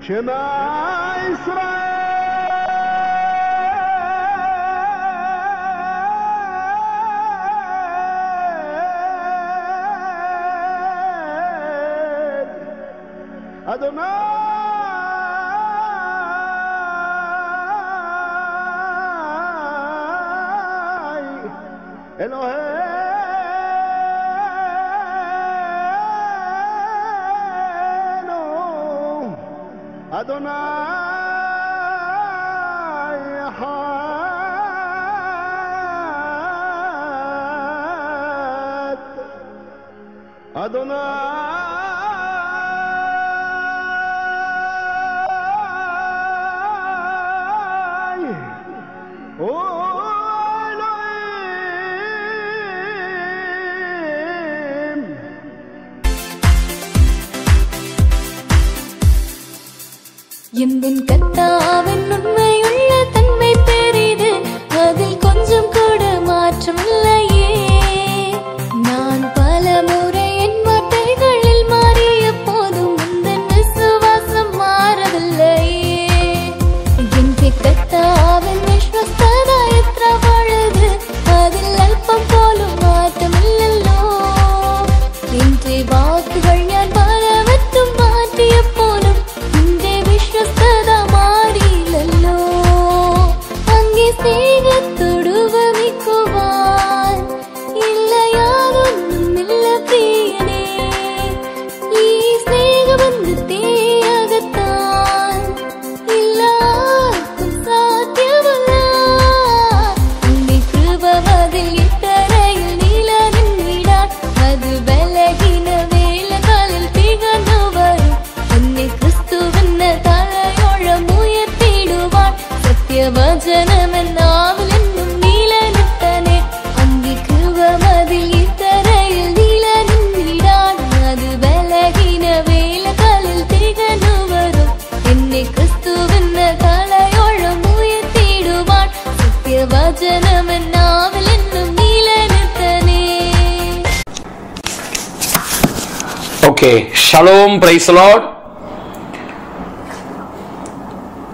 Shema Israel. Adonai Eloheinu Adonai Echad Adonai எந்தன் கர்த்தாவின் உண்மையுள்ள தன்மை பெரிது, அதில் கொஞ்சம் கூட மாற்றம் இல்லையே. நான் பல முறை என் வார்த்தைகளில் மாறிய போதும் உந்தன் விசுவாசம் மாறவில்லையே. என் கர்த்தாவின் விஸ்வஸ்ததா எத்திரவளது, அதில் அல்பம் போலும் மாற்றம் இல்லல்லோ. இன்றைய வாக்குகள் ஞான் பலவற்றும் மாற்றிய போலும் மாறிலல்லோ. அங்கே ஸ்நேகத்தோடு வமிக்குவான், இல்லையாதொன்னும் இல்ல பிரியனே. ஈ ஸ்நேகபந்தத்தே அகத்தான் இல்லாக்கும் சாத்தியமல்ல. அங்கே கிருபையில் இத்தரையில் நீலனின்னிடான், அது பலகீன வேலைகளில் திகழ்ந்து வரும். அன்னை கிறிஸ்துவென்ன தலையோழம் உயர்த்திடுவான், சத்திய வசனமென் நாவில் என்னும் நீலனிட்டனே. அங்கே கிருபையில் இத்தரையில் நீலனின்னிடான், அது பலகீன வேலைகளில் திகழ்ந்து வரும். என்னை கிறிஸ்துவென்ன தலையோழம் உயர்த்திடுவான், சத்திய வசனமென் நாவில் என்னும் நீலனிட்டனே. Okay, shalom, praise the Lord.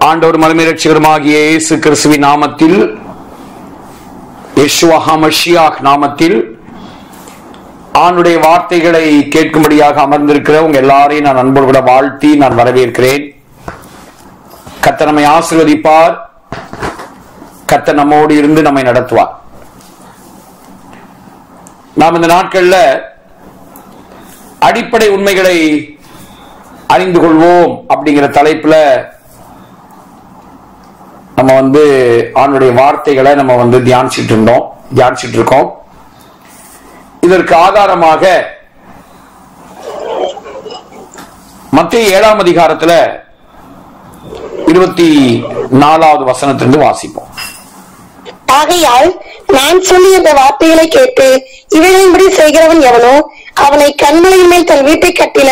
ஆண்டவர் மறுமை இரட்சகருமாகிய இயேசு கிறிஸ்துவின் நாமத்தில், யெஷுவா ஹமஷியாஹ் நாமத்தில் ஆண்டுடைய வார்த்தைகளை கேட்கும்படியாக அமர்ந்திருக்கிற உங்க எல்லாரையும் நான் அன்போடு கூட வாழ்த்தி நான் வரவேற்கிறேன். கர்த்தர் நம்மை ஆசீர்வதிப்பார். கர்த்தர் நம்மோடு இருந்து நம்மை நடத்துவார். நாம் இந்த நாட்கள்ல அடிப்படை உண்மைகளை அறிந்து கொள்வோம் அப்படிங்கிற தலைப்புல நம்ம ஆண்டுடைய வார்த்தைகளை நம்ம தியானிச்சிட்டு இருக்கோம். இதற்கு ஆதாரமாக மத்தேயு 7ஆம் அதிகாரத்துல 24வது வசனத்திலிருந்து வாசிப்போம். ஆகையால் நான் சொல்லி இந்த வார்த்தைகளை கேட்டு இவைகளின்படி செய்கிறவன் எவனோ அவனை கண்மலையின் மேல் தன் வீட்டை கட்டின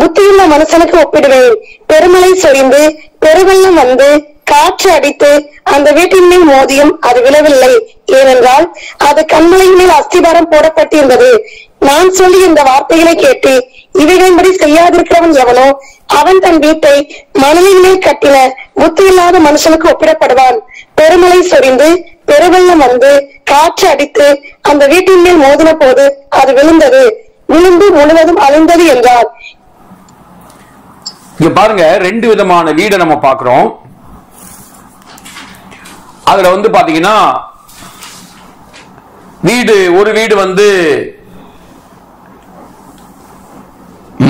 புத்தியுள்ள மனுஷனுக்கு ஒப்பிடுவேன். பெருமழை சொரிந்து பெருவெள்ளம் வந்து காற்று அடித்து அந்த வீட்டின் மேல் மோதியும் அது விழவில்லை, ஏனென்றால் அது கண்மலையின் மேல் அஸ்திபாரம் போடப்பட்டிருந்தது. நான் சொல்லி இந்த வார்த்தைகளை கேட்டு இவைகளின்படி செய்யாதிருக்கிறவன் எவனோ அவன் தன் வீட்டை மணலின் மேல் கட்டின புத்தி இல்லாத மனுஷனுக்கு ஒப்பிடப்படுவான். பெருமழை சொரிந்து பெருவெள்ளம் வந்து காற்று அடித்து அந்த வீட்டின் மேல் மோதின போது அது விழுந்து முழுவதும் அழிந்தது என்றார். இங்க பாருங்க, ரெண்டு விதமான வீடை நம்ம பார்க்கிறோம். அதுல பாத்தீங்கன்னா ஒரு வீடு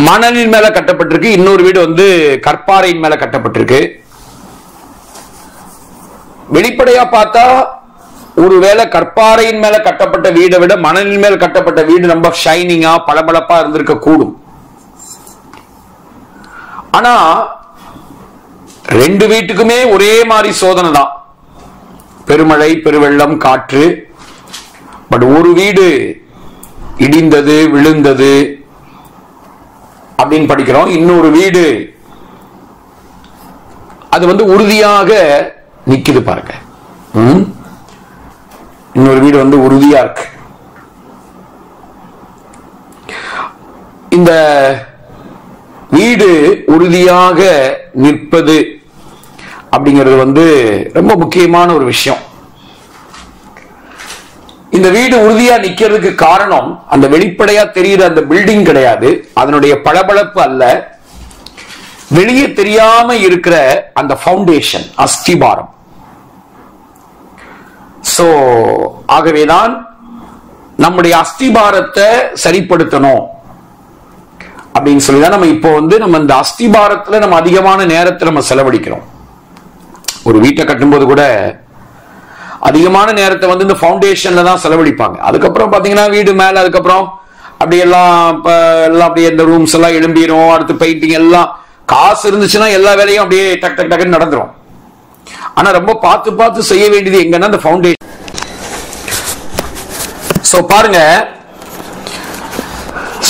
மணலின் மேல கட்டப்பட்டிருக்கு, இன்னொரு வீடு கற்பாறையின் மேல கட்டப்பட்டிருக்கு. வெளிப்படையா பார்த்தா ஒருவேளை கற்பாறையின் மேல கட்டப்பட்ட வீடை விட மணலின் மேல கட்டப்பட்ட வீடு ரொம்ப ஷைனிங்கா பளபளப்பா இருந்திருக்க கூடும். ஆனா ரெண்டு வீட்டுக்குமே ஒரே மாதிரி சோதனை தான், பெருமழை பெருவெள்ளம் காற்று. பட் ஒரு வீடு இடிந்தது விழுந்தது அப்படின்னு படிக்கிறோம். இன்னொரு வீடு அது உறுதியாக நிக்குது பாருங்க. இன்னொரு வீடு உறுதியா இருக்கு. இந்த வீடு உறுதியாக நிற்பது அப்படிங்கிறது ரொம்ப முக்கியமான ஒரு விஷயம். இந்த வீடு உறுதியா நிக்கிறதுக்கு காரணம் அந்த வெளிப்படையா தெரியுற அந்த பில்டிங் கிடையாது, அதனுடைய பளபளப்பு அல்ல, வெளியே தெரியாம இருக்கிற அந்த ஃபவுண்டேஷன், அஸ்திபாரம். சோ ஆகவேதான் நம்முடைய அஸ்திபாரத்தை சரிப்படுத்தணும் அப்படின்னு சொல்லிதான் நம்ம இப்போ நம்ம இந்த அஸ்திபாரத்துல நம்ம அதிகமான நேரத்தை நம்ம செலவழிக்கிறோம். ஒரு வீட்டை கட்டும்போது கூட அதிகமான நேரத்தை இந்த ஃபவுண்டேஷன்ல தான் செலவழிப்பாங்க. அதுக்கப்புறம் பாத்தீங்கன்னா வீடு மேல அதுக்கப்புறம் அப்படியெல்லாம் அப்படியே இந்த ரூம்ஸ் எல்லாம் எழும்பிடும், அடுத்து பெயிண்டிங் எல்லாம் காசு இருந்துச்சுன்னா எல்லா வேலையும் அப்படியே டக் டக் டக்குன்னு நடந்துரும். ஆனா ரொம்ப பார்த்து பார்த்து செய்ய வேண்டியது எங்கன்னா இந்த ஃபவுண்டேஷன். சோ பாருங்க,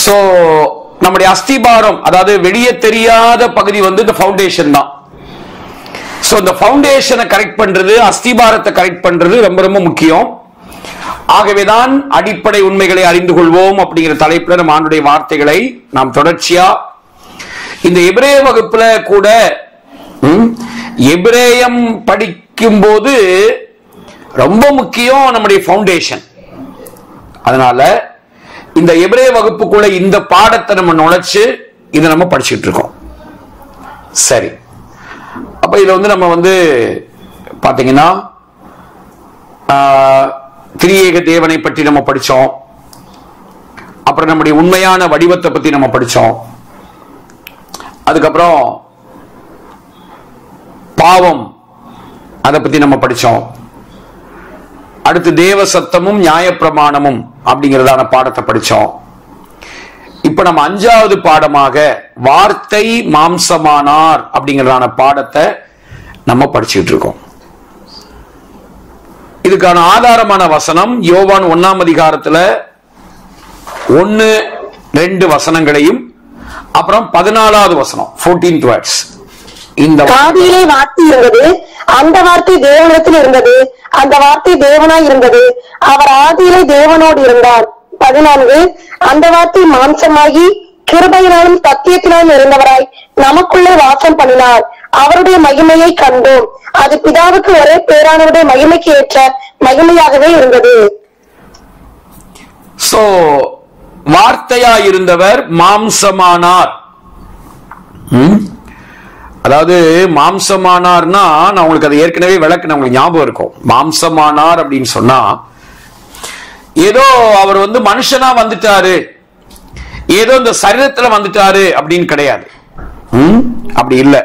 சோ நம்முடைய அஸ்திபாரம் அதாவது வெளியே தெரியாத பகுதி இந்த ஃபவுண்டேஷன் தான். சோ இந்த ஃபவுண்டேஷனை கரெக்ட் பண்றது, அஸ்திபாரத்தை கரெக்ட் பண்றது ரொம்ப ரொம்ப முக்கியம். ஆகவேதான் அடிப்படை உண்மைகளை அறிந்து கொள்வோம் அப்படிங்கிற தலைப்புல நம்ம ஆண்டுடைய வார்த்தைகளை நாம் தொடர்ச்சியா இந்த எபிரேய வகுப்புல கூட எபிரேயம் படிக்கும் போது ரொம்ப முக்கியம் நம்முடைய ஃபவுண்டேஷன். அதனால இந்த எபிரேய வகுப்புக்குள்ள இந்த பாடத்தை நம்ம நுழைச்சு இதை நம்ம படிச்சுட்டு இருக்கோம். சரி, அப்ப இதுல நம்ம பாத்தீங்கன்னா திரியேக தேவனை பற்றி நம்ம படிச்சோம். அப்புறம் நம்முடைய உண்மையான வடிவத்தை பத்தி நம்ம படிச்சோம். அதுக்கப்புறம் பாவம் அதை பத்தி நம்ம படிச்சோம். அடுத்து தேவ சத்தமும் நியாயப்பிரமாணமும் அப்படிங்கிறதான பாடத்தை படிச்சோம். இப்ப நம்ம 5வது பாடமாக வார்த்தை மாம்சமானார் அப்படிங்கிறதான பாடத்தை நம்ம படிச்சுட்டு இருக்கோம். இதுக்கான ஆதாரமான வசனம் யோவான் 1ஆம் அதிகாரத்துல 1-2 வசனங்களையும் அப்புறம் 14வது வசனம் 14th words. இந்த ஆதியிலே வார்த்தை இருந்தது, அந்த வார்த்தை தேவனிடத்தில் இருந்தது, அந்த வார்த்தை தேவனாய் இருந்தது, அவர் ஆதியிலே தேவனோடு இருந்தார். 14 அந்த வார்த்தை மாம்சமாகி கிருபையினாலும் சத்தியத்தினாலும் இருந்தவராய் நமக்குள்ளே வாசம் பண்ணினார், அவருடைய மகிமையை கண்டோம், அது பிதாவுக்கு ஒரே பேரானவருடைய மகிமைக்கு ஏற்ற மகிமையாகவே இருந்தது. சோ வார்த்தையா இருந்தவர் மாம்சமானார். அதாவது மாம்சமானார்னா நான் உங்களுக்கு அதை ஏற்கனவே விளக்குன உங்களுக்கு ஞாபகம் இருக்கும். மாம்சமானார் அப்படின்னு சொன்னா ஏதோ அவர் மனுஷனா வந்துட்டாரு, ஏதோ இந்த சரீரத்துல வந்துட்டாரு அப்படின்னு கிடையாது. அப்படி இல்ல.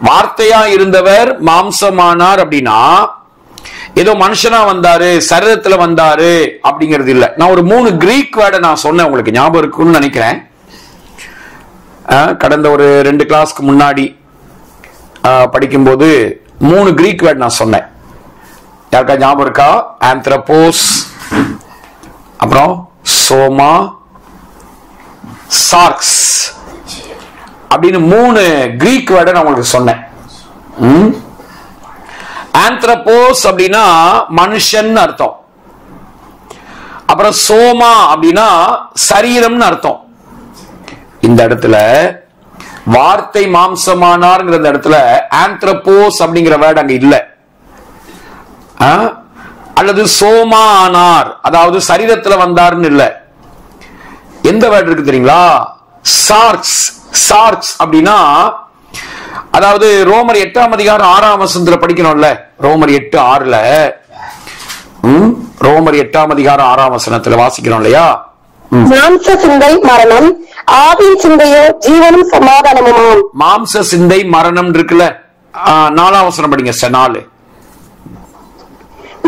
வார்த்தையா இருந்தவர் மாம்சமானார் அப்படின்னா ஏதோ மனுஷனா வந்தாரு, சரீரத்துல வந்தாரு அப்படிங்கிறது இல்ல. நான் ஒரு 3 கிரீக் வேர்டை நான் சொன்னேன், உங்களுக்கு ஞாபகம் இருக்குன்னு நினைக்கிறேன். கடந்த ஒரு 2 கிளாஸ்க்கு முன்னாடி படிக்கும்போது 3 கிரீக் வேர்ட் நான் சொன்னேன். யாருக்கா ஞாபகம் இருக்கா? ஆந்த்ரோபோஸ், அப்புறம் சோமா, சார்க்ஸ் அப்படின்னு 3 கிரீக் வேர்டை நான் உங்களுக்கு சொன்னேன். ஆந்த்ரோபோஸ் அப்படின்னா மனுஷன் அர்த்தம், அப்புறம் சோமா அப்படின்னா சரீரம்னு அர்த்தம். இந்த இடத்துல வார்த்தை மாம்சமானார்ங்கிற இடத்துல ஆந்த்ரோபோஸ் அப்படிங்கிற வேர்டு அங்க இல்ல. அல்லது சோமா ஆனார் அதாவது சரீரத்துல வந்தார்னு இல்ல. எந்த வேர்டு இருக்கு தெரியுங்களா? சார்க்ஸ். சார்க்ஸ் அப்படின்னா அதாவது ரோமர் 8ஆம் அதிகாரம் 6ஆம் வசனத்துல படிக்கணும்ல. ரோமர் 8:6ல ரோமர் 8ஆம் அதிகாரம் 6ஆம் வசனத்துல வாசிக்கிறோம் இல்லையா? மாம்ச சிந்தை மரணம், ஆவியின் சிந்தையோ ஜீவனும் சமாதானமுமாம். மாம்ச சிந்தை மரணம் இருக்குல்ல, 4ஆம் வசனம் படிங்க. 4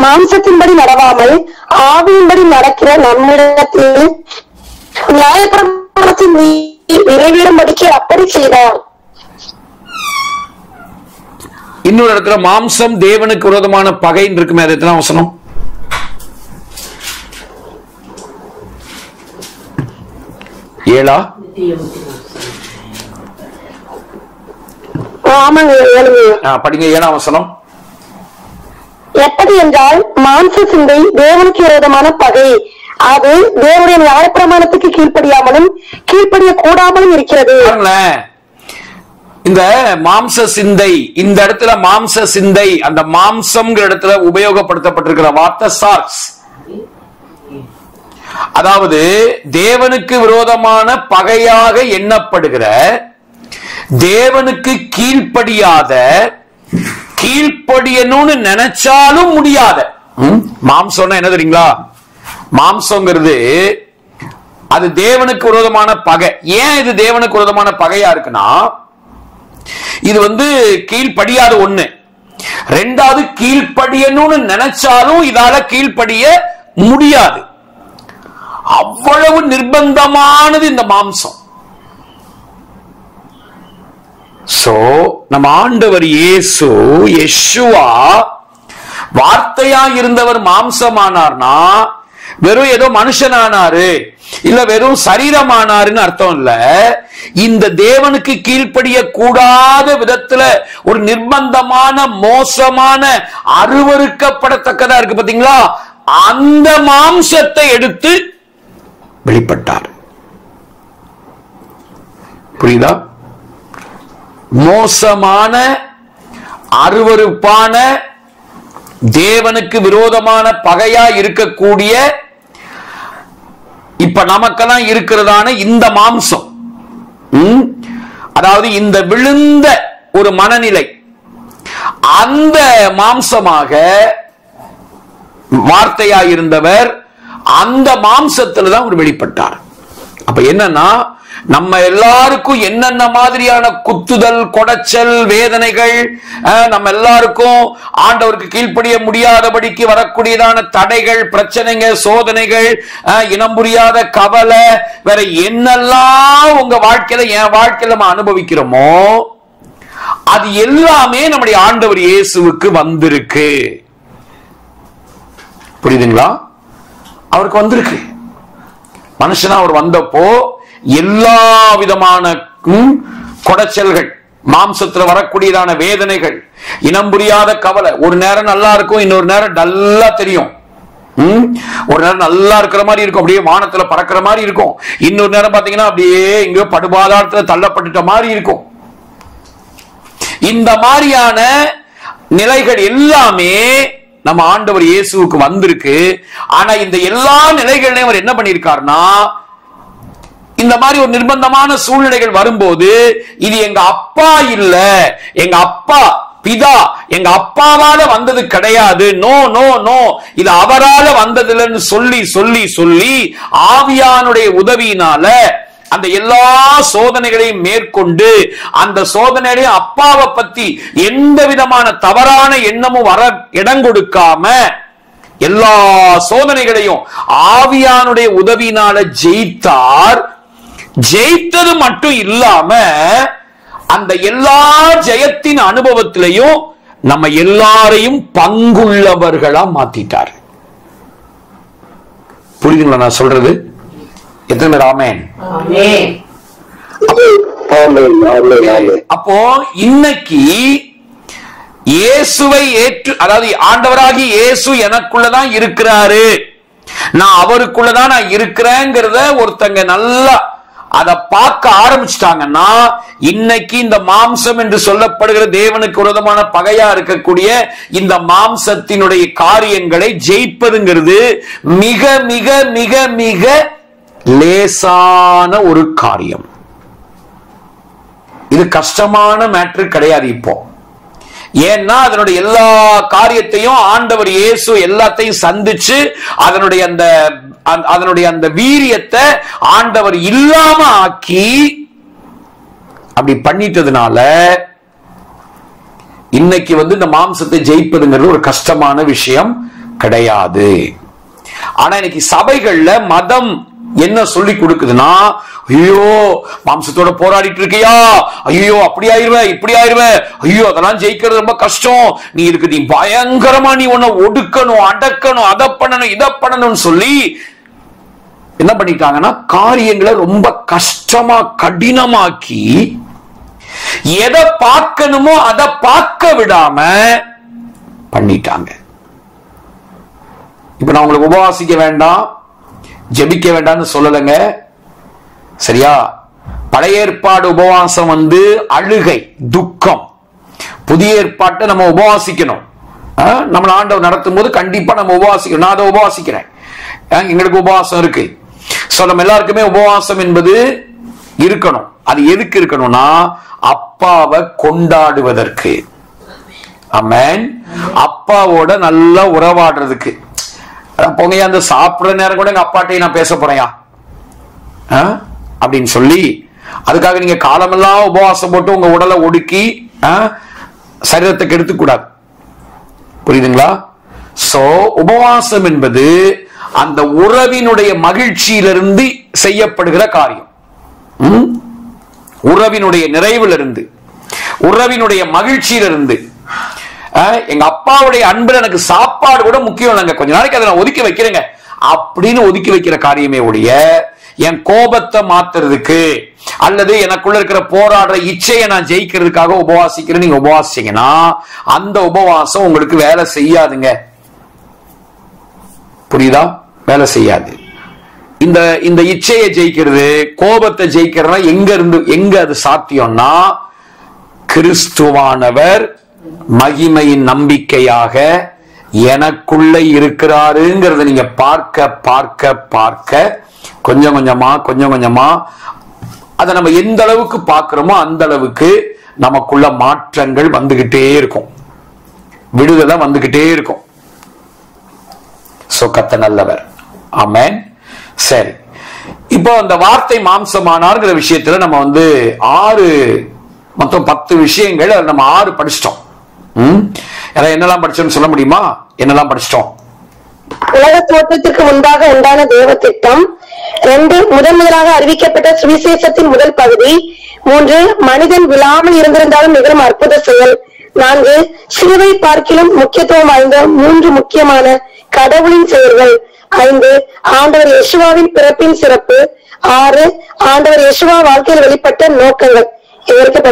மாம்சத்தின்படி நடவாமல் ஆவியின்படி நடக்கிற நம்மிடத்தில் நியாயப்பிரமாணத்தின் நிறைவேறும்படிக்கு அப்படி செய்தார். இன்னொரு இடத்துல மாம்சம் தேவனுக்கு விரோதமான பகைன்னு இருக்குமே, அது எத்தனை வசனம்? ஏழா? படிங்க 7ஆம் வசனம். எப்படி என்றால் மாம்ச சிந்தை தேவனுக்கு விரோதமான பகை, அது தேவனுடைய நியாயப்பிரமாணத்துக்கு கீழ்ப்படியாமலும் கீழ்ப்படிய கூடாமலும் இருக்கிறது. இந்த மாம்ச சிந்தை, இந்த இடத்துல மாம்ச சிந்தை, அந்த மாம்சம் இடத்துல உபயோகப்படுத்தப்பட்டிருக்கிற வார்த்தை சார்க்ஸ். அதாவது தேவனுக்கு விரோதமான பகையாக எண்ணப்படுகிற, தேவனுக்கு கீழ்ப்படியாத, கீழ்ப்படியணும்னு நினைச்சாலும் முடியாத மாம்சம்னா என்ன தெரியுங்களா? மாம்சங்கிறது அது தேவனுக்கு விரோதமான பகை. ஏன் இது தேவனுக்கு விரோதமான பகையா இருக்குன்னா, இது கீழ்ப்படியாத ஒண்ணு. ரெண்டாவது, கீழ்ப்படியணும்னு நினைச்சாலும் இதால கீழ்ப்படிய முடியாது. அவ்வளவு நிர்பந்தமானது இந்த மாம்சம். சோ நம்ம ஆண்டவர் இயேசு, யெஷுவா வார்த்தையா இருந்தவர் மாம்சமானார்னா வெறும் ஏதோ மனுஷனானாரு, இல்ல வெறும் சரீரமானாருன்னு அர்த்தம் இல்ல. இந்த தேவனுக்கு கீழ்ப்படிய கூடாத விதத்துல ஒரு நிர்பந்தமான, மோசமான, அருவருக்கப்படத்தக்கதா இருக்கு பாத்தீங்களா, அந்த மாம்சத்தை எடுத்து வெளிப்பட்டார். புரியுதா? மோசமான, அருவருப்பான, தேவனுக்கு விரோதமான பகையா இருக்கக்கூடிய, இப்ப நமக்கெல்லாம் இருக்கிறதான இந்த மாம்சம், அதாவது இந்த விழுந்த ஒரு மனநிலை, அந்த மாம்சமாக வார்த்தையா இருந்தவர் அந்த மாம்சத்துல தான் அவர் வெளிப்பட்டார். அப்ப என்னன்னா, நம்ம எல்லாருக்கும் என்னென்ன மாதிரியான குத்துதல், கொடைச்சல், வேதனைகள், நம்ம எல்லாருக்கும் ஆண்டவருக்கு கீழ்ப்படிய முடியாதபடிக்கு வரக்கூடியதான தடைகள், பிரச்சனைங்க, சோதனைகள், இனம் புரியாத கவலை, வேற என்னெல்லாம் உங்க வாழ்க்கையில, என் வாழ்க்கையில நம்ம அனுபவிக்கிறோமோ அது எல்லாமே நம்முடைய ஆண்டவர் இயேசுவுக்கு வந்திருக்கு. புரியுதுங்களா? அவருக்கு வந்திருக்கு. மனுஷனா அவர் வந்தப்போ எல்லா விதமான கொடைச்சல்கள், மாம்சத்துல வரக்கூடியதான வேதனைகள், இனம் புரியாத கவலை, ஒரு நேரம் நல்லா இருக்கும், இன்னொரு நேரம் டல்லா தெரியும். ஒரு நேரம் நல்லா இருக்கிற மாதிரி இருக்கும், அப்படியே வானத்துல பறக்கிற மாதிரி இருக்கும். இன்னொரு நேரம் பாத்தீங்கன்னா அப்படியே இங்க படுபாதாரத்துல தள்ளப்பட்டுட்ட மாதிரி இருக்கும். இந்த மாதிரியான நிலைகள் எல்லாமே நம்ம ஆண்டவர் இயேசுவுக்கு வந்திருக்கு. ஆனா இந்த எல்லா நிலைகளையும் அவர் என்ன பண்ணிருக்காருன்னா, இந்த மாதிரி ஒரு நிர்பந்தமான சூழ்நிலைகள் வரும்போது, இது எங்க அப்பா இல்ல, எங்க அப்பா பிதா, எங்க அப்பாவால வந்தது கிடையாது, நோ நோ நோ, இது அவரால வந்ததில்லைன்னு சொல்லி சொல்லி சொல்லி ஆவியானுடைய உதவியினால அந்த எல்லா சோதனைகளையும் மேற்கொண்டு, அந்த சோதனையிலையும் அப்பாவை பத்தி எந்த விதமான தவறான எண்ணமும் வர இடம் கொடுக்காம எல்லா சோதனைகளையும் ஆவியானுடைய உதவியினால ஜெயித்தார். ஜெயித்தது மட்டும் இல்லாம அந்த எல்லா ஜெயத்தின் அனுபவத்திலையும் நம்ம எல்லாரையும் பங்குள்ளவர்களா மாத்திட்டார். புரியுதுங்களா நான் சொல்றது? எத்தனை பேர் ஆமென்? அப்போ இன்னைக்கு இயேசுவை ஏற்று, அதாவது ஆண்டவராகி இயேசு எனக்குள்ளதான் இருக்கிறாரு, நான் அவருக்குள்ளதான் நான் இருக்கிறேங்கிறத ஒருத்தங்க நல்லா அதை பார்க்க ஆரம்பிச்சிட்டாங்கன்னா, இன்னைக்கு இந்த மாம்சம் என்று சொல்லப்படுகிற தேவனுக்கு விரோதமான பகையா இருக்கக்கூடிய இந்த மாம்சத்தினுடைய காரியங்களை ஜெயிப்பதுங்கிறது மிக மிக மிக மிக லேசான ஒரு காரியம். இது கஷ்டமான மேட்ரு கிடையாது இப்போ. ஏன்னா அதனுடைய எல்லா காரியத்தையும் ஆண்டவர் இயேசு எல்லாத்தையும் சந்திச்சு அதனுடைய அந்த வீரியத்தை ஆண்டவர் இல்லாம ஆக்கி அப்படி பண்ணிட்டதுனால இன்னைக்கு இந்த மாம்சத்தை ஜெயிப்பதுங்கிறது ஒரு கஷ்டமான விஷயம் கிடையாது. ஆனா இன்னைக்கு சபைகள்ல மதம் என்ன சொல்லி கொடுக்குதுன்னா, ஐயோ மாம்சத்தோட போராடிட்டு இருக்கியா, ஐயோ அப்படி ஆயிருவ இப்படி ஆயிருவ, ஐயோ அதெல்லாம் ஜெயிக்கிறது ரொம்ப கஷ்டம், நீ இருக்கு நீ பயங்கரமா நீ உன்னை ஒடுக்கணும், அடக்கணும், அதை பண்ணணும் இதை பண்ணணும்னு சொல்லி என்ன பண்ணிட்டாங்கன்னா காரியங்களை ரொம்ப கஷ்டமா கடினமாக்கி எதை பார்க்கணுமோ அதை பார்க்க விடாம பண்ணிட்டாங்க. இப்ப நான் உங்களுக்கு உபவாசிக்க வேண்டாம், ஜெபிக்க வேண்டாம்னு சொல்லலைங்க. சரியா? பழைய ஏற்பாடு உபவாசம் அழுகை, துக்கம். புதிய ஏற்பாட்டை நம்ம உபவாசிக்கணும். நம்ம ஆண்டவர் நடத்தும் போது கண்டிப்பா நம்ம உபவாசிக்கணும். நான் அதை உபவாசிக்கிறேன், எங்களுக்கு உபவாசம் இருக்கு. சோ நம்ம எல்லாருக்குமே உபவாசம் என்பது இருக்கணும். அது எதுக்கு இருக்கணும்னா அப்பாவை கொண்டாடுவதற்கு. ஆமென். அப்பாவோட நல்லா உறவாடுறதுக்கு. போங்க, அந்த சாப்பிடுற நேரம் கூட எங்க அப்பாட்டையும் நான் பேச போறேன் அப்படின்னு சொல்லி, அதுக்காக நீங்க காலமெல்லாம் உபவாசம் போட்டு உங்க உடலை ஒடுக்கி சரீரத்தை கெடுத்துக் கூடாது. புரியுதுங்களா? சோ உபவாசம் என்பது அந்த உறவினுடைய மகிழ்ச்சியிலிருந்து செய்யப்படுகிற காரியம். உறவினுடைய நிறைவிலிருந்து, உறவினுடைய மகிழ்ச்சியிலிருந்து. எங்க அப்பாவுடைய அன்புல எனக்கு சாப்பாடு கூட முக்கியம் இல்லைங்க, கொஞ்ச நாளைக்கு அதை நான் ஒதுக்கி வைக்கிறேங்க அப்படின்னு ஒதுக்கி வைக்கிற காரியமே ஒழிய, என் கோபத்தை மாத்துறதுக்கு அல்லது எனக்குள்ள இருக்கிற போராடுற இச்சையை நான் ஜெயிக்கிறதுக்காக உபவாசிக்கிறேன் நீங்க உபவாசிச்சீங்கன்னா அந்த உபவாசம் உங்களுக்கு வேலை செய்யாதுங்க. புரியுதா? வேலை செய்யாது. இந்த இச்சையை ஜெயிக்கிறது, கோபத்தை ஜெயிக்கிறதா எங்க அது சாத்தியம்னா, கிறிஸ்துவானவர் மகிமையின் நம்பிக்கையாக எனக்குள்ள இருக்கிறாருங்கிறத நீங்க பார்க்க பார்க்க பார்க்க கொஞ்சம் கொஞ்சமா அதை நம்ம எந்த அளவுக்கு பார்க்கிறோமோ அந்த அளவுக்கு நமக்குள்ள மாற்றங்கள் வந்துகிட்டே இருக்கும், விடுதலை வந்துகிட்டே இருக்கும். கர்த்தர் நல்லவர். ஆமென். சரி, இப்போ அந்த வார்த்தை மாம்சமானார்ங்கிற விஷயத்துல நம்ம 10 விஷயங்கள் நம்ம 6 படிச்சிட்டோம். என்னெல்லாம் படிச்சோம்னு சொல்ல முடியுமா? என்னெல்லாம் படிச்சிட்டோம்? உலக தோற்றத்திற்கு முன்பாக உண்டான தேவ திட்டம். 2, முதலாக அறிவிக்கப்பட்ட சுவிசேஷத்தின் முதல் பகுதி. 3, மனிதன் விழாமல் இருந்திருந்தாலும் நிகழும் அற்புத செயல். 4, சிலுவை பார்க்கிலும் முக்கியத்துவம் வாய்ந்த 3 முக்கியமான கடவுளின் செயல்கள். 5, ஆண்டவர் யெசுவாவின் பிறப்பின் சிறப்பு. 6, ஆண்டவர் யெசுவா வாழ்க்கையில் வெளிப்பட்ட நோக்கங்கள். இதுவரைக்கும்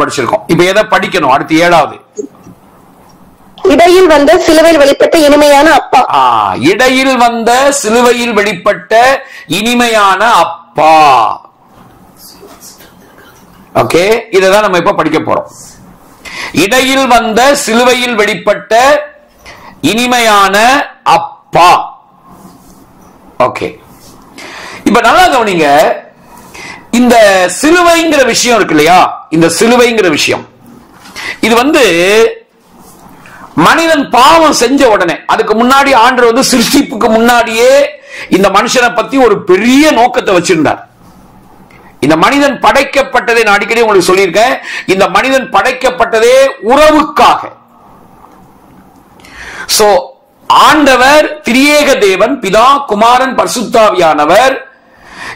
படிச்சிருக்கோம். இப்ப எதை படிக்கணும்? அடுத்து 7வது, இடையில் வந்த சிலுவையில் வெளிப்பட்ட இனிமையான அப்பா. இடையில் வந்த சிலுவையில் வெளிப்பட்ட இனிமையான அப்பா. ஓகே, இததான் நம்ம இப்ப படிக்க போறோம். இடையில் வந்த சிலுவையில் வெளிப்பட்ட இனிமையான அப்பா. ஓகே, இப்ப நல்லா கவனிங்க. இந்த சிலுவைங்கிற விஷயம் இருக்கு இல்லையா, இந்த சிலுவைங்கிற விஷயம் இது மனிதன் பாவம் செஞ்ச உடனே, அதுக்கு முன்னாடி ஆண்டவர் சிருஷ்டிப்புக்கு முன்னாடியே இந்த மனுஷனை பத்தி ஒரு பெரிய நோக்கத்தை வச்சிருந்தார். இந்த மனிதன் படைக்கப்பட்டதே, நான் அடிக்கடி உங்களுக்கு சொல்லியிருக்கேன், இந்த மனிதன் படைக்கப்பட்டதே உறவுக்காக. சோ ஆண்டவர் திரியேக தேவன், பிதா, குமாரன், பரிசுத்தாவியானவர்,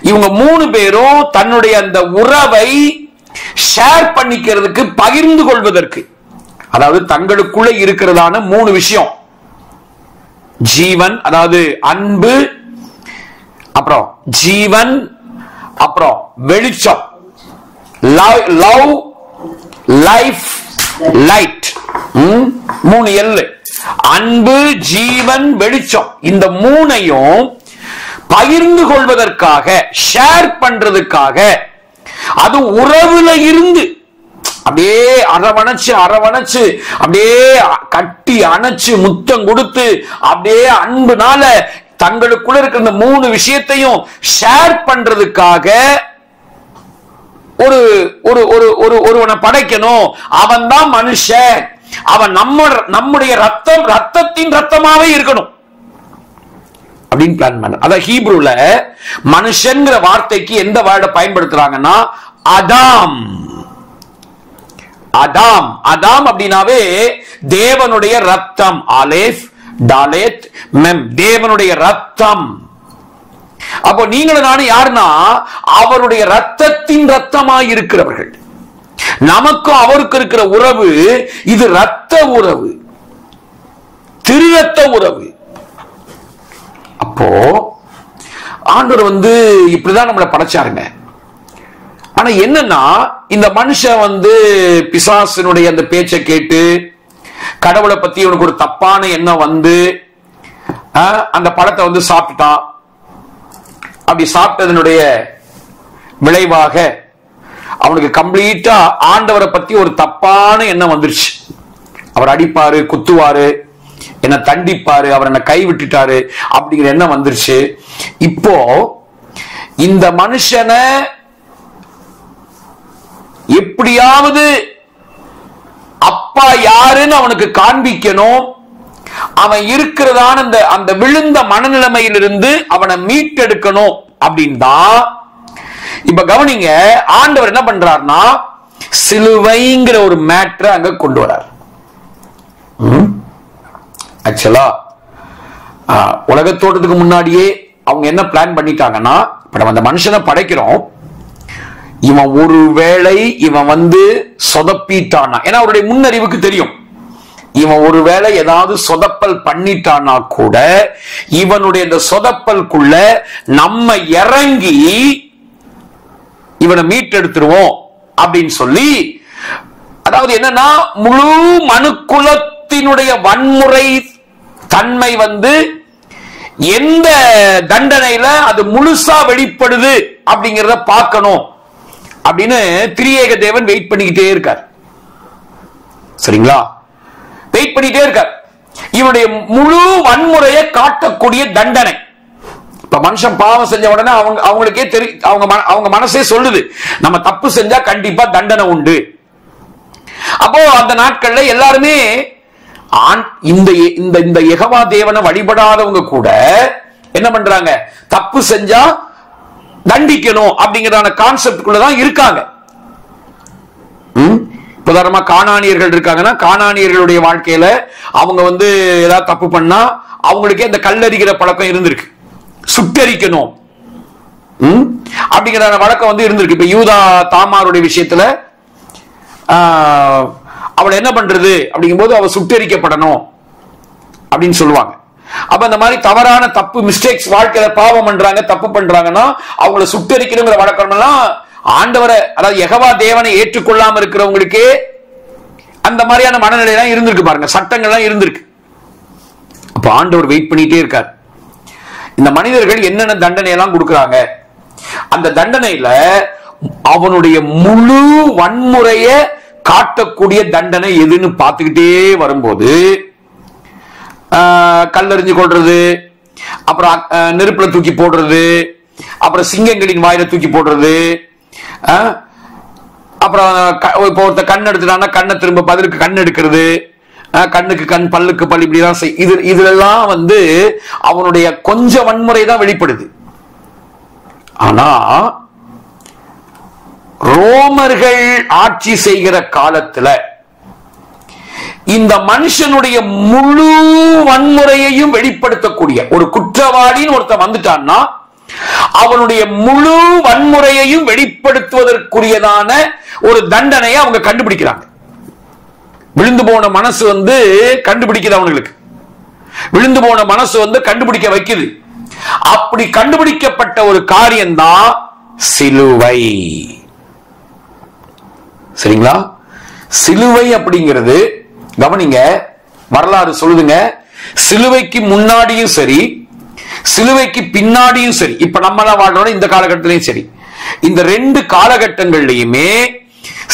இவங்க 3 பேரும் தன்னுடைய அந்த உறவை ஷேர் பண்ணிக்கிறதுக்கு, பகிர்ந்து கொள்வதற்கு, அதாவது தங்களுக்குள்ள இருக்கிறதான 3 விஷயம். ஜீவன், அதாவது அன்பு, அப்புறம் ஜீவன், அப்புறம் வெளிச்சம். Love, life, light. 3 L. அன்பு, ஜீவன், வெளிச்சம். இந்த 3ஐயும் பகிர்ந்து கொள்வதற்காக, ஷேர் பண்றதுக்காக, அது உறவுல இருந்து அப்படியே அரவணைச்சு அப்படியே கட்டி அணைச்சு முத்தம் கொடுத்து அப்படியே அன்புனால தங்களுக்குள்ள இருக்கிற இந்த 3 விஷயத்தையும் ஷேர் பண்றதுக்காக ஒருவனை படைக்கணும். அவன் தான் மனுஷன், அவன் நம்முடைய ரத்தத்தின் ரத்தமாவே இருக்கணும் அப்படின்னு பிளான் பண்ண. அத ஹீப்ரூல மனுஷன்ங்கிற வார்த்தைக்கு எந்த வேர்டை பயன்படுத்துறாங்கன்னா அதாம். அதாம், அதாம் அப்படின்னாவே தேவனுடைய ரத்தம். ஆலேஃப், டாலேத், மெம், தேவனுடைய ரத்தம். அப்போ நீங்களும் நானும் யாருன்னா அவருடைய ரத்தத்தின் ரத்தமாய் இருக்கிறவர்கள். நமக்கும் அவருக்கு இருக்கிற உறவு இது ரத்த உறவு, திருரத்த உறவு. அப்போ ஆண்டவர் இப்படிதான் நம்மளை படைச்சாருங்க. ஆனா என்னன்னா இந்த மனுஷன் பிசாசினுடைய அந்த பேச்சை கேட்டு கடவுளை பத்தி இவனுக்கு ஒரு தப்பான எண்ணம் அந்த பழத்தை சாப்பிட்டுட்டான். அப்படி சாப்பிட்டதனுடைய விளைவாக அவனுக்கு கம்ப்ளீட்டா ஆண்டவரை பத்தி ஒரு தப்பான எண்ணம் வந்துருச்சு. அவர் அடிப்பாரு, குத்துவாரு, என்ன தண்டிப்பாரு, அவர் என்ன கை விட்டுட்டாரு அப்படிங்கிற எண்ணம் வந்துருச்சு. இப்போ இந்த மனுஷனை எப்படியாவது அப்பா யாருன்னு அவனுக்கு காண்பிக்கணும், அவன் இருக்கிறதான அந்த விழுந்த மனநிலைமையிலிருந்து அவனை மீட்டெடுக்கணும் அப்படின்னா இப்ப கவனிங்க, ஆண்டவர் என்ன பண்றாருன்னா சிலுவைங்கிற ஒரு மேட்டரை அங்க கொண்டு வரார். ஆக்சுவலா உலகத்தோட்டத்துக்கு முன்னாடியே அவங்க என்ன பிளான் பண்ணிட்டாங்கன்னா, இப்ப நம்ம அந்த மனுஷனை படைக்கிறோம், இவன் ஒருவேளை இவன் சொதப்பிட்டானா, ஏன்னா அவருடைய முன்னறிவுக்கு தெரியும், இவன் ஒருவேளை ஏதாவது சொதப்பல் பண்ணிட்டானா கூட இவனுடைய இந்த சொதப்பல்குள்ள நம்ம இறங்கி இவனை மீட்டெடுத்துருவோம் அப்படின்னு சொல்லி, அதாவது என்னன்னா முழு மனுக்குலத்தினுடைய வன்முறை தன்மை எந்த தண்டனையில அது முழுசா வெளிப்படுது அப்படிங்கறத பார்க்கணும் அப்படின்னு திரியேக தேவன் வெயிட் பண்ணிக்கிட்டே இருக்கார். சரிங்களா? வெயிட் பண்ணிட்டே இருக்கார். இவனுடைய முழு வன்முறையை காட்டக்கூடிய தண்டனை. இப்ப மனுஷன் பாவம் செஞ்ச உடனே அவங்களுக்கே தெரியும், அவங்க மனசே சொல்லுது நம்ம தப்பு செஞ்சா கண்டிப்பா தண்டனை உண்டு. அப்போ அந்த நாட்கள்ல எல்லாருமே இந்த யெகோவா தேவனை வழிபடாதவங்க கூட என்ன பண்றாங்க, தப்பு செஞ்சா தண்டிக்கணும் அப்படிங்கிற கான்செப்டுக்குள்ளதான் இருக்காங்க. உதாரணமா கானானியர்கள் இருக்காங்கன்னா, கானானியர்களுடைய வாழ்க்கையில அவங்க ஏதாவது தப்பு பண்ணா அவங்களுக்கே இந்த கல்லறிகிற பழக்கம் இருந்திருக்கு, சுட்டரிக்கணும் அப்படிங்கிற வழக்கம் இருந்திருக்கு. இப்ப யூதா தாமாருடைய விஷயத்துல அவளை என்ன பண்றது அப்படிங்கும்போது அவ சுட்டரிக்கப்படணும் அப்படின்னு சொல்லுவாங்க. அப்ப இந்த மாதிரி தவறான தப்பு மிஸ்டேக்ஸ் வாழ்க்கையில பாவம் பண்றாங்க, தப்பு பண்றாங்கன்னா அவங்கள சுட்டரிக்கணுங்கிற வழக்கம் எல்லாம் ஆண்டவரை, அதாவது யெகோவா தேவனை ஏற்றுக்கொள்ளாம இருக்கிறவங்களுக்கே அந்த மாதிரியான மனநிலை எல்லாம் இருந்திருக்கு பாருங்க, சட்டங்கள்லாம் இருந்திருக்கு. அப்ப ஆண்டவர் வெயிட் பண்ணிட்டே இருக்கார், இந்த மனிதர்கள் என்னென்ன தண்டனை எல்லாம் கொடுக்கறாங்க, அந்த தண்டனையில அவனுடைய முழு வன்முறைய காட்டக்கூடிய தண்டனை எதுன்னு பார்த்துக்கிட்டே வரும்போது கல்லெறிஞ்சு கொள்றது, அப்புறம் நெருப்புல தூக்கி போடுறது, அப்புறம் சிங்கங்களின் வாயில தூக்கி போடுறது, அப்புறம் இப்போ ஒருத்த கண் எடுத்துட்டான்னா கண்ணை திரும்ப பதிலுக்கு கண் எடுக்கிறது, கண்ணுக்கு கண் பல்லுக்கு பல், இப்படிதான் இதுலாம் அவனுடைய கொஞ்சம் வன்முறை தான் வெளிப்படுது. ஆனா ரோமர்கள் ஆட்சி செய்கிற காலத்துல இந்த மனுஷனுடைய முழு வன்முறையையும் வெளிப்படுத்தக்கூடிய ஒரு குற்றவாளின்னு ஒருத்தன் வந்துட்டான்னா அவனுடைய முழு வன்முறையையும் வெளிப்படுத்துவதற்குரியதான ஒரு தண்டனையை அவங்க கண்டுபிடிக்கிறாங்க. விழுந்து போன மனசு கண்டுபிடிக்குது, அவங்களுக்கு விழுந்து போன மனசு கண்டுபிடிக்க வைக்குது. அப்படி கண்டுபிடிக்கப்பட்ட ஒரு காரியம்தான் சிலுவை. சரிங்களா? சிலுவை அப்படிங்கிறது கவனிங்க, வரலாறு சொல்லுதுங்க, சிலுவைக்கு முன்னாடியும் சரி சிலுவைக்கு பின்னாடியும் சரி, இப்ப நம்மளாம் வாழ்றோம் இந்த காலகட்டத்திலையும் சரி, இந்த ரெண்டு காலகட்டங்கள்லயுமே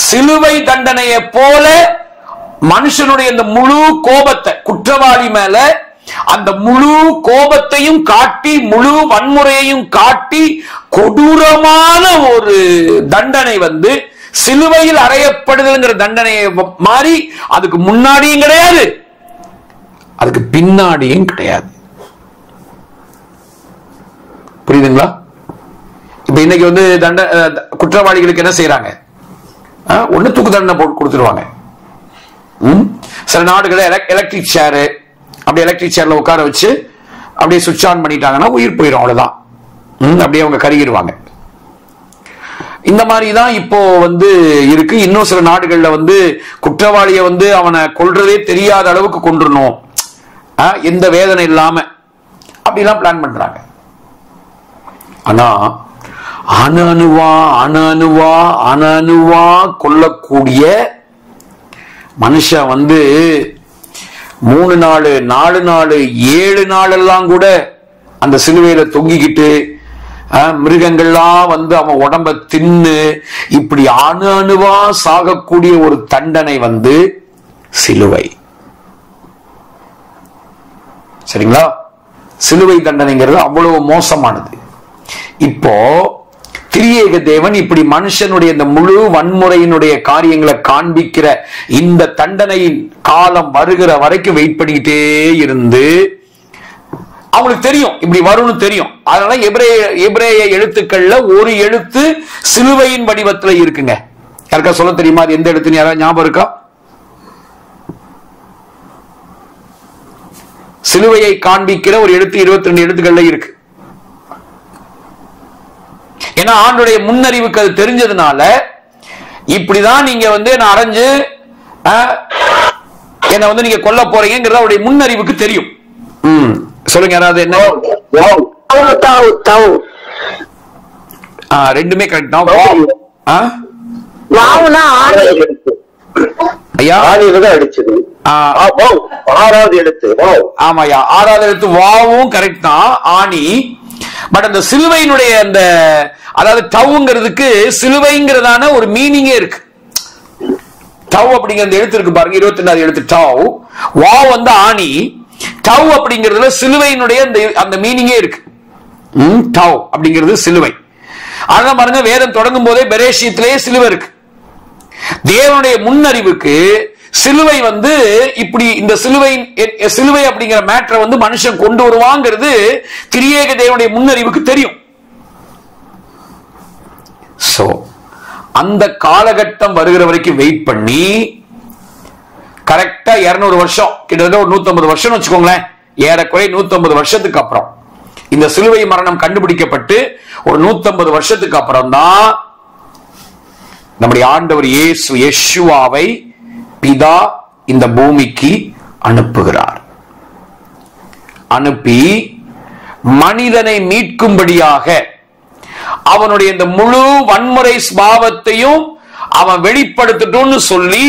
சிலுவை தண்டனையை போல மனுஷனுடைய இந்த முழு கோபத்தை குற்றவாளி மேல அந்த முழு கோபத்தையும் காட்டி முழு வன்முறையையும் காட்டி கொடூரமான ஒரு தண்டனை சிலுவையில் அறையப்படுதல்ங்கிற தண்டனையை மாறி அதுக்கு முன்னாடியும் கிடையாது, அதுக்கு பின்னாடியும் கிடையாது. புரியுதுங்களா? இப்ப இன்னைக்கு குற்றவாளிகளுக்கு என்ன செய்யறாங்க, ஒண்ணு தூக்கு தண்டனை போட்டு கொடுத்துருவாங்க. சில நாடுகளை எலக்ட்ரிக் சேரு, அப்படியே எலக்ட்ரிக் சேர்ல உட்கார வச்சு அப்படியே சுவிட்ச் ஆன் பண்ணிட்டாங்கன்னா உயிர் போயிடும், அவ்வளவுதான். அப்படியே அவங்க கருகிடுவாங்க. இந்த மாதிரிதான் இப்போ இருக்கு. இன்னும் சில நாடுகள்ல குற்றவாளியை அவனை கொல்றதே தெரியாத அளவுக்கு கொன்றணும், எந்த வேதனை இல்லாம அப்படிலாம் பிளான் பண்றாங்க. ஆனா அணுவா அணுவா அணுவா கொல்லக்கூடிய மனுஷன் 3 நாள் 4 நாள் 7 நாள் எல்லாம் கூட அந்த சிலுவையில தொங்கிக்கிட்டு மிருகங்கள்லாம் வந்து அவன் உடம்ப தின்னு இப்படி அணு அணுவா சாகக்கூடிய ஒரு தண்டனை வந்து சிலுவை. சரிங்களா? சிலுவை தண்டனைங்கிறது அவ்வளவு மோசமானது. இப்போ திரியேக தேவன் இப்படி மனுஷனுடைய இந்த முழு வன்முறையினுடைய காரியங்களை காண்பிக்கிற இந்த தண்டனையின் காலம் வருகிற வரைக்கும் வெயிட் பண்ணிக்கிட்டே இருந்து, அவங்களுக்கு தெரியும் இப்படி வரும்னு தெரியும். அதனால எபிரேய எழுத்துக்கள்ல ஒரு எழுத்து சிலுவையின் வடிவத்துல இருக்குங்க. யாருக்கா சொல்ல தெரியுமா அது எந்த எழுத்துன்னு? யாராவது ஞாபகம் இருக்கா? சிலுவையை காண்பிக்கிற ஒரு எழுத்து 22 எழுத்துக்கள்ல இருக்கு. ஏன்னா ஆண்டுடைய முன்னறிவுக்கு அது தெரிஞ்சதுனால இப்படிதான் நீங்க வந்து நான் அரைஞ்சு என்ன வந்து நீங்க கொல்ல போறீங்கிறது அவருடைய முன்னறிவுக்கு தெரியும். சொல்லுங்க யாராவது. என்ன? ரெண்டுமே கரெக்ட் தான். ஐயா அடிச்சது 6வது எழுத்து. ஆமாயா 6வது எழுத்து வாவும் கரெக்ட் தான், ஆணி. பட் அந்த சிலுவையினுடைய அந்த அதாவது டவுங்கிறதுக்கு சிலுவைங்கிறதான ஒரு மீனிங்கே இருக்கு. டவ் அப்படிங்கிற எழுத்து இருக்கு பாருங்க, 22வது எழுத்து டவ். வாவ் வந்து ஆணி. டவ் அப்படிங்கிறதுல சிலுவையினுடைய அந்த மீனிங்கே இருக்கு. டவ் அப்படிங்கிறது சிலுவை. அதான் பாருங்க வேதம் தொடங்கும் போதே பெரேஷியத்திலேயே சிலுவை இருக்கு. தேவனுடைய முன்னறிவுக்கு சிலுவை வந்து இப்படி இந்த சிலுவை அப்படிங்கிற மேட்டரை வந்து மனுஷன் கொண்டு வருவாங்கிறது திரியேக தேவனுடைய முன்னறிவுக்கு தெரியும். சோ அந்த காலகட்டம் வருகிற வரைக்கும் வெயிட் பண்ணி கரெக்டா 200 வருஷம், கிட்டத்தட்ட ஒரு 150 வருஷம் வச்சுக்கோங்களேன், ஏறக்குறை 150 வருஷத்துக்கு அப்புறம் இந்த சிலுவை மரணம் கண்டுபிடிக்கப்பட்டு ஒரு 150 வருஷத்துக்கு அப்புறம் தான் நம்முடைய ஆண்டவர் இயேசு யெஷுவாவை பிதா இந்த பூமிக்கு அனுப்புகிறார். அனுப்பி மனிதனை மீட்கும்படியாக அவனுடைய இந்த முழு வன்முறை ஸ்பாவத்தையும் அவன் வெளிப்படுத்தட்டும்னு சொல்லி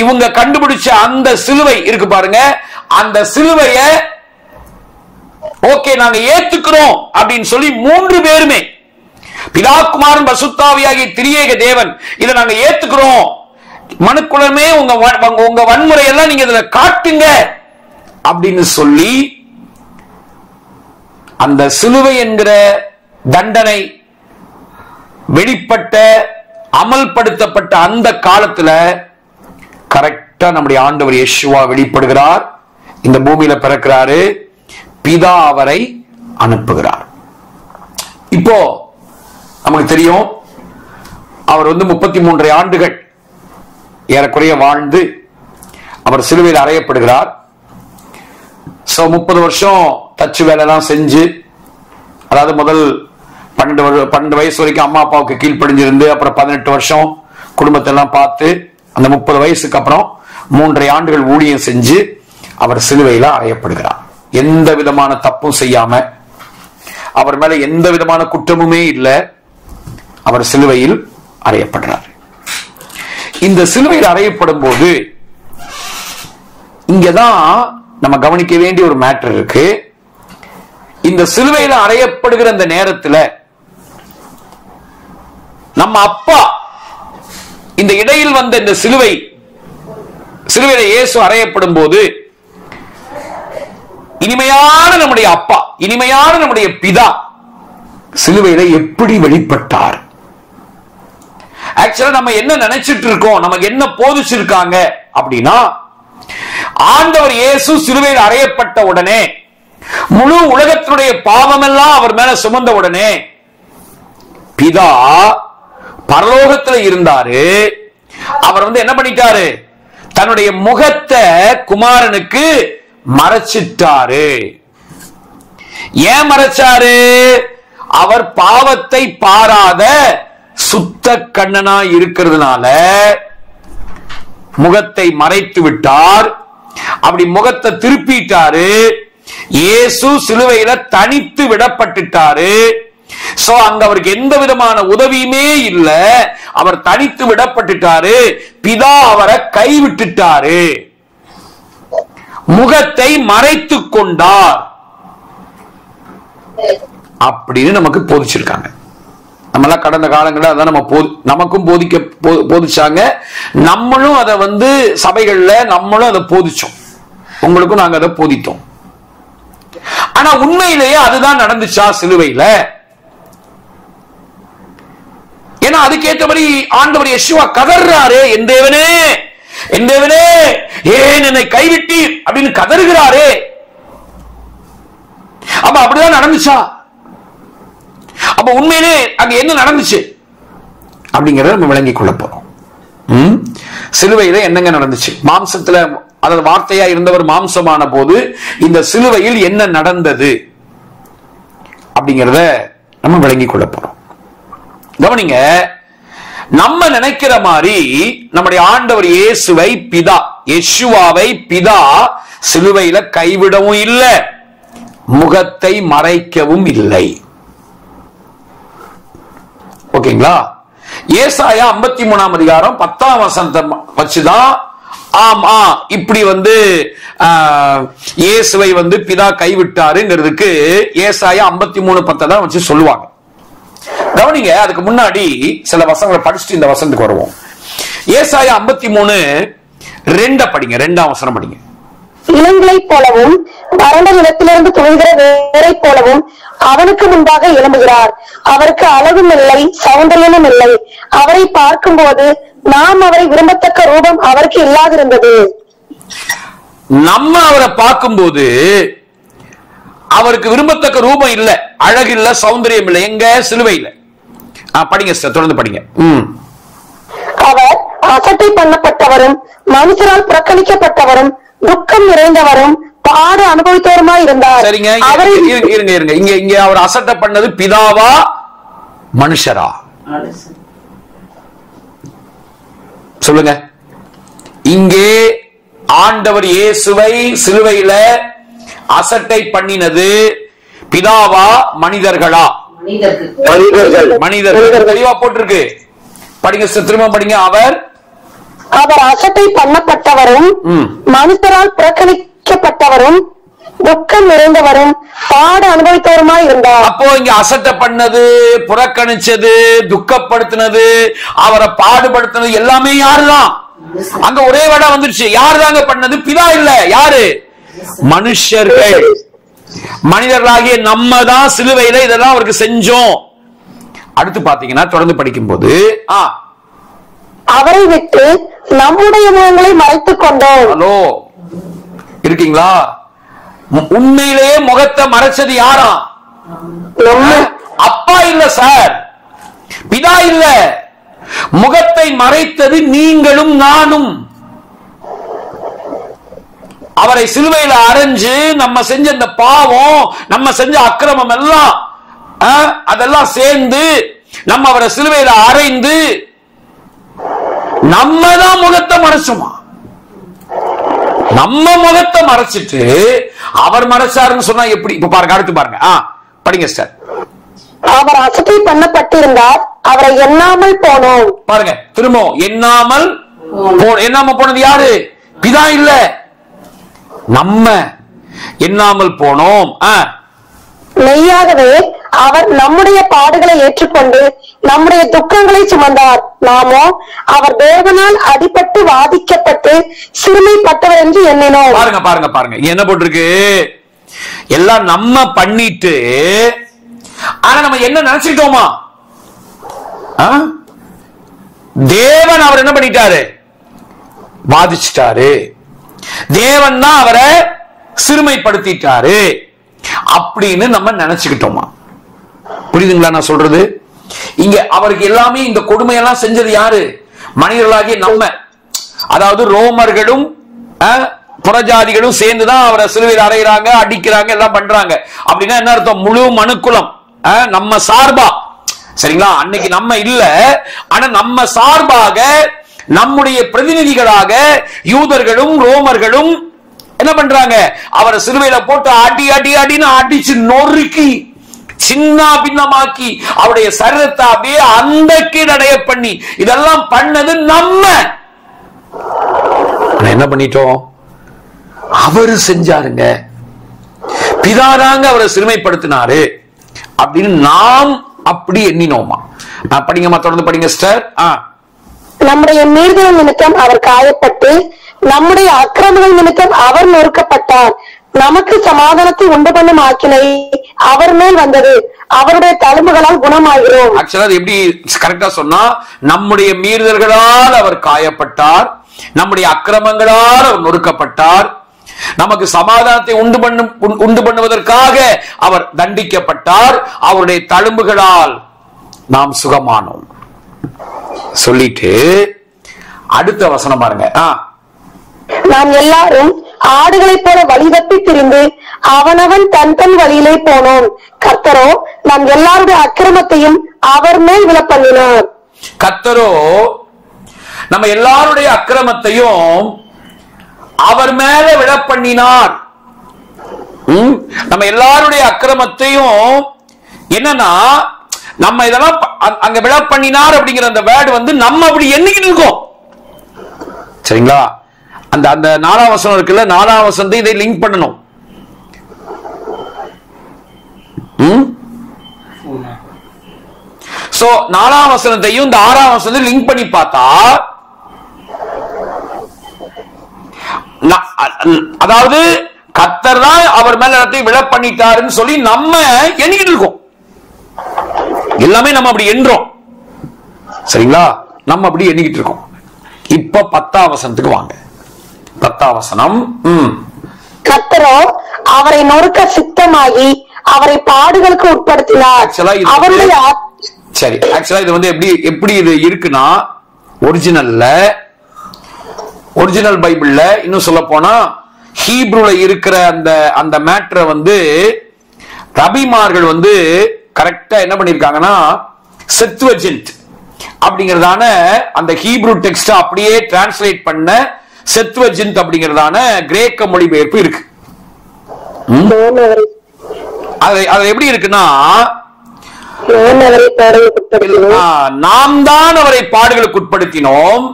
இவங்க கண்டுபிடிச்ச அந்த சிலுவை இருக்கு பாருங்க, அந்த சிலுவைய ஓகே நாங்க ஏத்துக்கிறோம் அப்படின்னு சொல்லி 3 பேருமே பிதா குமாரன் பரிசுத்தாவியாகிய திரியேக தேவன் இதை நாங்க ஏத்துக்கிறோம், மனுக்குலமே உங்க வன்முறை எல்லாம் நீங்க இதுல காட்டுங்க அப்படின்னு சொல்லி அந்த சிலுவை என்கிற தண்டனை வெளிப்பட்ட அமல்படுத்தப்பட்ட அந்த காலத்துல கரெக்டா நம்முடைய ஆண்டவர் யெஷுவா வெளிப்படுகிறார், இந்த பூமியில பிறக்கிறாரு, பிதா அவரை அனுப்புகிறார். இப்போ நமக்கு தெரியும் அவர் வந்து 33 ஆண்டுகள் ஏறக்குறைய வாழ்ந்து அவர் சிலுவையில் அறையப்படுகிறார். 30 வருஷம் தச்சு வேலை எல்லாம் செஞ்சு, அதாவது முதல் 12 வயசு வரைக்கும் அம்மா அப்பாவுக்கு கீழ்ப்படிஞ்சிருந்து அப்புறம் 18 வருஷம் குடும்பத்தை எல்லாம் பார்த்து அந்த 30 வயசுக்கு அப்புறம் 3.5 ஆண்டுகள் ஊழியம் செஞ்சு அவர் சிலுவையில அறையப்படுகிறார். எந்த விதமான தப்பும் செய்யாம, அவர் மேல எந்த விதமான குற்றமுமே இல்லை, அவர் சிலுவையில் அறையப்படுறார். இந்த சிலுவையில் அறையப்படும் போது இங்கதான் நம்ம கவனிக்க வேண்டிய ஒரு மேட்டர் இருக்கு. இந்த சிலுவையில் அறையப்படுகிற அந்த நேரத்துல நம்ம அப்பா இந்த இடையில் வந்த இந்த சிலுவையில இயேசு அறையப்படும் போது இனிமையான நம்முடைய அப்பா, இனிமையான நம்முடைய பிதா சிலுவையில எப்படி வெளிப்பட்டார்? ஆக்சுவலா நம்ம என்ன நினைச்சிட்டு இருக்கோம், நமக்கு என்ன போதிச்சிருக்காங்க அப்படின்னா, ஆண்டவர் இயேசு சிலுவையில் அறையப்பட்ட உடனே முழு உலகத்தினுடைய பாவமெல்லாம் அவர் மேல சுமந்த உடனே பிதா பரலோகத்துல இருந்தாரு, அவர் வந்து என்ன பண்ணிட்டாரு, தன்னுடைய முகத்தை குமாரனுக்கு மறைச்சிட்டாரு. ஏன் மறைச்சாரு? அவர் பாவத்தை பாராத சுத்த கண்ணனா இருக்கிறதுனால முகத்தை மறைத்து விட்டார். அப்படி முகத்தை திருப்பிட்டாரு. இயேசு சிலுவையில தனித்து விடப்பட்டுட்டாரு. சோ அங்க அவருக்கு எந்த விதமான உதவியுமே இல்ல, அவர் தனித்து விடப்பட்டுட்டாரு. பிதா அவரை கைவிட்டுட்டாரு, முகத்தை மறைத்து கொண்டார். அப்படின்னு நமக்கு போதிச்சிருக்காங்க. நம்மளாம் கடந்த காலங்களில் அதான் நம்ம நமக்கும் போதிச்சாங்க. நம்மளும் அதை சபைகள்ல நம்மளும் அதை போதிச்சோம். உங்களுக்கும் நாங்க அதை போதித்தோம். ஆனா உண்மையிலேயே அதுதான் நடந்துச்சா சிலுவையில? ஏன்னா அதுக்கேற்றபடி ஆண்டவர் யெஷுவா கதறாரு, என் தேவனே என் தேவனே ஏன் என்னை கைவிட்டீர் அப்படின்னு கதறுகிறாரே. அப்ப அப்படிதான் நடந்துச்சா? அப்ப உண்மையிலே அங்க என்ன நடந்துச்சு அப்படிங்கறத நம்ம விளங்கிக் கொள்ள போறோம். சிலுவையில என்னங்க நடந்துச்சு? மாம்சத்துல, அதாவது வார்த்தையா இருந்தவர் மாம்சமான போது இந்த சிலுவையில் என்ன நடந்தது அப்படிங்கறத நம்ம விளங்கிக் கொள்ள போறோம். கவனிங்க, நம்ம நினைக்கிற மாதிரி நம்முடைய ஆண்டவர் இயேசுவை பிதா, யெஷுவாவை பிதா சிலுவையில கைவிடவும் இல்லை, முகத்தை மறைக்கவும் இல்லை. ஓகேங்களா? ஏசாயா 53ஆம் அதிகாரம் 10ஆம் வசனத்தை வச்சுதான் ஆமா இப்படி இயேசுவை பிதா கைவிட்டாருங்கிறதுக்கு ஏசாயா 53:10 தான் வச்சு சொல்லுவாங்க. கவனிங்க, அதுக்கு முன்னாடி சில வசனங்களை படிச்சுட்டு இந்த வசனத்துக்கு வருவோம். ஏசாயா 53:2 படிங்க, 2ஆம் வசனம் படிங்க. இளங்களை போலவும் வறண்ட நிலத்திலிருந்து துணிகிற வேரை போலவும் அவனுக்கு முன்பாக எழும்புகிறார். அவருக்கு அழகும் இல்லை, சௌந்தரியமும் இல்லை. அவரை பார்க்கும் போது நாம் அவரை விரும்பத்தக்க ரூபம் அவருக்கு இல்லாதிருந்தது. நம்ம அவரை பார்க்கும்போது அவருக்கு விரும்பத்தக்க ரூபம் இல்ல, அழகு இல்ல, சௌந்தரியம் இல்ல. எங்க? சிலுவையில. படிங்க சார், தொடர்ந்து படிங்க. அவர் அசட்டை பண்ணப்பட்டவரும் மனுஷரால் புறக்கணிக்கப்பட்டவரும் துக்கம் நிறைந்தவரும் பாடு அனுபவித்தவருமாய் இருந்தார். சரிங்க, இருங்க. இங்க அவர் அசட்டை பண்ணது பிதாவா மனுஷரா? சொல்லுங்க. இங்கே ஆண்டவர் இயேசுவை சிலுவையில அசட்டை பண்ணினது பிதாவா மனிதர்களா? மனிதர்கள். தெளிவா போட்டிருக்கு. படிங்க, திரும்ப படிங்க. அவர் அசட்டை பண்ணப்பட்டவரும் மனுஷரால் புறக்கணிக்கப்பட்டவரும் துக்கம் நிறைந்தவரும் பாடு அனுபவித்தவருமாய் இருந்தார். அப்போ இங்க அசட்டை பண்ணது, புறக்கணிச்சது, துக்கப்படுத்தினது, அவரை பாடுபடுத்தினது எல்லாமே யாருதான்? அங்க ஒரே வடை வந்துருச்சு. யாருதாங்க பண்ணது? பிதா இல்ல. யாரு? மனுஷர்கள். மனிதர்களாகிய நம்ம தான் சிலுவையில இதெல்லாம் அவருக்கு செஞ்சோம். அடுத்து பாத்தீங்கன்னா தொடர்ந்து படிக்கும் போது அவரை விட்டு நம்முடைய முகங்களை மறைத்துக் கொண்டோம். ஹலோ, இருக்கீங்களா? உண்மையிலேயே முகத்தை மறைச்சது யாரா? அப்பா இல்ல சார், பிதா இல்ல. முகத்தை மறைத்தது நீங்களும் நானும். அவரை சிலுவையில அரைஞ்சு நம்ம செஞ்ச இந்த பாவம், நம்ம செஞ்ச அக்கிரமம் எல்லாம் அதெல்லாம் சேர்ந்து நம்ம அவரை சிலுவையில அரைந்து நம்ம தான் முகத்தை மறைச்சோமா? நம்ம முகத்தை மறைச்சிட்டு அவர் மறைச்சாருன்னு சொன்னா எப்படி? இப்ப பாருங்க, அடுத்து பாருங்க. படிங்க சார். அவர் அசட்டை பண்ணப்பட்டிருந்தார், அவரை எண்ணாமல் போனோம். பாருங்க, திரும்ப எண்ணாமல் போனது யாரு? பிதா இல்ல, நம்ம எண்ணாமல் போனோம். மெய்யாகவே அவர் நம்முடைய பாடுகளை ஏற்றுக்கொண்டு நம்முடைய துக்கங்களை சுமந்தார். நாமோ அவர் தேவனால் அடிபட்டு வாதிக்கப்பட்டு சிறுமைப்பட்டவர் என்று எண்ணினோம். பாருங்க என்ன போட்டிருக்கு? எல்லாம் நம்ம பண்ணிட்டு, ஆனா நம்ம என்ன நினைச்சிட்டோமா? தேவன் அவர் என்ன பண்ணிட்டாரு? வாதிச்சிட்டாரு. தேவன் தான் அவரை சிறுமைப்படுத்திட்டாரு அப்படின்னு நம்ம நினைச்சுக்கிட்டோமா? புரியுதுங்களா நான் சொல்றது? இங்க அவருக்கு எல்லாமே இந்த கொடுமையெல்லாம் செஞ்சது யாரு? மனிதர்களாகிய நம்ம. அதாவது ரோமர்களும் புறஜாதிகளும் சேர்ந்துதான் அவரை சிலுவையில் அறையிறாங்க, அடிக்கிறாங்க, எல்லாம் பண்றாங்க. அப்படின்னா என்ன அர்த்தம்? முழு மனுக்குலம் நம்ம சார்பா. சரிங்களா? அன்னைக்கு நம்ம இல்ல, ஆனா நம்ம சார்பாக நம்முடைய பிரதிநிதிகளாக யூதர்களும் ரோமர்களும் என்ன பண்றாங்க? அவரை சிலுவையில போட்டு அடி அடி அடின்னு அடிச்சு நொறுக்கி சின்ன பின்னமாக்கி அவருடைய சரீரத்தை அப்படியே அந்த கீழடைய பண்ணி இதெல்லாம் பண்ணது நம்ம. என்ன பண்ணிட்டோம்? அவரு செஞ்சாருங்க. பிதாராங்க அவரை சிறுமைப்படுத்தினாரு. அப்படின்னு நாம் அப்படி எண்ணினோமா? படிங்கம்மா, தொடர்ந்து படிங்க சிஸ்டர். நம்முடைய மீறுதல் நிமித்தம் அவர் காயப்பட்டு நம்முடைய அக்கிரமங்கள் நிமித்தம் அவர் நொறுக்கப்பட்டார். நமக்கு சமாதானத்தை உண்டு பண்ணும் ஆக்கினை அவர் மேல் வந்தது, அவருடைய தழும்புகளால் குணமாகிறோம். ஆக்சுவலா அது எப்படி கரெக்டா சொன்னா, நம்முடைய மீறுதல்களால் அவர் காயப்பட்டார், நம்முடைய அக்கிரமங்களால் அவர் நொறுக்கப்பட்டார், நமக்கு சமாதானத்தை உண்டு பண்ணுவதற்காக அவர் தண்டிக்கப்பட்டார், அவருடைய தழும்புகளால் நாம் சுகமானோம் சொல்லிட்டு அடுத்த வசனம் பாருங்க. நாம் எல்லாரும் ஆடுகளைப் போல வழி தப்பி திரிந்து அவனவன் தன் தன் வழியிலே போனோம். கர்த்தரோ நாம் எல்லாருடைய அக்கிரமத்தையும் அவர் மேல் விழப்பண்ணினார். கர்த்தரோ நம்ம எல்லாருடைய அக்கிரமத்தையும் அவர் மேல விழப்பண்ணினார். நம்ம எல்லாருடைய அக்கிரமத்தையும் என்னன்னா, நம்ம இதெல்லாம் அங்க விழப்பண்ணினார் அப்படிங்கிற அந்த வேர்டு வந்து நம்ம அப்படி எண்ணிக்கிட்டு இருக்கோம். சரிங்களா? அந்த அந்த 4ஆம் வசனம் இருக்குல்ல, 4ஆம் வசனத்தை இதை லிங்க் பண்ணணும். சோ 4ஆம் வசனத்தையும் இந்த 6ஆம் வசனத்தை லிங்க் பண்ணி பார்த்தா, அதாவது கர்த்தர் தான் அவர் மேல எல்லாத்தையும் விழ பண்ணிட்டாருன்னு சொல்லி நம்ம எண்ணிக்கிட்டு இருக்கோம். எல்லாமே நம்ம அப்படி எண்றோம். சரிங்களா? நம்ம அப்படி எண்ணிக்கிட்டு இருக்கோம். இப்ப 10ஆம் வசனத்துக்கு வாங்க. 10ஆம் வசனம். கர்த்தரோ அவரை நொறுக்க சித்தமாகி அவரை பாடுகளுக்கு உட்படுத்தினார். அவருடைய சரி, ஆக்சுவலா இது வந்து எப்படி இது இருக்குன்னா, ஒரிஜினல் பைபிள்ல இன்னும் சொல்ல போனா ஹீப்ரூல இருக்கிற அந்த மேட்டரை வந்து ரபிமார்கள் வந்து கரெக்டா என்ன பண்ணிருக்காங்கன்னா, செப்துவஜின்ட் அப்படிங்கறதான அந்த ஹீப்ரூ டெக்ஸ்ட் அப்படியே டிரான்ஸ்லேட் பண்ண செப்துவஜின்ட் அப்படிங்கறதான கிரேக்க மொழிபெயர்ப்பு இருக்கு. அது எப்படி இருக்குன்னா, நாம் தான் அவரை பாடுகளுக்கு உட்படுத்தினோம்,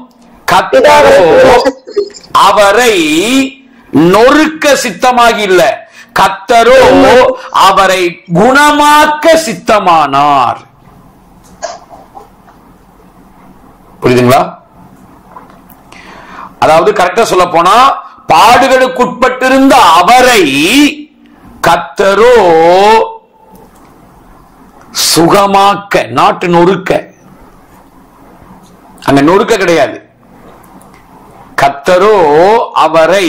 கர்த்தரோ அவரை நொறுக்க சித்தமாகி இல்ல, கர்த்தரோ அவரை குணமாக்க சித்தமானார். புரியுதுங்களா? அதாவது கரெக்டா சொல்ல போனா, பாடுகளுக்கு உட்பட்டிருந்த அவரை கர்த்தரோ சுகமாக்க, நாட்டு நொறுக்க, அங்க நொறுக்க கிடையாது, கர்த்தரோ அவரை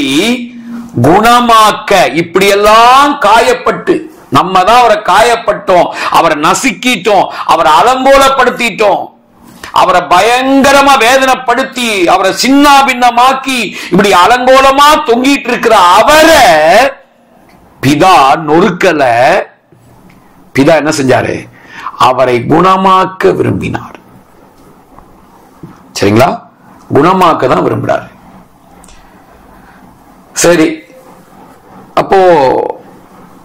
குணமாக்க. இப்படியெல்லாம் காயப்பட்டு, நம்ம தான் அவரை காயப்பட்டோம், அவரை நசுக்கிட்டோம், அவரை அலங்கோலப்படுத்திட்டோம், அவரை பயங்கரமா வேதனைப்படுத்தி அவரை சின்ன பின்னமாக்கி இப்படி அலங்கோலமா தொங்கிட்டு இருக்கிற அவரை பிதா நொறுக்கல. பிதா என்ன செஞ்சாரு? அவரை குணமாக்க விரும்பினார். சரிங்களா? குணமாக்க தான் விரும்புறாரு. சரி, அப்போ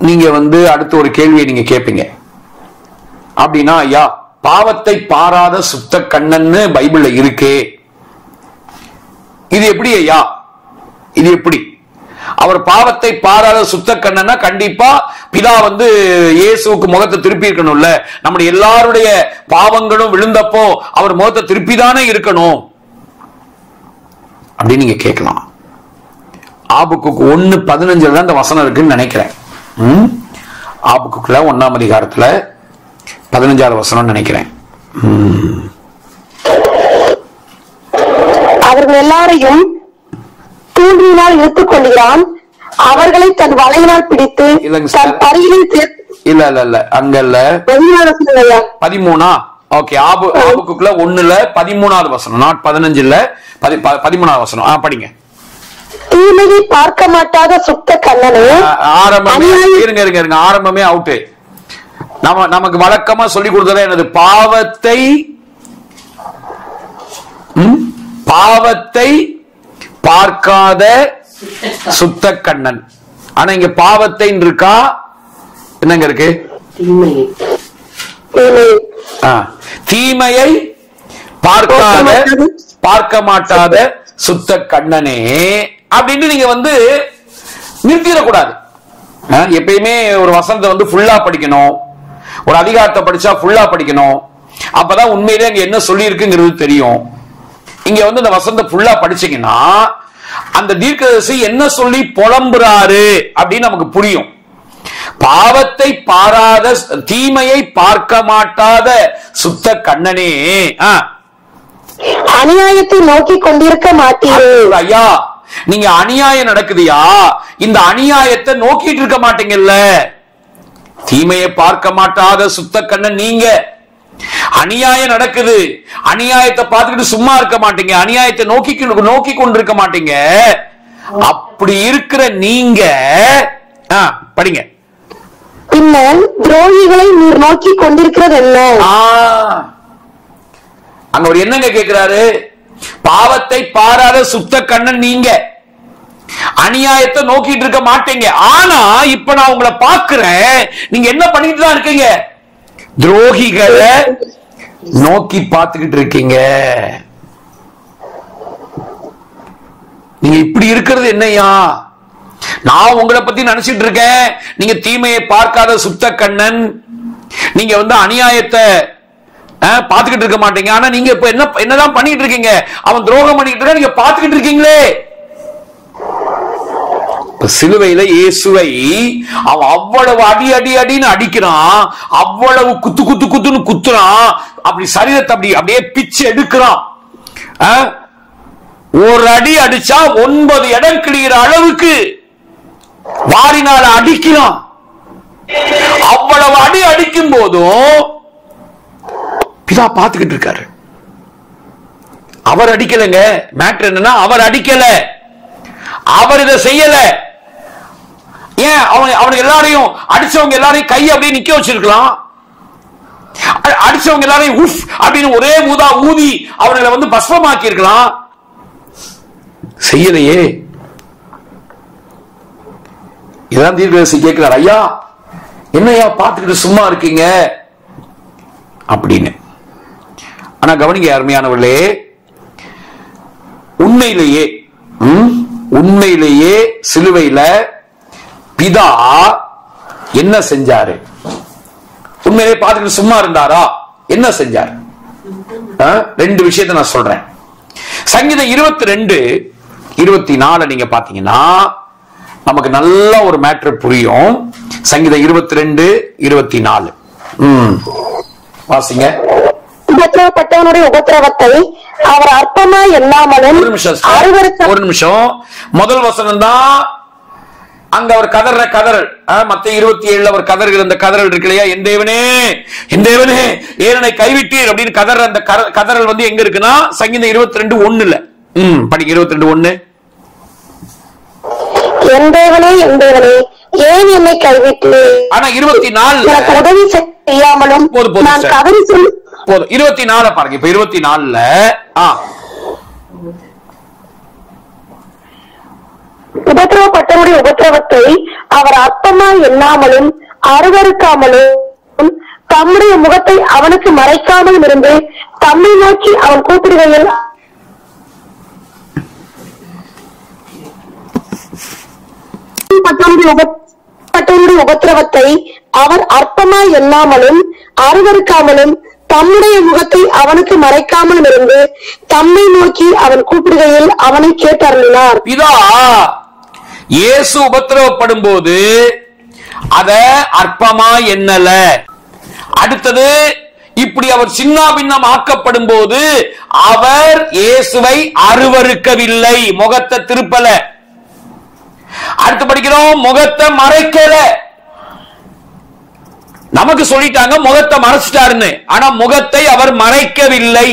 நீங்க வந்து அடுத்த ஒரு கேள்வியை நீங்க கேட்பீங்க. அப்படின்னா, ஐயா பாவத்தை பாராத சுத்த கண்ணன்னு பைபிள்ல இருக்கே, இது எப்படி ஐயா? இது எப்படி? அவர் பாவத்தை பாராத சுத்த கண்ணன்னா கண்டிப்பா பிதா வந்து இயேசுவுக்கு முகத்தை திருப்பி இருக்கணும்ல. நம்முடைய எல்லாருடைய பாவங்களும் விழுந்தப்போ அவர் முகத்தை திருப்பி தானே இருக்கணும் அப்படின்னு நீங்க கேட்கலாம். ஆபக்குக்கு 1:15 தான் இந்த வசனம் இருக்குன்னு நினைக்கிறேன். ஆபக்குக்குள்ள 1ஆம் அதிகாரத்துல 15வது வசனம் நினைக்கிறேன். அவர்கள் எல்லாரையும் தூண்டினால் இழுத்துக் கொள்கிறான், அவர்களை தன் வலையினால் பிடித்து தன் பரியில் இல்ல அங்க இல்ல 13. ஓகே, ஆபக்குக்குள்ள 1ல 13வது வசனம், நாட் 15 இல்ல 13வது வசனம். படிங்க. தீமையை பார்க்க மாட்டாத சுத்த கண்ணனே. ஆரம்பமே இருங்க, ஆரம்பமே அவுட்டு. நமக்கு வழக்கமா சொல்லி கொடுத்தது என்னது? பாவத்தை பார்க்காத சுத்த கண்ணன். ஆனா இங்க பாவத்தை இருக்கா, என்னங்க இருக்கு? தீமையை பார்க்க மாட்டாத சுத்த கண்ணனே அப்படின்னு நீங்க வந்து நிறுத்திடக்கூடாது. எப்பயுமே ஒரு வசனத்தை வந்து ஃபுல்லா படிக்கணும், ஒரு அதிகாரத்தை படிச்சா ஃபுல்லா படிக்கணும். அப்பதான் உண்மையிலே அங்க என்ன சொல்லி இருக்குங்கிறது தெரியும். இங்க வந்து இந்த வசனத்தை ஃபுல்லா படிச்சீங்கன்னா அந்த தீர்க்கதரிசி என்ன சொல்லி புலம்புறாரு அப்படின்னு நமக்கு புரியும். பாவத்தை பாராத, தீமையை பார்க்க மாட்டாத சுத்த கண்ணனே, அநியாயத்தை நோக்கி கொண்டிருக்க மாட்டீரே. ஐயா, நீங்க அநியாயம் நடக்குதுயா, இந்த அநியாயத்தை நோக்கிட்டு இருக்க மாட்டீங்கல்ல. தீமையை பார்க்க மாட்டாத சுத்த கண்ணன் நீங்க. அநியாயம் நடக்குது, அநியாயத்தை பார்த்துக்கிட்டு சும்மா இருக்க மாட்டீங்க, அநியாயத்தை நோக்கி கொண்டிருக்க மாட்டீங்க. அப்படி இருக்கிற நீங்க படிங்க. பின்னர் துரோகிகளை நீர் நோக்கி கொண்டிருக்கிறது என்ன? அங்க ஒரு என்னங்க கேட்கிறாரு? பாவத்தை பாராத சுத்த கண்ணன் நீங்க, அநியாயத்தை நோக்கிட்டு இருக்க மாட்டீங்க. ஆனா இப்ப நான் உங்களை பார்க்கிறேன், நீங்க என்ன பண்ணிட்டு தான் இருக்கீங்க? துரோகிகளை நோக்கி பார்த்துக்கிட்டு இருக்கீங்க. நீங்க இப்படி இருக்கிறது என்னையா? நான் உங்களை பத்தி நினைச்சிட்டு இருக்கேன், நீங்க தீமையை பார்க்காத சுத்த கண்ணன், நீங்க வந்து அநியாயத்தை பார்த்துக்கிட்டு இருக்க மாட்டீங்க. ஆனா நீங்க இப்ப என்னதான் பண்ணிட்டு இருக்கீங்க? அவன் துரோகம் பண்ணிட்டு இருக்க, நீங்க பார்த்துக்கிட்டு இருக்கீங்களே. சிலுவையில இயேசுவை அவன் அவ்வளவு அடி அடி அடின்னு அடிக்கிறான், அவ்வளவு குத்து குத்து குத்துன்னு குத்துறான், அப்படி சரீரத்தை அப்படியே பிச்சு எடுக்கிறான். ஒரு அடி அடிச்சா 9 இடம் கிழிகிற அளவுக்கு வாரினால அடிக்கிறான். அவ்வளவு அடி அடிக்கும் போதும் பிதா பார்த்துக்கிட்டு இருக்காரு. அவர் அடிக்கலங்க. மேட்டர் என்னன்னா, அவர் அடிக்கல, அவர் இதை செய்யல. ஏன் அவனுக்கு எல்லாரையும் அடிச்சவங்க எல்லாரையும் கை அப்படியே நிக்க வச்சிருக்கலாம். அடிச்சவங்க எல்லாரையும் உஃப் அப்படின்னு ஒரே ஊதி அவர்களை வந்து பஸ்மமாக்கி இருக்கலாம். செய்யலையே. இதான் தீர்க்கதரிசி கேட்கிறார், ஐயா என்னையா பார்த்துக்கிட்டு சும்மா இருக்கீங்க அப்படின்னு. ஆனா கவனிங்க அருமையானவர்களே, உண்மையிலேயே சிலுவையில பிதா என்ன செஞ்சாரு? உண்மையிலேயே பார்த்துக்கிட்டு சும்மா இருந்தாரா? என்ன செஞ்சார்? 2 விஷயத்தை நான் சொல்றேன். சங்கீதம் 22:24 நீங்க பாத்தீங்கன்னா நமக்கு நல்ல ஒரு மேட்டர் புரியும். சங்கீதம் 22:24 வாசிங்க. உபத்திரவப்பட்டவனுடைய உபத்திரவத்தை அவர் அற்பமா எண்ணாமலும். ஒரு நிமிஷம். முதல் வசனம் தான் அங்க அவர் கதறல். மத்தேயு 27 அவர் கதறுகிற அந்த கதறல் இருக்கு இல்லையா? என் தேவனே என் தேவனே ஏன் என்னை கைவிட்டீர் அப்படின்னு கதற அந்த கதறல் வந்து எங்க இருக்குன்னா சங்கீதம் 22:1 படிங்க. 22:1. என் தேவனே என் தேவனே ஏன் என்னை கைவிட்டீர். ஆனா 24 உதவி செய்யாமலும் நான் கதறி சொல்லி போதும். 24 பாருங்க. இப்ப 24 உபத்திரவப்பட்டவருடைய உபத்திரவத்தை அவர் அற்பமா எண்ணாமலும் அருவருக்காமலும் தம்முடைய முகத்தை அவனுக்கு மறைக்காமலும் இருந்து தம்மை நோக்கி அவன் கூப்பிடுகையில் உபத்திரவத்தை அவர் அற்பமா எண்ணாமலும் அருவருக்காமலும் தம்முடைய முகத்தை அவனுக்கு மறைக்காமலும் இருந்து தம்மை நோக்கி அவன் கூப்பிடுகையில் அவனை கேட்டருளினார். இதா இயேசு உபத்திரவப்படும் போது அத அற்பமா எண்ணல. அடுத்தது இப்படி அவர் சின்ன பின்னம் ஆக்கப்படும் போது அவர் இயேசுவை அருவருக்கவில்லை, முகத்தை திருப்பல. அடுத்து படிக்கிறோம், முகத்தை மறைக்கல. நமக்கு சொல்லிட்டாங்க முகத்தை மறைச்சிட்டாருன்னு, ஆனா முகத்தை அவர் மறைக்கவில்லை.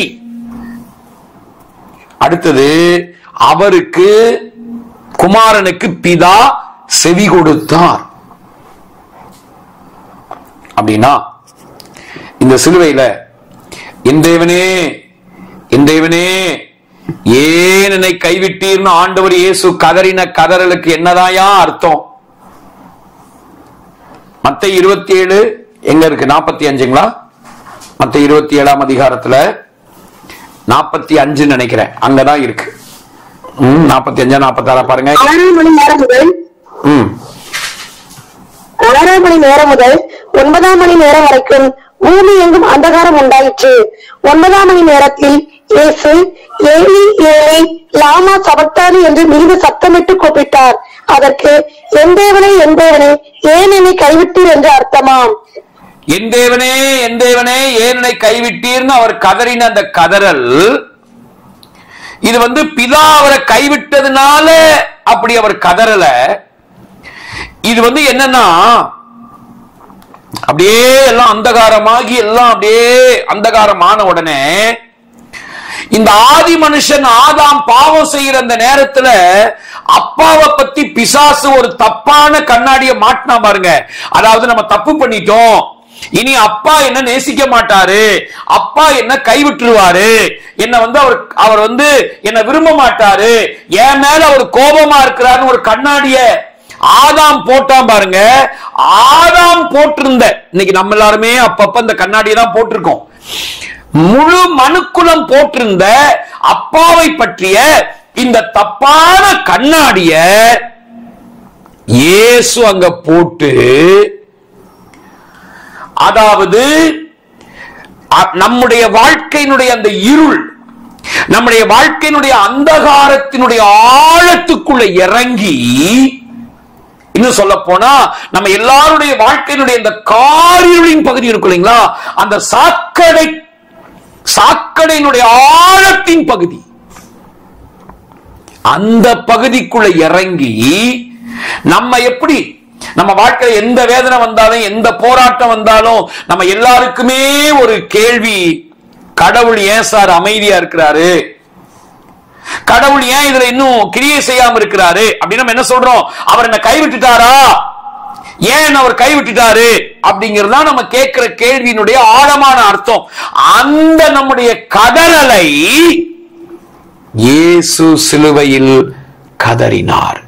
அடுத்தது அவருக்கு குமாரனுக்கு பிதா செவி கொடுத்தார். அப்படின்னா இந்த சிலுவையில என் தேவனே என் தேவனே ஏன் என்னை கைவிட்டீர்னு ஆண்டவர் இயேசு கதறின கதறலுக்கு என்னதாயா அர்த்தம்? மத்தேயு 27 எங்க இருக்கு? 45ங்களா? மத்தேயு 27ஆம் அதிகாரத்துல 45 நினைக்கிறேன், அங்கதான் இருக்கு. 45 46 பாருங்க. 6 மணி நேரம் முதல் 9ஆம் மணி நேரம் வரைக்கும் பூமி எங்கும் அந்தகாரம் உண்டாயிற்று. 9ஆம் மணி நேரத்தில் இயேசு ஏலி ஏலி லாமா சபக்தானி என்று மிகுந்த சத்தமிட்டு கூப்பிட்டார். அதற்கு என் தேவனே என் தேவனே ஏன் என்னை கைவிட்டீர் என்று அர்த்தமாம். என் தேவனே என் தேவனே ஏன் என்னை கைவிட்டீர்னு அவர் கதறின அந்த கதறல், இது பிதா அவரை கைவிட்டதுனால அப்படி அவர் கதறல. இது என்னன்னா, அப்படியே எல்லாம் அந்தகாரமாகி எல்லாம் அப்படியே அந்தகாரமான உடனே இந்த ஆதி மனுஷன் ஆதாம் பாவம் செய்யற அந்த நேரத்துல அப்பாவை பத்தி பிசாசு ஒரு தப்பான கண்ணாடியை மாட்டினா பாருங்க. அதாவது நம்ம தப்பு பண்ணிட்டோம், இனி அப்பா என்ன நேசிக்க மாட்டாரு, அப்பா என்ன கைவிட்டுருவாரு, என்ன அவர் என்ன விரும்ப மாட்டாரு, என் மேல அவர் கோபமா இருக்கிறாருன்னு ஒரு கண்ணாடிய ஆதாம் போட்டான் பாருங்க. ஆதாம் போட்டிருந்த, இன்னைக்கு நம்ம எல்லாருமே அப்பப்ப இந்த கண்ணாடியை தான் போட்டிருக்கோம். முழு மனுக்குலம் போட்டிருந்த அப்பாவை பற்றிய இந்த தப்பான கண்ணாடிய இயேசு அங்க போட்டு, அதாவது நம்முடைய வாழ்க்கையினுடைய அந்த இருள், நம்முடைய வாழ்க்கையினுடைய அந்தகாரத்தினுடைய ஆழத்துக்குள்ள இறங்கி, இன்னும் சொல்ல போனா நம்ம எல்லாருடைய வாழ்க்கையினுடைய இந்த காரிருளின் பகுதி இருக்கு இல்லைங்களா, அந்த சாக்கடையினுடைய ஆழத்தின் பகுதி, அந்த பகுதிக்குள்ள இறங்கி நம்ம எப்படி நம்ம வாழ்க்கையில எந்த வேதனை வந்தாலும் எந்த போராட்டம் வந்தாலும் நம்ம எல்லாருக்குமே ஒரு கேள்வி, கடவுள் ஏன் சார் அமைதியா இருக்கிறாரு, கடவுள் ஏன் இதுல இன்னும் கிரியை செய்யாம இருக்கிறாரு அப்படின்னு நம்ம என்ன சொல்றோம், அவர் என்ன கைவிட்டுட்டாரா, ஏன் அவர் கைவிட்டுட்டாரு அப்படிங்கறதா நம்ம கேட்கிற கேள்வியினுடைய ஆழமான அர்த்தம். அந்த நம்முடைய கதறலை இயேசு சிலுவையில் கதறினார்.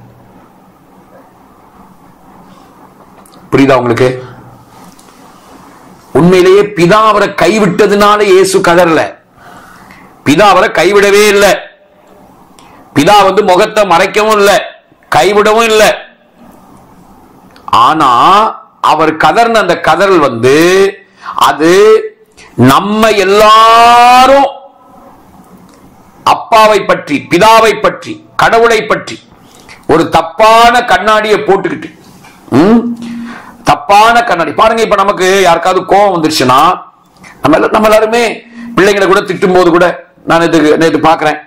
புரியுதா உங்களுக்கு? உண்மையிலேயே பிதா அவரை கைவிட்டதுனால இயேசு கதறல. பிதா அவரை கைவிடவே இல்லை. பிதா முகத்தை மறைக்கவும் இல்லை, கைவிடவும் இல்லை. ஆனா அவர் கதர்ன அந்த கதறல் அது நம்ம எல்லாரும் அப்பாவை பற்றி, பிதாவை பற்றி, கடவுளை பற்றி ஒரு தப்பான கண்ணாடியை போட்டுக்கிட்டு, தப்பான கண்ணாடி பாருங்க. இப்ப நமக்கு யாருக்காவது கோபம் வந்துருச்சுன்னா நம்ம எல்லாருமே பிள்ளைங்களை கூட திட்டும் போது கூட, நான் நேற்று பாக்குறேன்,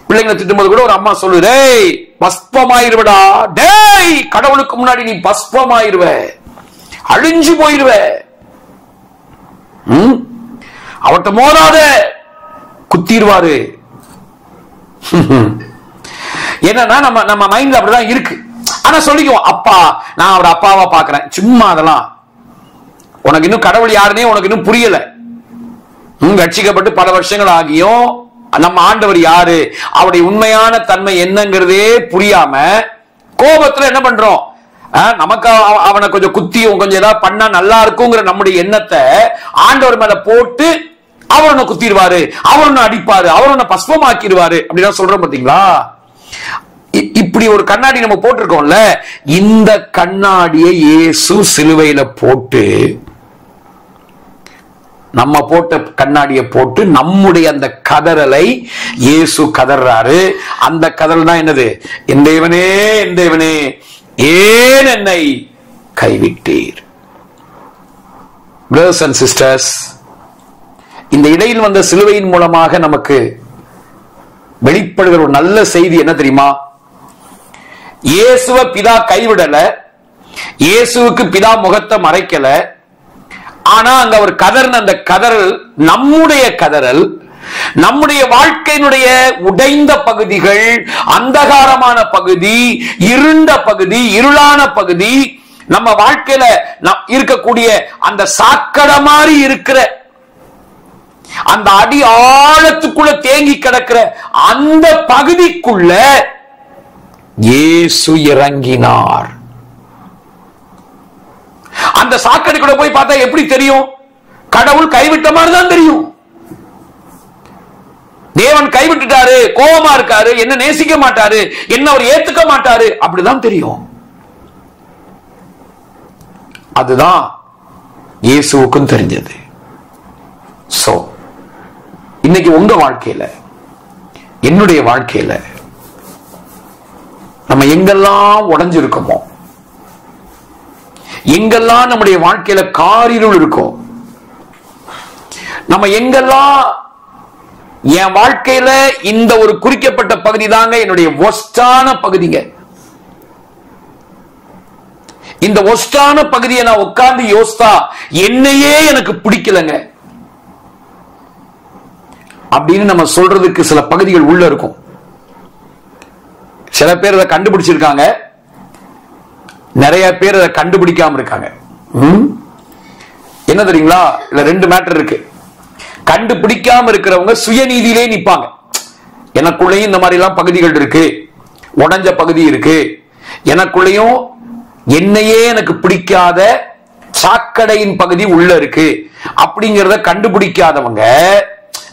பிள்ளைங்களை திட்டும்போது கூட ஒரு அம்மா சொல்லு, டேய் பஸ்பமாயிருவடா, டேய் கடவுளுக்கு முன்னாடி நீ பஸ்பமாயிருவ, அழிஞ்சு போயிருவ, அவட்ட மோதாத, குத்திடுவாரு. என்னன்னா நம்ம மைண்ட்ல அப்படிதான் இருக்கு. ஆனா சொல்லிக்குவோம், அப்பா நான் அவர் அப்பாவா பாக்குறேன், சும்மா அதெல்லாம் உனக்கு இன்னும் கடவுள் யாருன்னே உனக்கு இன்னும் புரியல. ரட்சிக்கப்பட்டு பல வருஷங்கள் ஆகியும் நம்ம ஆண்டவர் யாரு, அவருடைய உண்மையான தன்மை என்னங்கிறதே புரியாம கோபத்துல என்ன பண்றோம், நமக்கு அவனை கொஞ்சம் குத்தி கொஞ்சம் ஏதாவது பண்ணா நல்லா இருக்குங்கிற நம்முடைய எண்ணத்தை ஆண்டவர் மேல போட்டு அவர் ஒன்னு குத்திடுவாரு, அவர் ஒன்னு அடிப்பாரு, அவர் ஒன்னு பஸ்பமாக்கிடுவாரு அப்படின்னா சொல்றோம் பாத்தீங்களா. இப்படி ஒரு கண்ணாடி நம்ம போட்டிருக்கோம்ல, இந்த கண்ணாடியை இயேசு சிலுவையில போட்டு, நம்ம போட்ட கண்ணாடியை போட்டு நம்முடைய அந்த கதறலை இயேசு கதறாரு. அந்த கதறல் தான் என்னது, என் தேவனே என் தேவனே ஏன் என்னை கைவிட்டீர். பிரதர்ஸ் அண்ட் சிஸ்டர்ஸ், இந்த இடையில் வந்த சிலுவையின் மூலமாக நமக்கு வெளிப்படுகிற ஒரு நல்ல செய்தி என்ன தெரியுமா, இயேசுவை பிதா கைவிடல, இயேசுவுக்கு பிதா முகத்தை மறைக்கல. ஆனா அங்க அவர் கதர்ன அந்த கதறல் நம்முடைய கதறல், நம்முடைய வாழ்க்கையினுடைய உடைந்த பகுதிகள், அந்தகாரமான பகுதி, இருண்ட பகுதி, இருளான பகுதி, நம்ம வாழ்க்கையில இருக்கக்கூடிய அந்த சாக்கடை மாதிரி இருக்கிற அந்த அடி ஆழத்துக்குள்ள தேங்கி கிடக்கிற அந்த பகுதிக்குள்ள இயேசு இறங்கினார். அந்த சாக்கடைக்குள்ள போய் பார்த்தா எப்படி தெரியும், கடவுள் கைவிட்ட மாதிரி தான் தெரியும். தேவன் கைவிட்டுட்டாரு, கோபமா இருக்காரு, என்ன நேசிக்க மாட்டாரு, என்ன அவர் ஏத்துக்க மாட்டாரு, அப்படிதான் தெரியும். அதுதான் இயேசுவுக்கும் தெரிஞ்சது. சோ இன்னைக்கு உங்க வாழ்க்கையில, என்னுடைய வாழ்க்கையில நம்ம எங்கெல்லாம் உடைஞ்சிருக்கோமோ, எங்கெல்லாம் நம்முடைய வாழ்க்கையில காரிருள் இருக்கும், நம்ம எங்கெல்லாம் என் வாழ்க்கையில இந்த ஒரு குறிக்கப்பட்ட பகுதி தாங்க என்னுடைய ஒஸ்டான பகுதிங்க, இந்த ஒஸ்டான பகுதியை நான் உட்கார்ந்து யோசித்தா என்னையே எனக்கு பிடிக்கலங்க அப்படின்னு நம்ம சொல்றதுக்கு சில பகுதிகள் உள்ள இருக்கும். சில பேர் அதை கண்டுபிடிச்சிருக்காங்க, நிறைய பேர் அதை கண்டுபிடிக்காம இருக்காங்க. என்ன தெரியுங்களா? இல்ல ரெண்டு மேட்டர் இருக்கு. கண்டுபிடிக்காம இருக்கிறவங்க சுயநீதியிலே நிப்பாங்க. எனக்குள்ளேயும் இந்த மாதிரி எல்லாம் பகுதிகள் இருக்கு, உடைஞ்ச பகுதி இருக்கு, எனக்குள்ளேயும் என்னையே எனக்கு பிடிக்காத சாக்கடையின் பகுதி உள்ள இருக்கு அப்படிங்கறத கண்டுபிடிக்காதவங்க,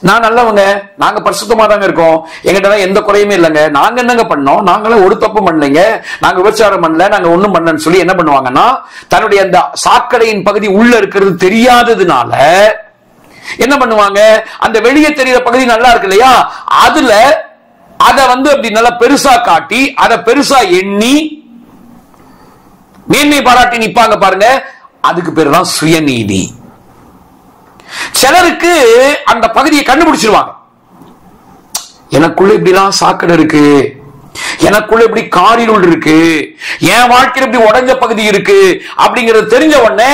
நான் நல்லவங்க, நாங்க பரிசுத்தமா தாங்க இருக்கோம், எங்கிட்ட எந்த குறையுமே இல்லைங்க, நாங்க என்னங்க பண்ணோம், நாங்களும் ஒரு தப்பு பண்ணலைங்க, நாங்க விபச்சாரம் பண்ணல, நாங்க ஒண்ணும் பண்ணலன்னு சொல்லி என்ன பண்ணுவாங்கன்னா, தன்னுடைய அந்த சாக்கடையின் பகுதி உள்ள இருக்கிறது தெரியாததுனால என்ன பண்ணுவாங்க, அந்த வெளியே தெரிகிற பகுதி நல்லா இருக்கு இல்லையா, அதுல அத அப்படி நல்லா பெருசா காட்டி அதை பெருசா எண்ணி மேன்மை பாராட்டி நிப்பாங்க பாருங்க. அதுக்கு பேர் தான் சுயநீதி. சிலருக்கு அந்த பகுதியை கண்டுபிடிச்சிருவாங்க, எனக்குள்ள இப்படிலாம் சாக்கடை இருக்கு, எனக்குள்ள இப்படி காரிருள் இருக்கு, என் வாழ்க்கையில் இப்படி உடைஞ்ச பகுதி இருக்கு அப்படிங்கறது தெரிஞ்ச உடனே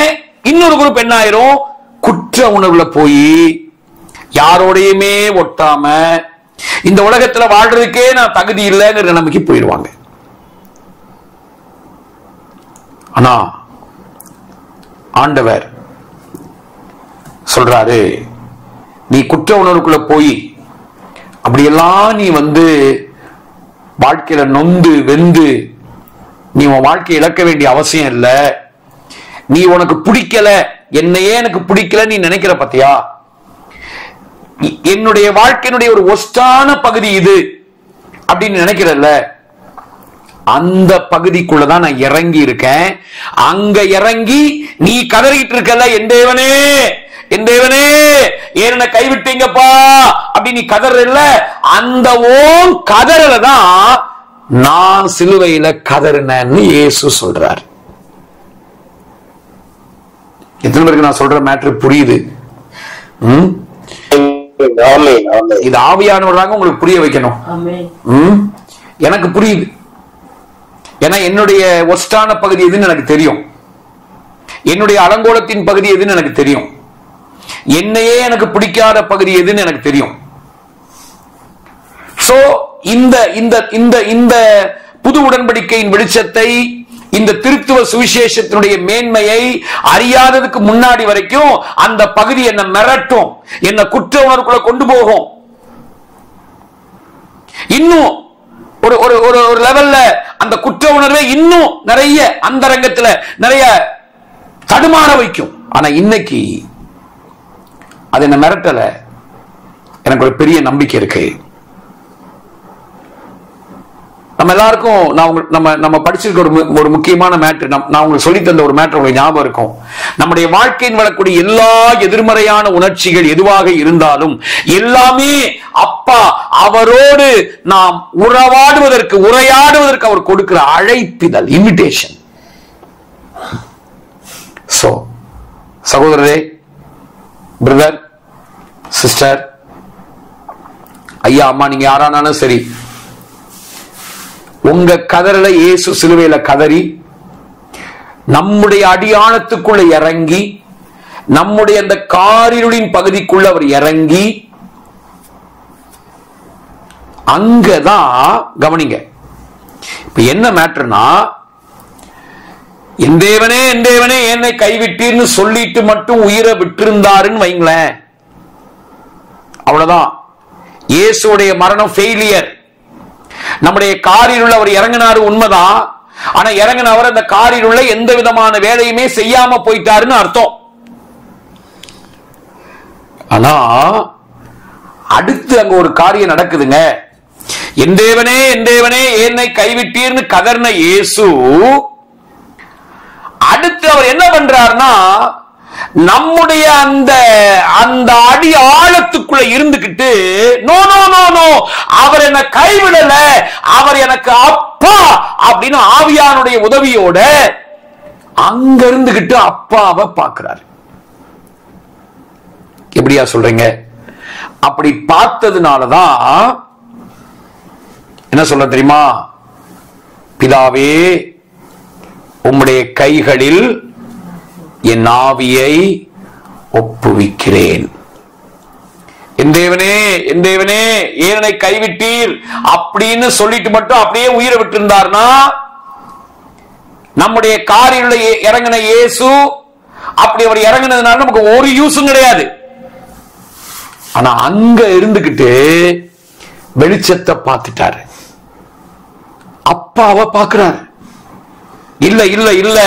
இன்னொரு குரூப் என்ன ஆயிரும், குற்ற உணர்வுல போய் யாரோடையுமே ஒட்டாம இந்த உலகத்துல வாழ்றதுக்கே நான் தகுதி இல்லைங்கிற நிலைமைக்கு போயிடுவாங்க. ஆனா ஆண்டவர் சொல்றாரு, நீ குற்ற உணர்வுக்குள்ள போய் அப்படியெல்லாம் நீ வாழ்க்கையில நொந்து வெந்து நீ உன் வாழ்க்கையை இழக்க வேண்டிய அவசியம் இல்லை. நீ உனக்கு பிடிக்கல, என்னையே எனக்கு பிடிக்கல நீ நினைக்கிற பத்தியா, என்னுடைய வாழ்க்கையினுடைய ஒரு ஒஸ்டான பகுதி இது அப்படின்னு நினைக்கிறல்ல, அந்த பகுதிக்குள்ளதான் நான் இறங்கி இருக்கேன். அங்க இறங்கி நீ கதறிட்டு இருக்கல, என் தேவனே என் தேவனே ஏன் கைவிட்டீங்கப்பா அப்படி நீ கதறல, அந்த ஓம் கதறல தான் நான் சிலுவையில கதறினேன்னு இயேசு சொல்றார். எத்தனை பேருக்கு நான் சொல்ற மேட்டர் புரியுது? இது ஆவியானவராக உங்களுக்கு புரிய வைக்கணும். எனக்கு புரியுது, ஏன்னா என்னுடைய ஒஸ்டான பகுதி எதுன்னு எனக்கு தெரியும், என்னுடைய அலங்கோலத்தின் பகுதி எதுன்னு எனக்கு தெரியும், என்னையே எனக்கு பிடிக்காத பகுதி எதுன்னு எனக்கு தெரியும். சோ இந்த இந்த இந்த இந்த புது உடன்படிக்கையின் வெளிச்சத்தை, இந்த திருத்துவ சுவிசேஷத்தினுடைய மேன்மையை அறியாததுக்கு முன்னாடி வரைக்கும் அந்த பகுதி என்ன மிரட்டும், என்ன குற்ற உணர்வுக்குள்ள கொண்டு போகும். இன்னும் ஒரு ஒரு ஒரு லெவல்ல அந்த குற்ற உணர்வை இன்னும் நிறைய அந்த ரங்கத்துல நிறைய தடுமாற வைக்கும். ஆனா இன்னைக்கு அது என்ன மிரட்டல, எனக்கு ஒரு பெரிய நம்பிக்கை இருக்கு. நம்ம எல்லாருக்கும் நம்ம படிச்சிருக்க ஒரு முக்கியமான மேட்டர், நான் உங்களுக்கு சொல்லி தந்த ஒரு மேட்டர் உங்களுக்கு ஞாபகம் இருக்கும். நம்முடைய வாழ்க்கையின் வரக்கூடிய எல்லா எதிர்மறையான உணர்ச்சிகள் எதுவாக இருந்தாலும் எல்லாமே அப்பா அவரோடு நாம் உரையாடுவதற்கு அவர் கொடுக்கிற அழைப்பிதழ், இன்விடேஷன். சோ சகோதரரே, பிரதர், சிஸ்டர், ஐயா, அம்மா, நீங்க யாரானாலும் சரி, உங்க கதறல இயேசு சிலுவையில கதறி நம்முடைய அடியானத்துக்குள்ள இறங்கி, நம்முடைய அந்த காரிருளின் பகுதிக்குள்ள அவர் இறங்கி, அங்கதான் கவனிங்க. இப்ப என்ன மேட்டர்னா, என் தேவனே என் தேவனே என்னை கைவிட்டீர்னு சொல்லிட்டு மட்டும் உயிரை விட்டிருந்தாருன்னு வைங்களேன், அவ்வளவுதான். இயேசுடைய மரணம் ஃபெயிலியர். நம்முடைய காரில் அவர் இறங்கினாரு உண்மைதான், ஆனா இறங்கினவர் அந்த காரில் உள்ள எந்த விதமான வேலையுமே செய்யாம போயிட்டாருன்னு அர்த்தம். ஆனா அடுத்து அங்க ஒரு காரியம் நடக்குதுங்க. என் தேவனே என்னை கைவிட்டீர்னு கதர்ன இயேசு அடுத்து அவர் என்ன பண்றாருன்னா, நம்முடைய அந்த அந்த அடி ஆழத்துக்குள்ள இருந்துகிட்டு நோ நோ நோ நோ அவர் என்ன கைவிடல, அவர் எனக்கு அப்பா அப்படின்னு ஆவியானுடைய உதவியோட அங்க இருந்துகிட்டு அப்பாவை பார்க்கிறார். எப்படியா சொல்றீங்க? அப்படி பார்த்ததுனாலதான் என்ன சொல்ற தெரியுமா? பிதாவே உம்முடைய கைகளில் என் ஆவியை ஒப்புவிக்கிறேன். என் தேவனே என் தேவனே ஏன் என்னை கைவிட்டீர் அப்படின்னு சொல்லிட்டு மட்டும் அப்படியே உயிரை விட்டு இருந்தார்னா, நம்முடைய காரில் இறங்கின இயேசு அப்படி அவர் இறங்கினதுனால நமக்கு ஒரு யூஸும் கிடையாது. ஆனா அங்க இருந்துகிட்டு வெளிச்சத்தை பார்த்துட்டாரு, அப்பாவை பார்க்கிறார். இல்ல இல்ல இல்ல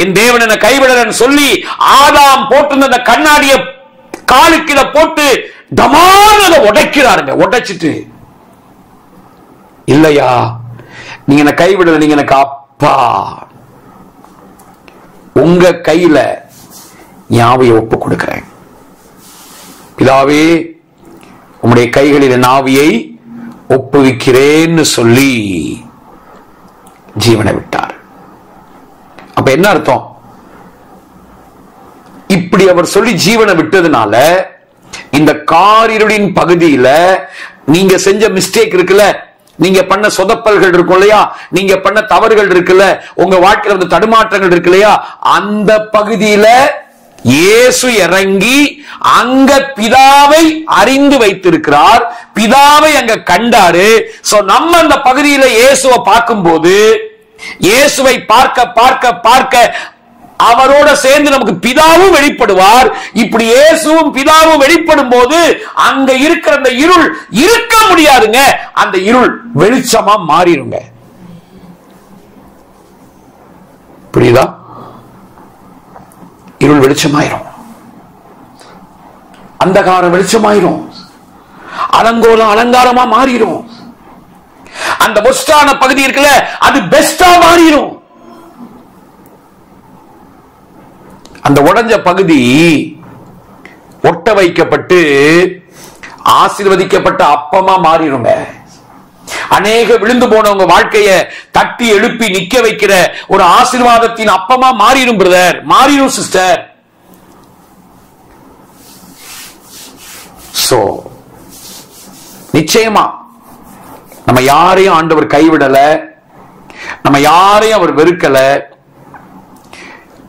என் தேவன் என்ன கைவிடலன்னு சொல்லி ஆதாம் போட்டு அந்த கண்ணாடிய காலுக்கில போட்டு டமானத உடைக்கிறாருங்க. உடைச்சிட்டு இல்லையா நீங்க என்ன கைவிடல, நீங்க எனக்கு அப்பா, உங்க கையில ஞாபக ஒப்பு கொடுக்கிறேன். பிதாவே உம்முடைய கைகளில் என் ஆவியை ஒப்புவிக்கிறேன்னு சொல்லி ஜீவனை விட்டார். அப்ப என்ன அர்த்தம்? இப்படி அவர் சொல்லி ஜீவனை விட்டதுனால இந்த காரிருளின் பகுதியில நீங்க செஞ்ச மிஸ்டேக் இருக்குல்ல, நீங்க பண்ண சொதப்பல்கள் இருக்கும் இல்லையா, நீங்க பண்ண தவறுகள் இருக்குல்ல, உங்க வாழ்க்கையில வந்து தடுமாற்றங்கள் இருக்கு இல்லையா, அந்த பகுதியில இயேசு இறங்கி அங்க பிதாவை அறிந்து வைத்திருக்கிறார், பிதாவை அங்க கண்டாரு. சோ நம்ம அந்த பகுதியில இயேசுவை பார்க்கும்போது, இயேசுவை பார்க்க பார்க்க பார்க்க அவரோட சேர்ந்து நமக்கு பிதாவும் வெளிப்படுவார். இப்படி இயேசுவும் பிதாவும் வெளிப்படும் போது அங்க இருக்கிற அந்த இருள் இருக்க முடியாதுங்க, அந்த இருள் வெளிச்சமா மாறிடுங்க. புரியுதா? இருள் வெளிச்சமாயிரும், அந்தகாரம் வெளிச்சமாயிரும், அலங்கோலம் அலங்காரமா மாறிடும். அந்த ஒஸ்டான பகுதி இருக்குல்ல, அது பெஸ்டா மாறிடும். அந்த உடைஞ்ச பகுதி ஒட்ட வைக்கப்பட்டு ஆசீர்வதிக்கப்பட்ட அப்பமா மாறிடுங்க. அநேக விழுந்து போனவங்க வாழ்க்கைய தட்டி எழுப்பி நிக்க வைக்கிற ஒரு ஆசீர்வாதத்தின் அப்பமா மாறிடும் பிரதர், மாறிடும் சிஸ்டர். சோ நிச்சயமா நம்ம யாரையும் ஆண்டவர் கைவிடல, நம்ம யாரையும் அவர் வெறுக்கல.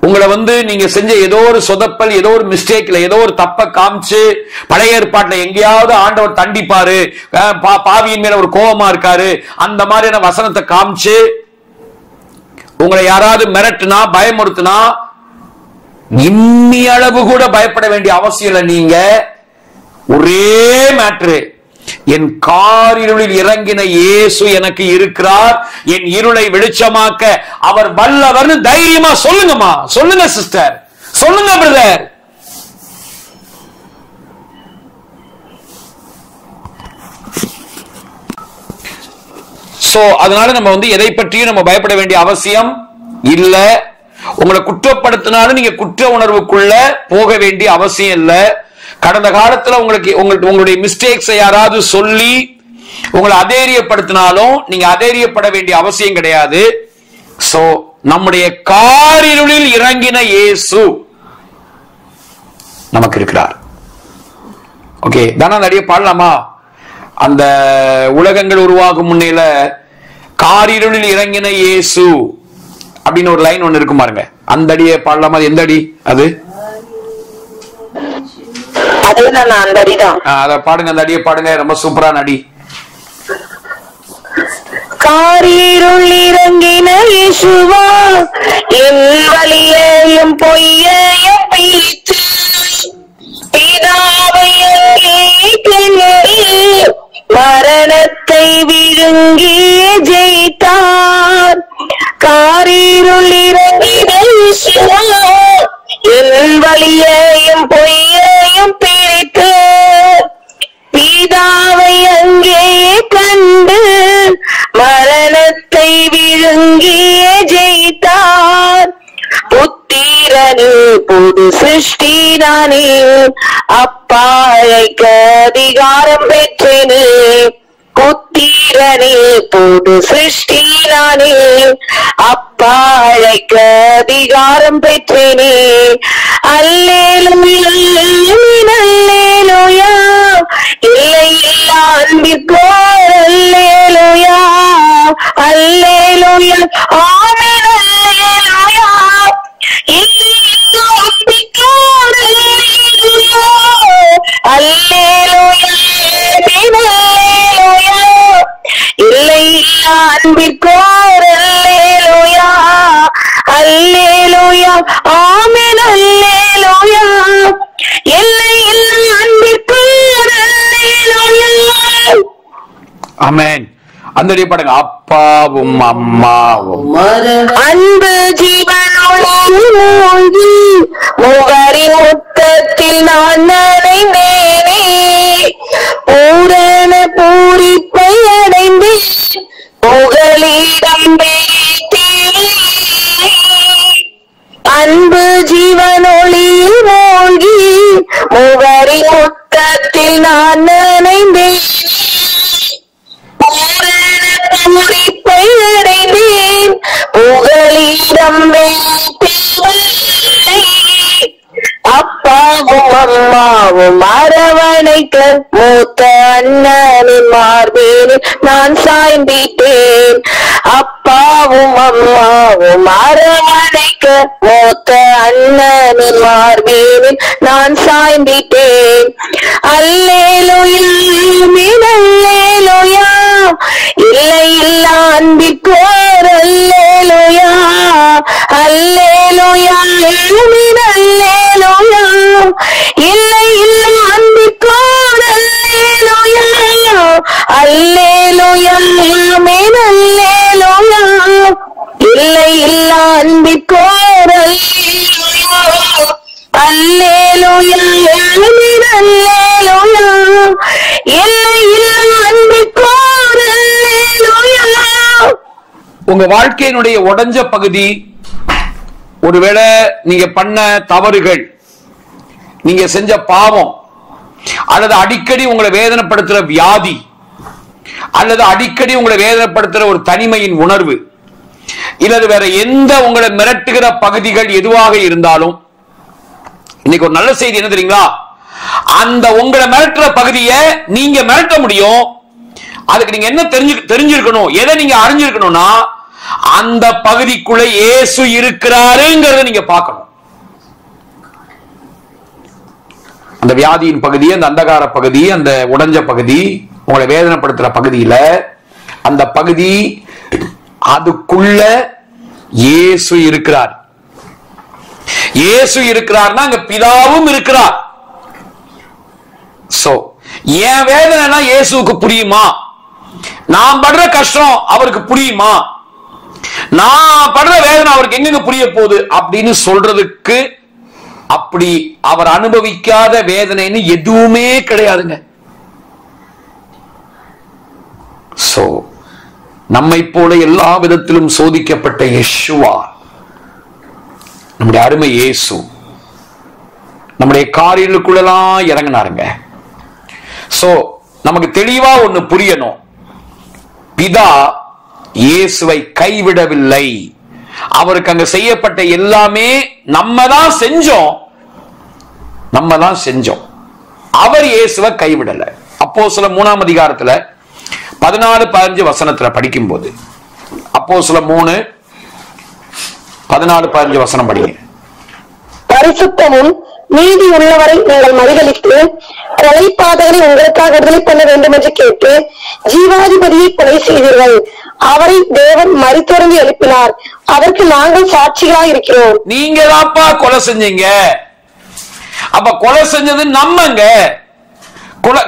உங்களை வந்து நீங்க செஞ்ச ஏதோ ஒரு சொதப்பல், ஏதோ ஒரு மிஸ்டேக்ல ஏதோ ஒரு தப்ப காமிச்சு, பழைய ஏற்பாட்டுல எங்கேயாவது ஆண்டவர் தண்டிப்பாரு, பாவியின் மேல ஒரு கோபமா இருக்காரு, அந்த மாதிரியான வசனத்தை காமிச்சு உங்களை யாராவது மிரட்டுனா பயமுறுத்துனா இன்னி அளவு கூட பயப்பட வேண்டிய அவசியம் இல்லை. நீங்க ஒரே மேட்ரு, என் காரிருளில் இறங்கின இயேசு எனக்கு இருக்கிறார், என் இருளை வெளிச்சமாக்க அவர் வல்லவர்னு தைரியமா சொல்லுங்கம்மா, சொல்லுங்க சிஸ்டர், சொல்லுங்க பிரதர். சோ அதனால நம்ம வந்து எதை பற்றியும் நம்ம பயப்பட வேண்டிய அவசியம் இல்ல. உங்களை குற்றப்படுத்தினாலும் நீங்க குற்ற உணர்வுக்குள்ள போக வேண்டிய அவசியம் இல்ல. கடந்த காலத்துல உங்களுடைய மிஸ்டேக்ஸ் யாராவது சொல்லி உங்களை அதேரியப்படுத்தினாலும் நீங்க அதேரியப்பட வேண்டிய அவசியம் கிடையாது. சோ நம்முடைய காரிருளில் இறங்கின இயேசு நமக்கு இருக்கிறார். ஓகே தானா? நிறைய பாடலாமா? அந்த உலகங்கள் உருவாகும் முன்னையில காரிருளில் இறங்கின இயேசு அப்படின்னு ஒரு லைன் ஒண்ணு இருக்கும் பாருங்க, அந்த அடியை பாடலாமா? எந்த அடி அது? அத பாடுங்க, அந்த அடியை பாடுங்க, ரொம்ப சூப்பரான அடி. காரிருள் இறங்கின இயேசுவா, என் வலியையும் பொய்யையும் பிரித்து பிதாவை அங்கே கண்டு மரணத்தை விழுங்கி ஜெயித்தார். காரிருள் இறங்கின இயேசுவா, என் வலியையும் பொய்யையும் பிரித்து பிதாவை அங்கே கண்டு மரணத்தை விழுங்கிய ஜெயித்தார். புத்திர புத்திரனே புது சிருஷ்டிதானே, அப்பா அழைக்க அதிகாரம் பெற்றேனே. புத்திரனே புது சிருஷ்டிதானே, அப்பா அழைக்க அதிகாரம் பெற்றேனே. அல்லேலூயா அல்லேலூயா, இல்லை இல்லா அன்பிற்கோர் அல்லேலூயா. அல்லேலூயா ஆமென் அல்லேலூயா, இல்லை இல்லா அன்பிற்கோர் அல்லேலூயா. அல்லேலூயா ஆமென் அல்லேலூயா, இல்லை இல்லா அன்பிற்கோர் அல்லேலூயா. அல்லேலூயா ஆமென் அல்லேலூயா, இல்லை இல்லா அன்பிற்கோர் அல்லேலூயா. ஆமென். அந்த பாடுங்க. அப்பாவும் அம்மாவும் அன்பு ஜீவனோடு முகரின் முத்தத்தில் நான் நனைந்தேனே. பூரண பூரிப்பை அடைந்து புகலிடம் பெற்றேனே. அன்பு ஜீவனொளியில் மூழ்கி முகரின் முத்தத்தில் நான் நனைந்தேன். பூரிப்பை அடைந்தேன், புகலிடம் வைத்தேன். அப்பாவும் அம்மாவும் அரவணைக்க மூத்த அண்ணனின் மார்பேனில் நான் சாய்ந்திட்டேன். அப்பாவும் அம்மாவும் அரவணைக்க மூத்த அண்ணனின் மார்பேனில் நான் சாய்ந்திட்டேன். அல்லேலூயா ஆமென் அல்லேலூயா, இல்லை இல்லா அன்பிற்கோர் அல்லேலூயா. அல்லேலூயா ஆமென் அல்லேலூயா, இல்லை இல்லா அன்பிற்கோர் அல்லேலூயா. அல்லேலூயா ஆமென் அல்லேலூயா, இல்லை இல்லா அன்பிற்கோர் அல்லேலூயா. அல்லேலூயா ஆமென் அல்லேலூயா, இல்லை இல்லா அன்பிற்கோர் அல்லேலூயா. உங்க வாழ்க்கையினுடைய உடைஞ்ச பகுதி, ஒருவேளை நீங்க பண்ண தவறுகள், நீங்க செஞ்ச பாவம், அல்லது அடிக்கடி உங்களை வேதனைப்படுத்துற வியாதி, அல்லது அடிக்கடி உங்களை வேதனைப்படுத்துற ஒரு தனிமையின் உணர்வு, இல்லது வேற எந்த உங்களை மிரட்டுகிற பகுதிகள் எதுவாக இருந்தாலும், இன்னைக்கு ஒரு நல்ல செய்தி என்ன தெரியுங்களா? அந்த உங்களை மிரட்டுற பகுதியை நீங்க மிரட்ட முடியும். அதுக்கு நீங்க என்ன தெரிஞ்சிருக்கணும், எதை நீங்க அறிஞ்சிருக்கணும்னா, அந்த பகுதிக்குள்ள இயேசு இருக்கிறாருங்கிறத நீங்க பார்க்கணும். அந்த வியாதியின் பகுதி, அந்த அந்தகார பகுதி, அந்த உடைஞ்ச பகுதி, உங்களை வேதனைப்படுத்துற பகுதியில அந்த பகுதி, அதுக்குள்ள இயேசு இருக்கிறார். இயேசு இருக்கிறார்னா அங்க பிதாவும் இருக்கிறார். சோ என் வேதனை இயேசுவுக்கு புரியுமா? நான் படுற கஷ்டம் அவருக்கு புரியுமா? நான் படுற வேதனை அவருக்கு எங்க புரிய போகுது அப்படின்னு சொல்றதுக்கு, அப்படி அவர் அனுபவிக்காத வேதனைன்னு எதுவுமே கிடையாதுங்க. சோ நம்மை போல எல்லா விதத்திலும் சோதிக்கப்பட்ட யெஷுவா, நம்முடைய அருமை இயேசு, நம்முடைய காரியங்களுக்குள்ளெல்லாம் இறங்கினாருங்க. சோ நமக்கு தெளிவா ஒண்ணு புரியணும், பிதா இயேசுவை கைவிடவில்லை. அவருக்கு அங்க செய்யப்பட்ட எல்லாமே நம்ம தான் செஞ்சோம், அவர் இயேசுவை கைவிடல. அப்போஸ்தலர் 3ஆம் அதிகாரத்துல 14-15 வசனத்துல படிக்கும் போது, அப்போஸ்தலர் 3:14-15 வசனம் படிங்க. பரிசுத்தமும் நீதி உள்ளவரை நீங்கள் மறுதலித்து கொலைபாதகரை உங்களுக்காக விடுதலை பண்ண வேண்டும் என்று கேட்டு ஜீவாதிபதியை கொலை செய்தீர்கள். அவரை தேவன் மரித்தோர்ந்து எழுப்பினார். அதற்கு நாங்கள் சாட்சிகளாக இருக்கிறோம். நீங்க தான்ப்பா கொலை செஞ்சீங்க. அப்ப கொலை செஞ்சது நம்மங்க,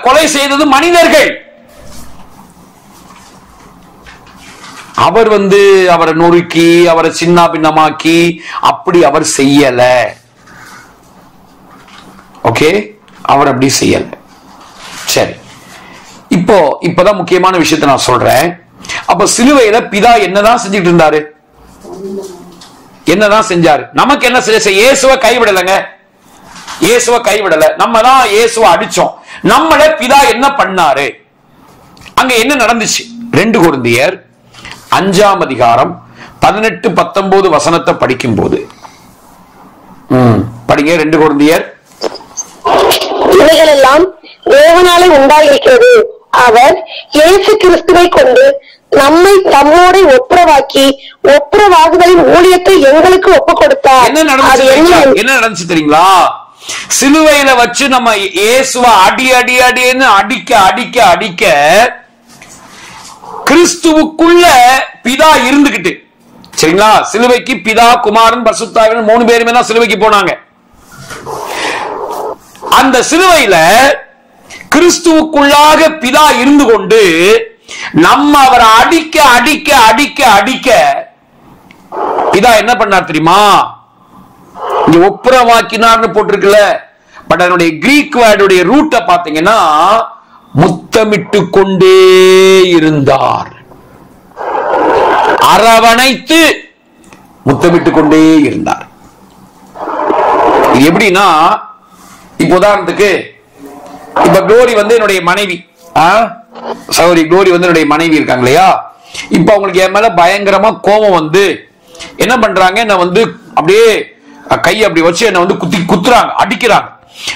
கொலை செய்தது மனிதர்கள். அவர் அவரை நொறுக்கி, அவரை சின்ன பின்னமாக்கி அப்படி அவர் செய்யல. ஓகே, அவர் அப்படி செய்யல. சரி, இப்பதான் முக்கியமான விஷயத்தை நான் சொல்றேன். அப்ப சிலுவையில பிதா என்னதான் செஞ்சுட்டு இருந்தாரு? என்னதான் செஞ்சாரு? நமக்கு என்ன செஞ்ச? இயேசுவை கைவிடலைங்க. இயேசுவை கைவிடல. நம்ம தான் இயேசுவை அடிச்சோம். நம்மள பிதா என்ன பண்ணாரு? அங்க என்ன நடந்துச்சு? 2 கொரிந்தியர் 5ஆம் அதிகாரம் 18-19 வசனத்தை படிக்கும் போது படிங்க. 2 கொரிந்தியர். இவைகள் எல்லாம் தேவனாலே உண்டாயிருக்கிறது. அவர் இயேசு கிறிஸ்துவை கொண்டு நம்மை தம்மோடு ஒப்புரவாக்கி ஒப்புரவாகுதலின் ஊழியத்தை எங்களுக்கு ஒப்பு கொடுத்தார். என்ன நடந்துச்சு தெரியுங்களா? சிலுவையில வச்சு நம்ம இயேசுவை அடின்னு அடிக்க கிறிஸ்துவுக்குள்ள பிதா இருந்துகிட்டு, சரிங்களா? சிலுவைக்கு பிதா, குமாரன், பரிசுத்தாவின் 3 பேருமே தான் சிலுவைக்கு போனாங்க. அந்த சிலுவையில கிறிஸ்துவுக்குள்ளாக பிதா இருந்து கொண்டு நம்ம அவரை அடிக்க பிதா என்ன பண்ணார் தெரியுமா? இங்க ஒப்புரவாக்கினார்னு போட்டிருக்குல்ல, பட் அதனுடைய கிரீக் வேர்டுடைய ரூட்டை பாத்தீங்கன்னா முத்தமிட்டு கொண்டே இருந்தார். அரவணைத்து முத்தமிட்டு கொண்டே இருந்தார். இது எப்படின்னா, இப்ப உதாரணத்துக்கு இப்ப குளோரி வந்து என்னுடைய மனைவி, சகோதரி குளோரி வந்து என்னுடைய மனைவி இருக்காங்க இல்லையா? இப்ப அவங்களுக்கு என் மேல பயங்கரமா கோபம் வந்து என்ன பண்றாங்க, என்ன வந்து அப்படியே கை அப்படி வச்சு என்ன வந்து குத்துறாங்க, அடிக்கிறாங்க.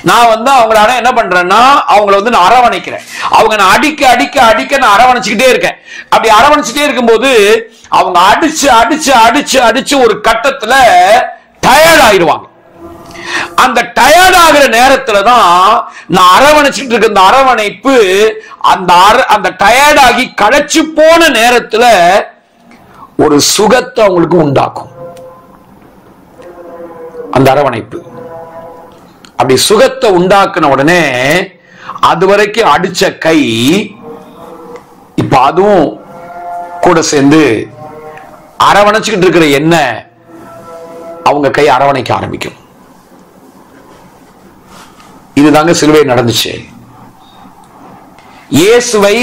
நான் வந்து அவங்களால என்ன பண்றேன்னா அவங்கள வந்து நான் அரவணைக்கிறேன். அவங்க நான் அடிக்க நான் அரவணைச்சுக்கிட்டே இருக்கேன். அப்படி அரவணைச்சுட்டே இருக்கும்போது அவங்க அடிச்சு ஒரு கட்டத்துல டயர்ட் ஆயிடுவாங்க. அந்த டயர்ட் ஆகிற நேரத்துல தான் நான் அரவணைச்சிட்டு இருக்க அந்த அரவணைப்பு அந்த டயர்ட் ஆகி களைச்சு போன நேரத்துல ஒரு சுகத்தை அவங்களுக்கு உண்டாக்கும். அந்த அரவணைப்பு அப்படி சுகத்தை உண்டாக்குன உடனே அது வரைக்கும் அடிச்ச கை இப்ப அதுவும் கூட சேர்ந்து அரவணைச்சுக்கிட்டு இருக்கிற என்ன அவங்க கை அரவணைக்க ஆரம்பிக்கும். இதுதாங்க சிலுவை நடந்துச்சு. இயேசுவை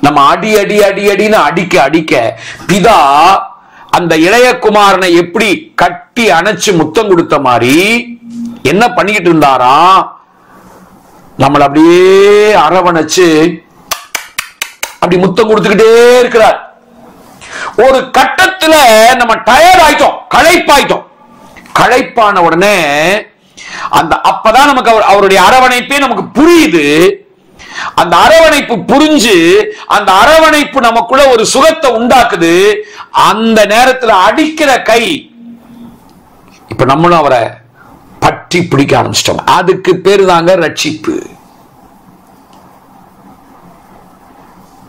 நம்ம அடின்னு அடிக்க பிதா அந்த இளையகுமாரனை எப்படி கட்டி அணைச்சு முத்தம் கொடுத்த மாதிரி என்ன பண்ணிக்கிட்டு இருந்தாரா, நம்மள அப்படியே அரவணைச்சு அப்படி முத்தம் கொடுத்துக்கிட்டே இருக்கிறார். ஒரு கட்டத்துல நம்ம டயர்ட் ஆயிட்டோம், களைப்பான உடனே அப்பதான் நமக்கு அவருடைய அரவணைப்பே நமக்கு புரியுது. அந்த அரவணைப்பு புரிஞ்சு அந்த அரவணைப்பு நமக்குள்ள ஒரு சுகத்தை உண்டாக்குது. அந்த நேரத்தில் அடிக்கிற கை இப்ப நம்மளும் அவரை பற்றி பிடிக்க ஆரம்பிச்சிட்டோம். அதுக்கு பேரு தாங்க ரட்சிப்பு.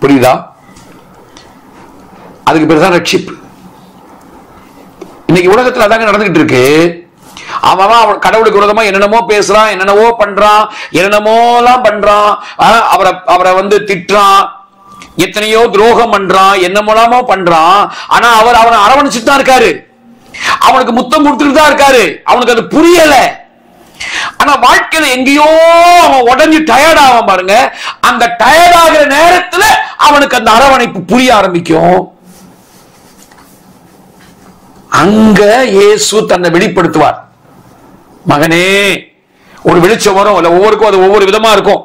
புரியுதா? அதுக்கு பேரு தான் ரட்சிப்பு. இன்னைக்கு உலகத்தில் அதாங்க நடந்துகிட்டு இருக்கு. அவன் கடவுளுக்கு விரோதமா என்னென்னமோ பேசுறான், என்னென்னவோ பண்றான், என்னென்னமோலாம் பண்றான். அவரை வந்து திட்டுறான், எத்தனையோ துரோகம் பண்றான், என்னமோலாமோ பண்றான். ஆனா அவர் அவனை அரவணைச்சுட்டு தான் இருக்காரு, அவனுக்கு முத்தம் கொடுத்துட்டு தான் இருக்காரு. அவனுக்கு அது புரியல. ஆனா வாழ்க்கையில எங்கேயோ அவன் உடஞ்சி டயர்ட் ஆவான் பாருங்க. அந்த டயர்ட் ஆகிற நேரத்துல அவனுக்கு அந்த அரவணைப்பு புரிய ஆரம்பிக்கும். அங்க இயேசு தன்னை வெளிப்படுத்துவார். மகனே, ஒரு வெளிச்சம் வரும். ஒவ்வொருக்கும் அது ஒவ்வொரு விதமா இருக்கும்.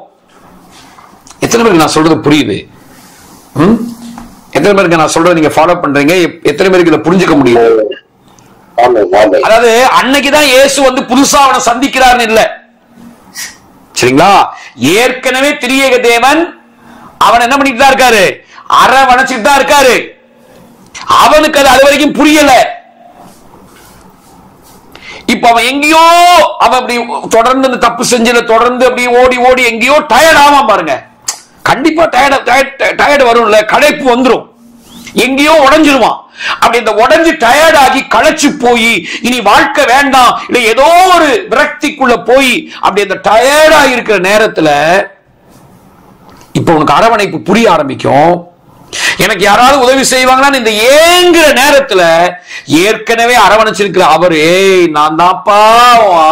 எத்தனை பேருக்கு நான் சொல்றது புரியுது? எத்தனை பேருக்கு நான் சொல்றது நீங்க ஃபாலோ பண்றீங்க? எத்தனை பேருக்கு இதை புரிஞ்சுக்க முடியும்? அதாவது அன்னைக்குதான் இயேசு வந்து புதுசா அவனை சந்திக்கிறார்னு இல்ல, சரிங்களா? ஏற்கனவே திரியேக தேவன் அவன் என்ன பண்ணிட்டு தான் இருக்காரு, அரவணைச்சிட்டு தான் இருக்காரு. அவனுக்கு அது வரைக்கும் புரியல. இப்ப அவன் எங்கேயோ அவன் அப்படி தொடர்ந்து அந்த தப்பு செஞ்சல தொடர்ந்து அப்படி ஓடி எங்கேயோ டயர்ட் ஆவான் பாருங்க. கண்டிப்பா டயர்ட் வரும்ல, களைப்பு வந்துடும், எங்கேயோ உடஞ்சிருவான். அப்படி இந்த உடஞ்சு டயர்ட் ஆகி களைச்சு போய் இனி வாழ்க்கை வேண்டாம் இல்ல ஏதோ ஒரு விரக்திக்குள்ள போய் அப்படி அந்த டயர்டா இருக்கிற நேரத்துல இப்ப உனக்கு அரவணைப்பு புரிய ஆரம்பிக்கும். எனக்கு யாராவது உதவி செய்வாங்களான்னு இந்த ஏங்குற நேரத்துல ஏற்கனவே அரவணைச்சிருக்கிற அவரு நான் தான்ப்பா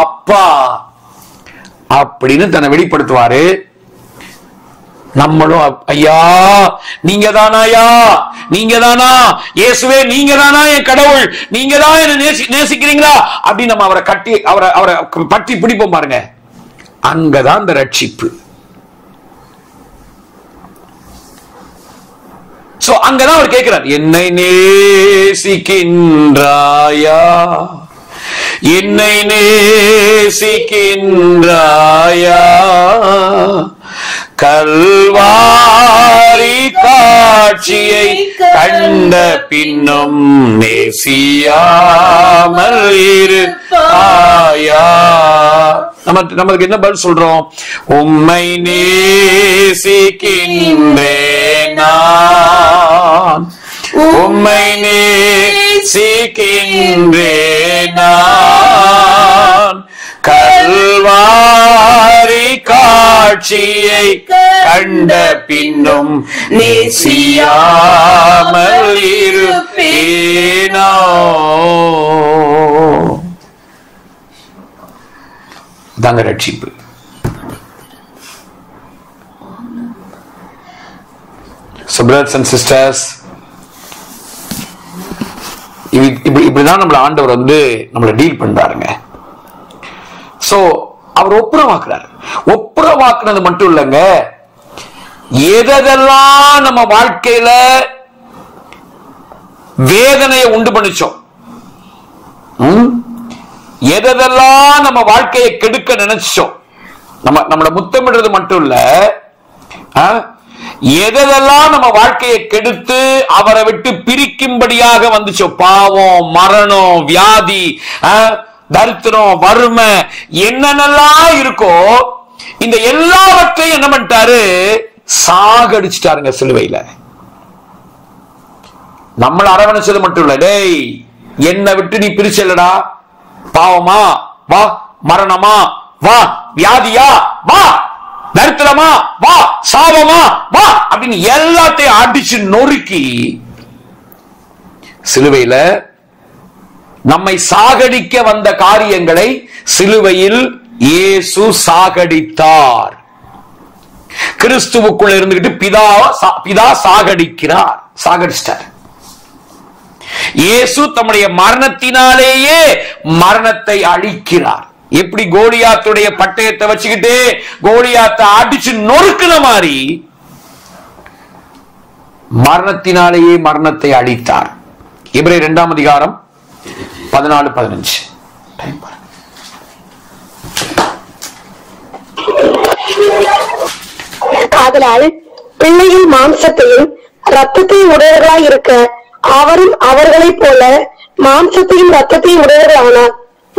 அப்பா அப்படின்னு தன்னை வெளிப்படுத்துவாரு. நம்மளும் ஐயா நீங்க தானா, ஐயா நீங்க தானா, இயேசுவே நீங்க தானா என் கடவுள், நீங்க தான் என்ன நேசிக்கிறீங்களா அப்படின்னு நம்ம அவரை கட்டி அவரை பற்றி பிடிப்போம் பாருங்க. அங்கதான் இந்த ரட்சிப்பு. சோ அங்கதான் அவர் கேட்கிறார், என்னை நேசிக்கின்றாயா, என்னை நேசிக்கின்றாயா, கல்வாரி காட்சியை கண்ட பின்னும் நேசியாமல் இருப்பாயா. நமக்கு என்ன பதில் சொல்றோம்? உம்மை நேசிக்கின்றேன் நான், உம்மை நேசிக்கின்றேன் நான், கல்வாரி காட்சியை கண்ட பின்னும் நேசியாமல் இருப்பேனோ. தாங்க ரட்சிப்பு. So brothers and sisters, இப்படிதான் நம்மள ஆண்டவர் நம்மள டீல் பண்றாருங்க. சோ அவர் ஒப்புரவாக்குறாரு. ஒப்புரவாக்குனது மட்டும் இல்லைங்க, எதெல்லாம் நம்ம வாழ்க்கையில வேதனையை உண்டு பண்ணிச்சோம், எதெல்லாம் நம்ம வாழ்க்கையை கெடுக்க நினைச்சோம், நம்மள முத்தமிடுறது மட்டும் இல்ல, எதெல்லாம் நம்ம வாழ்க்கையை கெடுத்து அவரை விட்டு பிரிக்கும்படியாக வந்துச்சோ, பாவம், மரணம், வியாதி, தரித்திரம், வறுமை, என்னென்னலாம் இருக்கோ இந்த எல்லாவற்றையும் என்ன பண்ணிட்டாரு? சாகடிச்சிட்டாருங்க சிலுவையில. நம்மள அரவணைச்சது மட்டும் இல்ல, டேய் என்னை விட்டு நீ பிரிச்சலடா, பாவமா வா, மரணமா வா, வியாதியா வா, தரித்திரமா வா, சாபமா வா அப்படின்னு எல்லாத்தையும் அடிச்சு நொறுக்கி சிலுவையில நம்மை சாகடிக்க வந்த காரியங்களை சிலுவையில் இயேசு சாகடித்தார். கிறிஸ்துவுக்குள்ள இருந்துகிட்டு பிதா சாகடிக்கிறார், சாகடிச்சிட்டார். இயேசு தம்முடைய மரணத்தினாலேயே மரணத்தை அழிக்கிறார். எப்படி கோலியாத்துடைய பட்டயத்தை வச்சுக்கிட்டு கோலியாத்தை அடிச்சு நொறுக்குன மாதிரி மரணத்தினாலேயே மரணத்தை அழித்தார். எபிரேயர் 2 அதிகாரம் 14-15. ஆதலால் பிள்ளைகள் மாம்சத்தையும் ரத்தத்தையும் உடையவர்களாய் இருக்க அவரும் அவர்களைப் போல மாம்சத்தையும் ரத்தத்தையும் உடையவர்களானார்.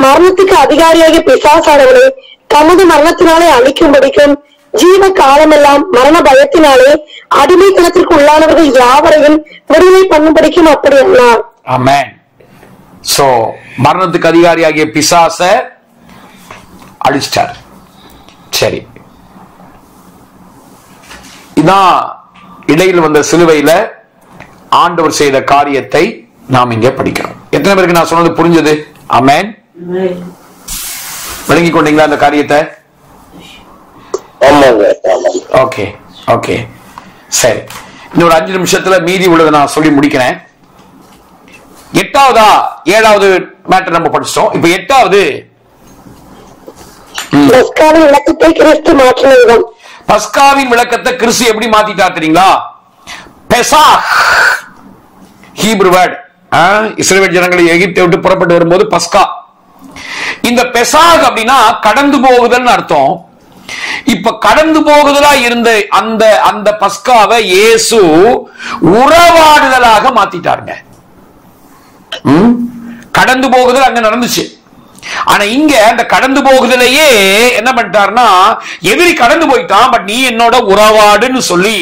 மரணத்துக்கு அதிகாரியாகிய பிசாசானவனை தமது மரணத்தினாலே அழிக்கும்படிக்கும் ஜீவ காலமெல்லாம் மரண பயத்தினாலே அடிமைத்தனத்திற்கு உள்ளானவர்கள் யாவரையும் விடுதலை பண்ணும்படிக்கும் அப்படி என்னார். ஆமென். சோ மரணத்துக்கு அதிகாரியாகிய பிசாச அழிச்சிட்டார். சரி, இதான் இடையில் வந்த சிலுவையில ஆண்டவர் செய்த காரியத்தை நாம் இங்கே படிக்கிறோம். எத்தனை பேருக்கு நான் சொன்னது புரிஞ்சது? ஆமென். விளங்கி கொண்டீங்களா அந்த காரியத்தை? ஓகே ஓகே சரி, இன்னொரு 5 நிமிஷத்துல மீதி உள்ளதை நான் சொல்லி முடிக்கிறேன். 8வதா 7வது மேட்டர் நம்ம படிச்சோம். இப்ப 8வது பஸ்காவின் விளக்கத்தை கிறிஸ்து மாற்றினார். பஸ்காவின் விளக்கத்தை கிறிஸ்து எப்படி மாத்திட்டார் தெரியுங்களா? Berserk, Hebrew word. இஸ்ரவேல் ஜனங்களை எகிப்தை விட்டு புறப்பட்டு வரும்போது பஸ்கா. இந்த பெசாக் அப்படின்னா கடந்து போகுதல் அர்த்தம். இப்ப கடந்து போகுதலா இருந்த அந்த பஸ்காவை இயேசு உறவாடுதலாக மாத்திட்டாருங்க. கடந்து போகுதல் அங்க நடந்துச்சு. ஆனா இங்க அந்த கடந்து போகுதலையே என்ன பண்ணிட்டாருன்னா, எதிரி கடந்து போயிட்டான், பட் நீ என்னோட உறவாடுன்னு சொல்லி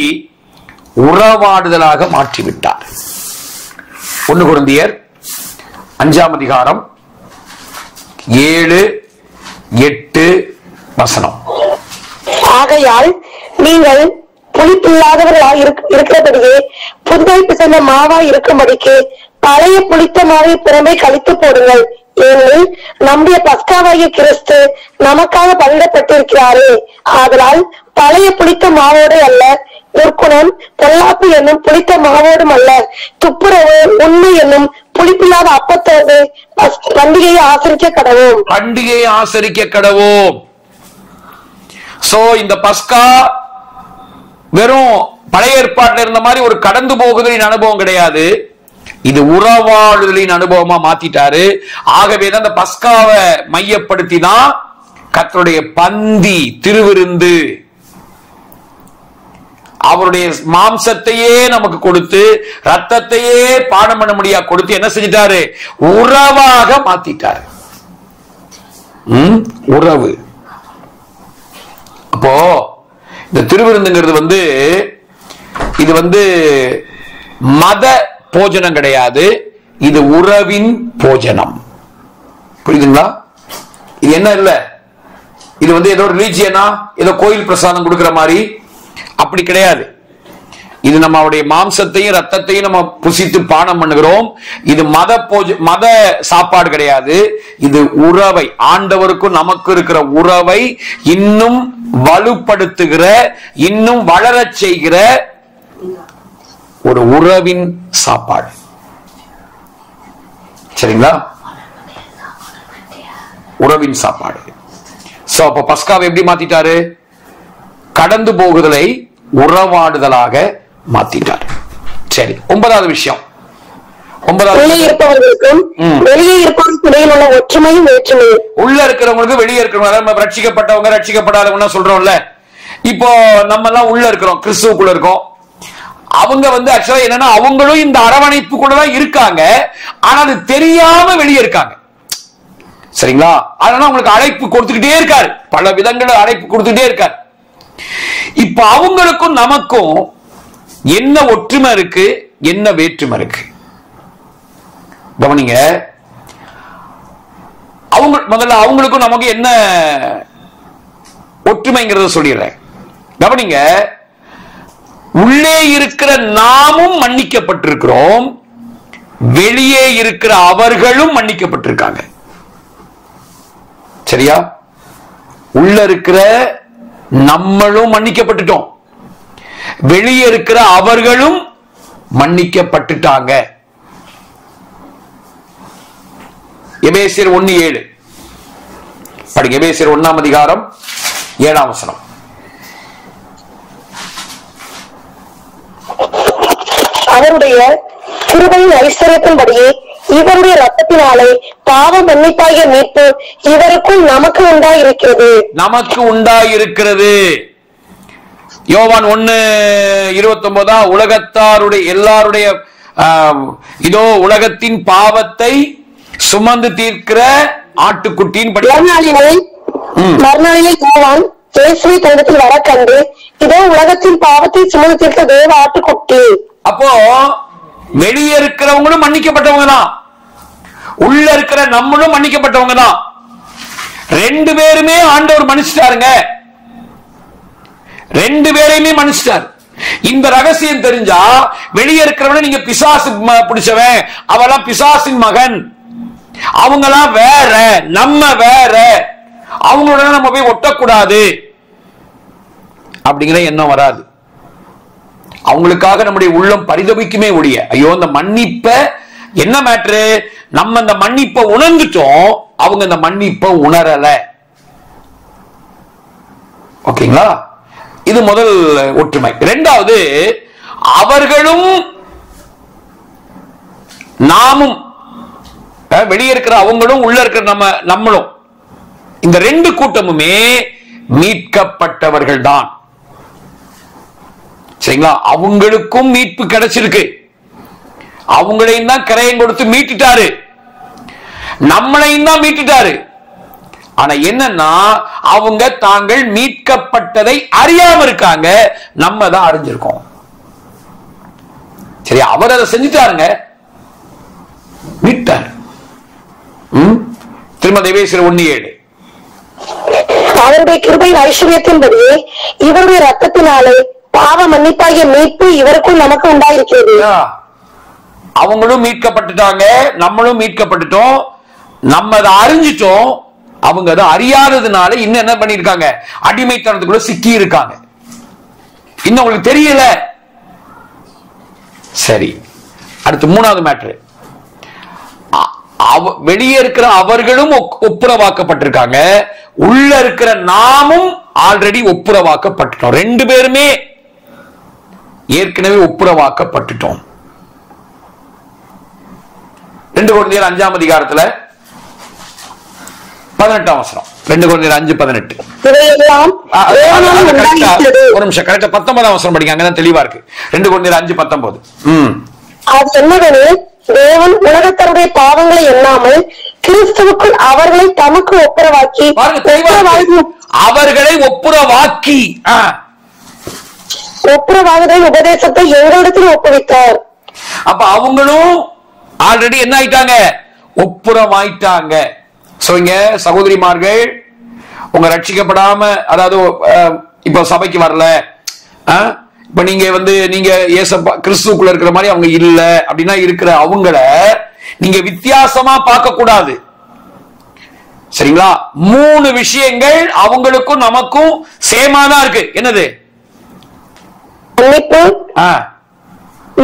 உறவாடுதலாக மாற்றிவிட்டார். 1 கொரிந்தியர் 5 அதிகாரம் 7-8 வசனம். ஆகையால் நீங்கள் புளிப்பில்லாதவர்களாய் இருக்கிறபடியே புதுதாய் பிசைந்த மாவாய் இருக்கும்படிக்கு பழைய புளித்த மாவை புறம்பே கழித்து போடுங்கள். ஏனெனில் நம்முடைய பஸ்காவாகிய கிறிஸ்து நமக்காக பலியிடப்பட்டிருக்கிறாரே. ஆதலால் பழைய புளித்த மாவோடு அல்ல, துர்க்குணம் பொல்லாப்பு என்னும் புளித்த மாவோடும் அல்ல, துப்புரவு உண்மை என்னும் புளிப்பில்லாத அப்பத்தோடு பண்டிகையை ஆசரிக்க கடவோம். பண்டிகையை ஆசரிக்க கடவோம். சோ இந்த பஸ்கா வெறும் பழைய ஏற்பாட்டில் இருந்த மாதிரி ஒரு கடந்து போகுதலின் அனுபவம் கிடையாது. இது உறவாடுதலின் அனுபவமா மாத்திட்டாரு. ஆகவேதான் இந்த பஸ்காவை மையப்படுத்திதான் கர்த்தருடைய பந்தி, திருவிருந்து, அவருடைய மாம்சத்தையே நமக்கு கொடுத்து ரத்தத்தையே பானம் பண்ண முடியா கொடுத்து என்ன செஞ்சிட்டாரு? உறவாக மாத்திட்டாரு. உறவு. அப்போ இந்த திருவிருந்துங்கிறது இது மத போஜனம் கிடையாது, இது உறவின் போஜனம். புரியுதுங்களா? இது என்ன இல்ல, இது ஏதோ ரிலீஜியனா ஏதோ கோயில் பிரசாதம் கொடுக்கிற மாதிரி அப்படி கிடையாது. இது நம்மளுடைய மாம்சத்தையும் ரத்தத்தையும் நம்ம புசித்து பானம் பண்ணுகிறோம். இது மத சாப்பாடு கிடையாது. இது உறவை, ஆண்டவருக்கும் நமக்கு இருக்கிற உறவை இன்னும் வலுப்படுத்துகிற, இன்னும் வளரச் செய்கிற ஒரு உறவின் சாப்பாடு. சரிங்களா? உறவின் சாப்பாடு. சோ அப்ப பஸ்காவை எப்படி மாத்திட்டாரு? கடந்து போகுதலை உறவாடுதலாக மாத்திட்டார். சரி, 9வது விஷயம். உள்ளே இருப்பவர்களுக்கும் வெளியே இருப்பவர்களுக்கும் இடையில் உள்ள ஒற்றுமையும் வேற்றுமையும். உள்ள இருக்கிறவங்களுக்கு வெளியே இருக்கிறவங்க, ரட்சிக்கப்பட்டவங்க ரட்சிக்கப்படாதவங்க சொல்றோம்ல. இப்போ நம்ம எல்லாம் உள்ள இருக்கிறோம், கிறிஸ்துவுக்குள்ள இருக்கோம். அவங்க ஆக்சுவலா என்னன்னா அவங்களும் இந்த அரவணைப்புக்குள்ளதான் இருக்காங்க, ஆனா அது தெரியாம வெளியே இருக்காங்க. சரிங்களா? அதனால உங்களுக்கு அழைப்பு கொடுத்துக்கிட்டே இருக்காரு, பல விதங்களை அழைப்பு கொடுத்துக்கிட்டே இருக்காரு. இப்ப அவங்களுக்கும் நமக்கும் என்ன ஒற்றுமை இருக்கு, என்ன வேற்றுமை இருக்கு? கவனிங்க. முதல்ல அவங்களுக்கும் நமக்கு என்ன ஒற்றுமைங்கிறத சொல்லிடுறேன். கவனிங்க. உள்ளே இருக்கிற நாமும் மன்னிக்கப்பட்டிருக்கிறோம், வெளியே இருக்கிற அவர்களும் மன்னிக்கப்பட்டிருக்காங்க. சரியா? உள்ள இருக்கிற நம்மளும் மன்னிக்கப்பட்டுட்டோம், வெளியே இருக்கிற அவர்களும் மன்னிக்கப்பட்டுட்டாங்க. எபேசியர் 1:7 படிங்க. எபேசியர் 1ஆம் அதிகாரம் 7ஆம் வசனம். அவருடைய கிருபையின் ஐஸ்வர்யத்தின்படியே இவருடைய ரத்தத்தினாலே பாவ மன்னிப்பாகிய மீட்பு இவருக்குள் நமக்கு உண்டாயிருக்கிறது. நமக்கு உண்டாயிருக்கிறது. யோவான் 1:29 உலகத்தாருடைய எல்லாருடைய இதோ உலகத்தின் பாவத்தை சுமந்து தீர்க்கிற ஆட்டுக்குட்டியின் படி. மறுநாளிலே யோவான் இயேசுவை தன்னிடத்தில் வர கண்டு, இதோ உலகத்தின் பாவத்தை சுமந்து தீர்த்த தேவ ஆட்டுக்குட்டி. அப்போ வெளியே இருக்கிறவங்களும் மன்னிக்கப்பட்டவங்க தான், உள்ள இருக்கிற நம்மளும் மன்னிக்கப்பட்டவங்க தான். ரெண்டு பேருமே ஆண்டவர் மன்னிச்சிட்டாருங்க, ரெண்டு பேரையுமே மன்னிச்சிட்டாரு. இந்த ரகசியம் தெரிஞ்சா வெளியே இருக்கிறவன நீங்க பிசாசு பிடிச்சவன், அவெல்லாம் பிசாசின் மகன், அவங்கெல்லாம் வேற, நம்ம வேற, அவங்களோட நம்ம போய் ஒட்டக்கூடாது அப்படிங்கிற எண்ணம் வராது. அவங்களுக்காக நம்முடைய உள்ளம் பரிதபிக்குமே ஒழிய, ஐயோ இந்த மன்னிப்ப என்ன மேட்ரு, நம்ம இந்த மன்னிப்பை உணர்ந்துட்டோம், அவங்க இந்த மன்னிப்பை உணரல. ஓகேங்களா? இது முதல் ஒற்றுமை. இரண்டாவது, அவர்களும் நாமும், வெளியே இருக்கிற அவங்களும் உள்ள இருக்கிற நம்மளும், இந்த ரெண்டு கூட்டமுமே மீட்கப்பட்டவர்கள் தான். சரிங்களா? அவங்களுக்கும் மீட்பு கிடைச்சிருக்கு, அவங்களையும் தான் கரையம் கொடுத்து மீட்டுட்டாரு, நம்மளையும் தான் மீட்டுட்டாரு. ஆனா என்னன்னா அவங்க தாங்கள் மீட்கப்பட்டதை அறியாம இருக்காங்க, நம்ம தான் அறிஞ்சிருக்கோம். சரி, அவர் அதை செஞ்சுட்டாருங்க, மீட்டார். திருமதி எபேசியர் 1:7 அவருடைய கிருபையின் ஐஸ்வர்யத்தின்படியே இவருடைய ரத்தத்தினாலே பாவ மன்னிப்பாகிய மீட்பு இவருக்கும் நமக்கு உண்டாயிருக்கிறது. அவங்களும் மீட்கப்பட்டுட்டாங்க, நம்மளும் மீட்கப்பட்டுட்டோம், நம்ம அதை அறிஞ்சிட்டோம். அவங்க அதை அறியாததுனால இன்னும் என்ன பண்ணிருக்காங்க, அடிமைத்தனத்துக்குள்ள சிக்கி இருக்காங்க. இன்னும் உங்களுக்கு தெரியல. சரி, அடுத்து மூணாவது மேட்டர். வெளியே இருக்கிற அவர்களும் ஒப்புரவாக்கப்பட்டிருக்காங்க, உள்ள இருக்கிற நாமும் ஆல்ரெடி ஒப்புரவாக்கப்பட்டுட்டோம். ரெண்டு பேருமே ஏற்கனவே ஒப்புரவாக்கப்பட்டுட்டோம். 2 கொரிந்தியர் 5ஆம் அதிகாரத்துல 18ஆம் வசனம். 2 கொரிந்தியர் 5:18. ஒரு நிமிஷம், கரெக்டா 19ஆம் வசனம் படிங்க, அங்கதான் தெளிவா இருக்கு. 2 கொரிந்தியர் 5:19. அது என்னவெனில், தேவன் உலகத்தருடைய பாவங்களை எண்ணாமல் கிறிஸ்துவுக்குள் அவர்களை தமக்கு ஒப்புரவாக்கி, அவர்களை ஒப்புரவாக்கி ஒப்புரவாகுதல் உபதேசத்தை எங்களிடத்தில் ஒப்புவித்தார். அப்ப அவங்களும் ஆல்ரெடி என்ன ஆயிட்டாங்க? ஒப்புரமாயிட்டாங்க. இங்க சகோதரிமார்கள், உங்க ரட்சிக்கப்படாம, அதாவது இப்ப சபைக்கு வரல, இப்ப நீங்க நீங்க கிறிஸ்துக்குள்ள இருக்கிற மாதிரி அவங்க இல்ல அப்படின்னா இருக்கிற அவங்கள நீங்க வித்தியாசமா பார்க்க கூடாது. சரிங்களா? 3 விஷயங்கள் அவங்களுக்கும் நமக்கும் சேமா தான் இருக்கு. என்னது?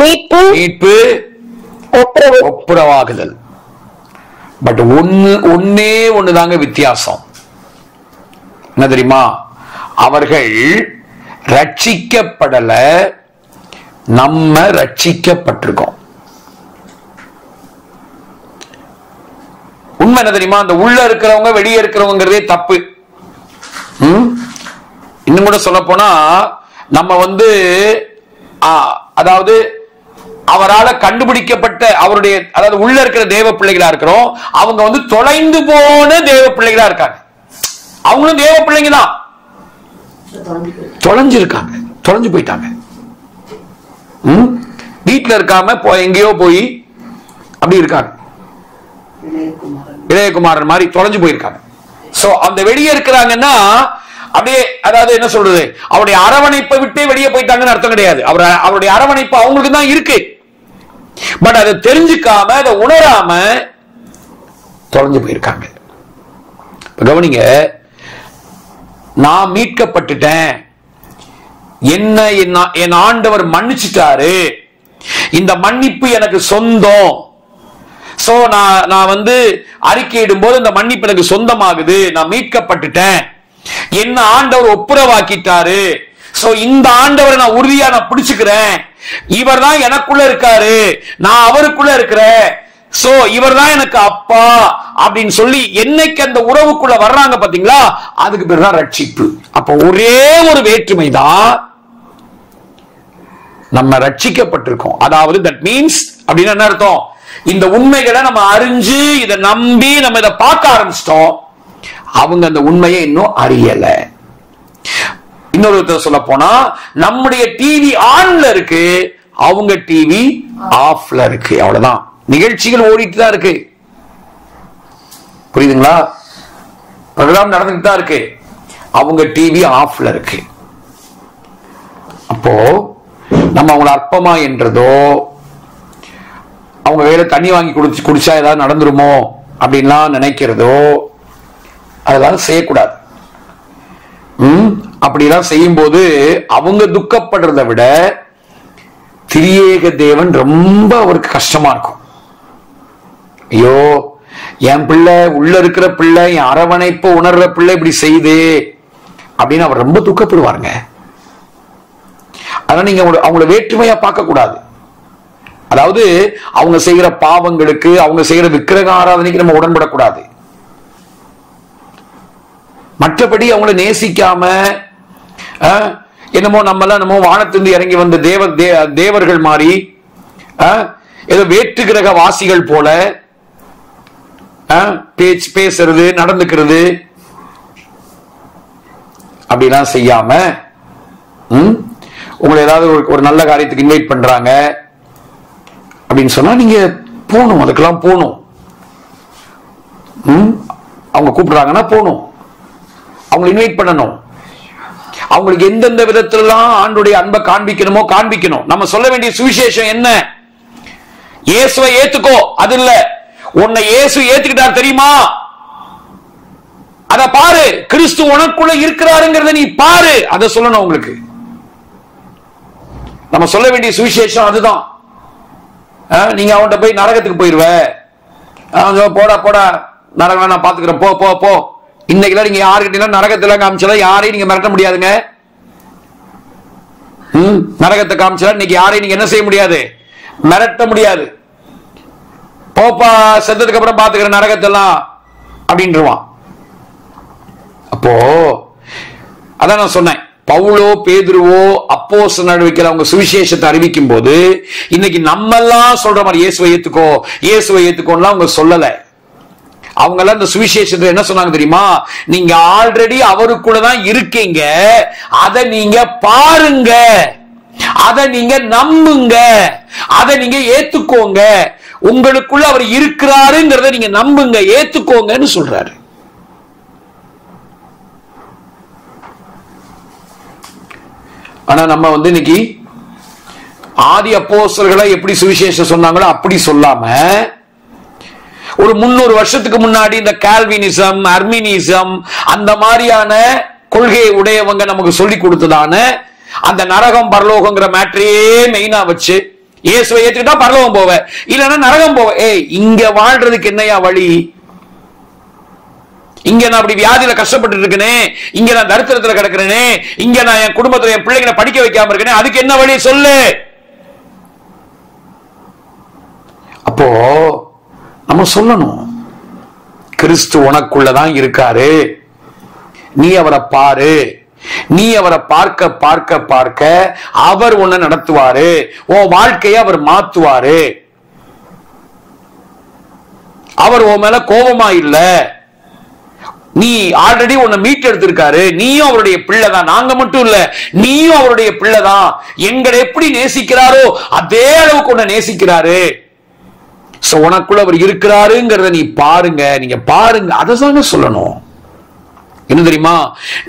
மீட்பு, ஒப்புரவாகுதல். பட் ஒன்னே ஒண்ணுதாங்க வித்தியாசம். என்ன தெரியுமா? அவர்கள் ரட்சிக்கப்படல, நம்ம ரட்சிக்கப்பட்டிருக்கோம். உண்மை என்ன தெரியுமா? அந்த உள்ள இருக்கிறவங்க வெளியே இருக்கிறவங்கிறதே தப்பு. இன்னும் கூட சொல்ல போனா, நம்ம அதாவது அவரால கண்டுபிடிக்கப்பட்ட அவருடைய, அதாவது உள்ள இருக்கிற தேவ பிள்ளைகளா இருக்கிறோம், அவங்க தொலைந்து போன தேவ பிள்ளைகளா இருக்காங்க. அவங்களும் தேவ பிள்ளைங்க தான், தொலைஞ்சிருக்காங்க, தொலைஞ்சு போயிட்டாங்க. வீட்டுல இருக்காம எங்கேயோ போய் அப்படி இருக்காங்க. இளையகுமாரன் மாதிரி தொலைஞ்சு போயிருக்காங்க. சோ அந்த வெளியே இருக்கிறாங்கன்னா அப்படியே, அதாவது என்ன சொல்றது, அவருடைய அரவணைப்பை விட்டே வெளியே போயிட்டாங்கன்னு அர்த்தம் கிடையாது. அவருடைய அரவணைப்பு அவங்களுக்கு தான் இருக்கு. பட் அதை தெரிஞ்சுக்காம, அதை உணராம தொலைஞ்சு போயிருக்காங்க. கவனிங்க, நான் மீட்கப்பட்டுட்டேன், என்ன என் ஆண்டவர் மன்னிச்சிட்டாரு, இந்த மன்னிப்பு எனக்கு சொந்தம். சோ நான் அறிக்கையிடும் போது இந்த மன்னிப்பு எனக்கு சொந்தமாகுது, நான் மீட்கப்பட்டுட்டேன், என்ன ஆண்டவர் ஒப்புரவாக்கிட்டாரு. சோ இந்த ஆண்டவரை நான் உறுதியா பிடிச்சுக்கிறேன், இவர் தான் எனக்குள்ள இருக்காரு, நான் அவருக்குள்ள இருக்கிறேன், சோ இவர் தான் எனக்கு அப்பா அப்படின்னு சொல்லி என்னைக்கு அந்த உறவுக்குள்ள வர்றாங்க பாத்தீங்களா, அதுக்கு பேர் தான் ரட்சிப்பு. அப்ப ஒரே ஒரு வேற்றுமை தான், நம்ம ரட்சிக்கப்பட்டிருக்கோம். அதாவது தட் மீன்ஸ் அப்படின்னு என்ன அர்த்தம்? இந்த உண்மைகளை நம்ம அறிஞ்சு இதை நம்பி நம்ம இதை பார்க்க ஆரம்பிச்சிட்டோம். அவங்க அந்த உண்மையை இன்னும் அறியல. இன்னொரு சொல்ல போனா, நம்முடைய டிவி ஆன்ல இருக்கு, அவங்க டிவி ஆஃப்ல இருக்கு. அவ்வளவுதான். நிகழ்ச்சிகள் ஓடிட்டு தான் இருக்கு. புரியுதுங்களா? ப்ரோகிராம் நடந்துட்டு தான் இருக்கு, அவங்க டிவி ஆஃப்ல இருக்கு. அப்போ நம்ம அவங்களை அற்பமா என்றதோ, அவங்க வேலை தண்ணி வாங்கி குடிச்சா ஏதாவது நடந்துருமோ அப்படின்லாம் நினைக்கிறதோ, அதெல்லாம் செய்யக்கூடாது. அப்படிலாம் செய்யும் போது அவங்க துக்கப்படுறதை விட திரியேக தேவன் ரொம்ப அவருக்கு கஷ்டமா இருக்கும். ஐயோ, என் பிள்ளை, உள்ள இருக்கிற பிள்ளை, என் அரவணைப்பு உணர்ற பிள்ளை இப்படி செய்து அப்படின்னு அவர் ரொம்ப துக்கப்படுவாருங்க. அதனால நீங்க அவங்கள வேற்றுமையா பார்க்க கூடாது. அதாவது அவங்க செய்கிற பாவங்களுக்கு, அவங்க செய்கிற விக்கிரக ஆராதனைக்கு நம்ம உடன்படக்கூடாது. மற்றபடி அவங்களை நேசிக்காம, என்னமோ நம்மள வானத்திலிருந்து இறங்கி வந்த தேவர்கள் மாதிரி, ஏதோ வேற்று கிரக வாசிகள் போல பேசுறது, நடந்துக்கிறது, அப்படிலாம் செய்யாம, உங்களை ஏதாவது ஒரு நல்ல காரியத்துக்கு இன்வைட் பண்றாங்க அப்படின்னு சொன்னா நீங்க போகணும், அதுக்கெல்லாம் போகணும். அவங்க கூப்பிடுறாங்கன்னா போகணும், அவங்க இன்வைட் பண்ணணும். அவங்களுக்கு எந்தெந்த விதத்திலாம் ஆண்டுடைய அன்பை காண்பிக்கணுமோ காண்பிக்கணும். நம்ம சொல்ல வேண்டிய சுவிசேஷம் என்ன? இயேசுவை ஏத்துக்கோ, அது இல்ல, உன்னை இயேசு ஏத்துக்கிட்டார் தெரியுமா, அத பாரு, கிறிஸ்து உனக்குள்ள இருக்கிறாருங்கிறத நீ பாரு, அதை சொல்லணும் உங்களுக்கு. நம்ம சொல்ல வேண்டிய சுவிசேஷம் அதுதான். நீங்க அவன்கிட்ட போய் நரகத்துக்கு போயிருவ, போடா போடா நரகம் நான் பாத்துக்கிறேன், போ போ போ. இன்னைக்குலாம் நீங்க யாருக்கிட்ட நரகத்துல காமிச்சா யாரையும் நீங்க மிரட்ட முடியாதுங்க. நரகத்தை காமிச்சா இன்னைக்கு யாரையும் நீங்க என்ன செய்ய முடியாது, மிரட்ட முடியாது. போப்பா செத்ததுக்கு அப்புறம் பாத்துக்கிற நரகத்தெல்லாம் அப்படின்றான். அப்போ அதான் நான் சொன்னேன், பவுலோ பேதுருவோ அப்போஸ்தலர் நடவடிக்கையில அவங்க சுவிசேஷத்தை அறிவிக்கும் போது இன்னைக்கு நம்ம எல்லாம் சொல்ற மாதிரி இயேசுவை ஏத்துக்கோ இயேசுவை ஏத்துக்கோன்னு அவங்க சொல்லல. அவங்க எல்லாம் இந்த சுவிசேஷத்தை என்ன சொன்னாங்க தெரியுமா, நீங்க ஆல்ரெடி அவருக்குள்ள தான் இருக்கீங்க, அதை நீங்க பாருங்க, அதை நீங்க நம்புங்க, அதை நீங்க ஏத்துக்கோங்க, உங்களுக்குள்ள அவர் இருக்கிறாருங்கிறத நீங்க நம்புங்க, ஏத்துக்கோங்கன்னு சொல்றாரு. ஆனா நம்ம இன்னைக்கு ஆதி அப்போஸ்தலர்களை எப்படி சுவிசேஷம் சொன்னாங்களோ அப்படி சொல்லாம ஒரு 300 வருஷத்துக்கு முன்னாடி இந்த கால்வினிசம், அர்மினிசம் அந்த மாதிரியான கொள்கையை உடையவங்க நமக்கு சொல்லி கொடுத்ததான அந்த நரகம் பரலோகங்கிற மேட்டரையே மெயினா வச்சு இயேசுவை ஏத்துக்கிட்டா பரலோகம் போவ, இல்லன்னா நரகம் போவ. இங்க வாழ்றதுக்கு என்னையா வழி? இங்க நான் அப்படி வியாதியில கஷ்டப்பட்டு இருக்கனே, இங்க நான் தரித்திரத்துல கிடக்கிறேனே, இங்க நான் என் குடும்பத்துல என் பிள்ளைங்களை படிக்க வைக்காம இருக்கனே, அதுக்கு என்ன வழி சொல்லு. அப்போ நம்ம சொல்லணும், கிறிஸ்து உனக்குள்ளதான் இருக்காரு, நீ அவரை பாரு, நீ அவரை பார்க்க பார்க்க பார்க்க அவர் உன்னை நடத்துவாரு, உன் வாழ்க்கையை அவர் மாத்துவாரு. அவர் உன் மேல கோபமா இல்ல, நீ ஆல்ரெடி உன்னை மீட்டெடுத்திருக்காரு, நீயும் அவருடைய பிள்ளைதான். நாங்க மட்டும் இல்ல, நீயும் அவருடைய பிள்ளைதான். எங்களை எப்படி நேசிக்கிறாரோ அதே அளவுக்கு உன்னை நேசிக்கிறாரு. உனக்குள்ள அவர் இருக்கிறாருங்கிறத நீ பாருங்க, நீங்க பாருங்க, அதை சொல்லணும். என்ன தெரியுமா,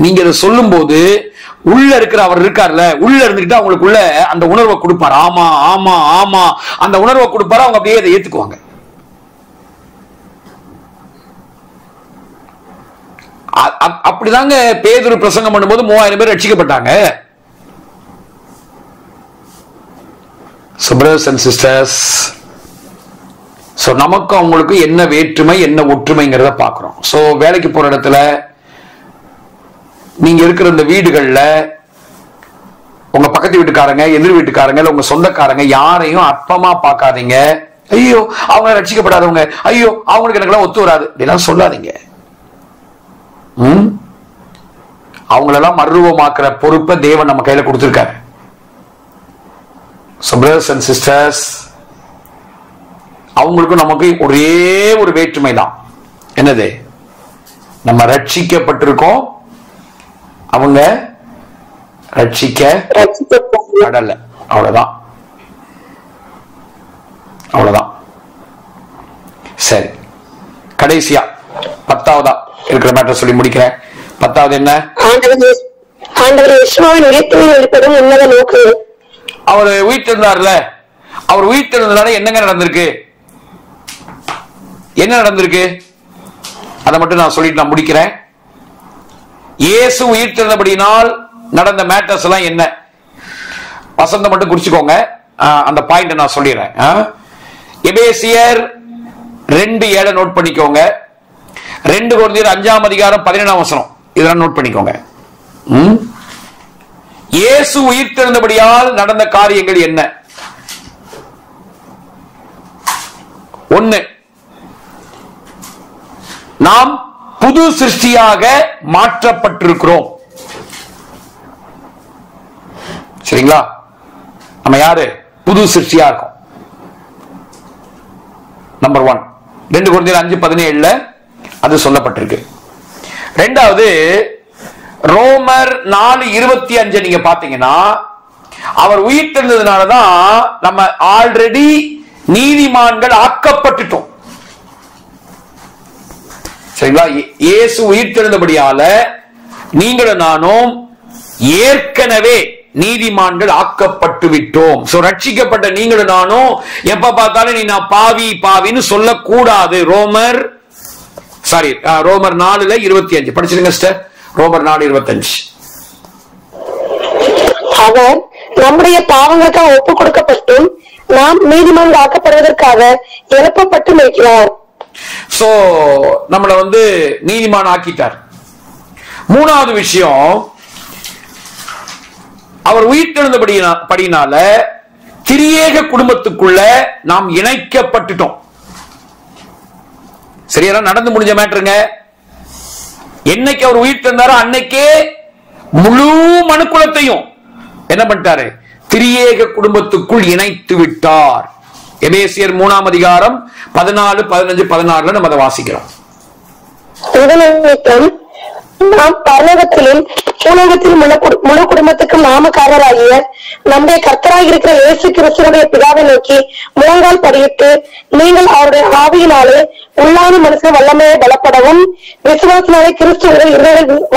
நீங்க இதை சொல்லும் போது உள்ள இருக்கிற அவர் இருக்கார்ல, உள்ள இருந்துகிட்டு அவங்களுக்குள்ள அந்த உணர்வை கொடுப்பாரு. ஆமா ஆமா ஆமா அந்த உணர்வை கொடுப்பாரு, அவங்க அப்படியே அதை ஏத்துக்குவாங்க. அப்படிதாங்க பேதுரு பிரசங்கம் பண்ணும்போது 3000 பேர் ரட்சிக்கப்பட்டாங்க. brothers and sisters, நமக்கு அவங்களுக்கு என்ன வேற்றுமை என்ன ஒற்றுமைங்கிறத பாக்குறோம். வேலைக்கு போற இடத்துல நீங்க இருக்கிற இந்த வீடுகள்ல உங்க பக்கத்து வீட்டுக்காரங்க, எதிர் வீட்டுக்காரங்க, உங்க சொந்தக்காரங்க யாரையும் அற்பமா பார்க்காதீங்க. ஐயோ அவங்க ரட்சிக்கப்படாதவங்க, ஐயோ அவங்களுக்கு எனக்கெல்லாம் ஒத்து வராது அப்படிலாம் சொல்லாதீங்க. அவங்களெல்லாம் மறுரூபமாக்குற பொறுப்பை தேவன் நம்ம கையில கொடுத்திருக்காரு. brothers and sisters, அவங்களுக்கும் நமக்கு ஒரே ஒரு வேற்றுமை தான். என்னது? நம்ம ரட்சிக்கப்பட்டிருக்கோம், அவங்க ரட்சிக்கப்படல. அவ்வளவுதான், அவ்வளவுதான். சரி, கடைசியா 10வதா இருக்கிற மேட்டர் சொல்லி முடிக்கிறேன். 10வது என்ன? அவர் உயிர்த்தெழுந்தார்ல, அவர் உயிர்த்தெழுந்தனால என்னங்க நடந்திருக்கு? என்ன நடந்திருக்கு அதை மட்டும் நான் சொல்லிட்டு நான் முடிக்கிறேன். இயேசு உயிர்த்தெழுந்தபடியினால் நடந்த மேட்டர்ஸ் எல்லாம் என்ன? வசந்த மட்டும் குறிச்சுக்கோங்க, அந்த பாயிண்ட் நான் சொல்லிடுறேன். எபேசியர் 2:7 நோட் பண்ணிக்கோங்க. 2 கொரிந்தியர் 5ஆம் அதிகாரம் 17ஆம் வசனம், இதெல்லாம் நோட் பண்ணிக்கோங்க. இயேசு உயிர்த்தெழுந்தபடியால் நடந்த காரியங்கள் என்ன? 1, நாம் புது சிருஷ்டியாக மாற்றப்பட்டிருக்கிறோம். சரிங்களா? நம்ம யாரு? புது சிருஷ்டியா இருக்கோம். நம்பர் 1, 2 கொரிந்தியர் 5:17 அது சொல்லப்பட்டிருக்கு. 2வது ரோமர் 4:25 நீங்க பாத்தீங்கன்னா, அவர் உயிர்த்தெழுந்ததுனாலதான் நம்ம ஆல்ரெடி நீதிமான்கள் ஆக்கப்பட்டுட்டோம். சரிங்களா? இயேசு உயிர்த்தெழுந்தபடியால நீங்களும் நானும் ஏற்கனவே நீதிமான்கள் ஆக்கப்பட்டு விட்டோம். ரட்சிக்கப்பட்ட நீங்களும் நானும் எப்ப பார்த்தாலும் நீ நான் பாவி பாவின்னு சொல்லக்கூடாது. ரோமர் 4:25 படிச்சிருங்க சிஸ்டர். ரோமர் 4:25. அவர் நம்முடைய பாவங்களுக்காக ஒப்பு கொடுக்கப்பட்டும் நாம் நீதிமன்றம் ஆக்கப்படுவதற்காக எழுப்பப்பட்டு இருக்கிறார். சோ நம்மள நீதிமான் ஆக்கிட்டார். மூணாவது விஷயம், அவர் உயிர்த்தெழுந்தபடியினால திரியேக குடும்பத்துக்குள்ள நாம் இணைக்கப்பட்டுட்டோம். சரியா? நடந்து முடிஞ்ச மேட்டருங்க. என்னைக்கு அவர் உயிர்த்தெழுந்தாரோ அன்னைக்கே முழு மனுக்குலத்தையும் என்ன பண்ணிட்டாரு? திரியேக குடும்பத்துக்குள் இணைத்து விட்டார். எபேசியர் 3ஆம் அதிகாரம் 14, 15, 16 நம்ம அதை வாசிக்கிறோம். நாம் பரலோகத்திலும் பூலோகத்திலும் முழு குடும்பத்துக்கும் நாமக்காரராகிய நம்முடைய கர்த்தராக இருக்கிற இயேசு கிறிஸ்துவினுடைய பிதாவை நோக்கி முழங்கால் படியிட்டு நீங்கள் அவருடைய ஆவியினாலே உள்ளான மனுஷன் வல்லமையை பலப்படவும் விசுவாசனாலே கிறிஸ்துவ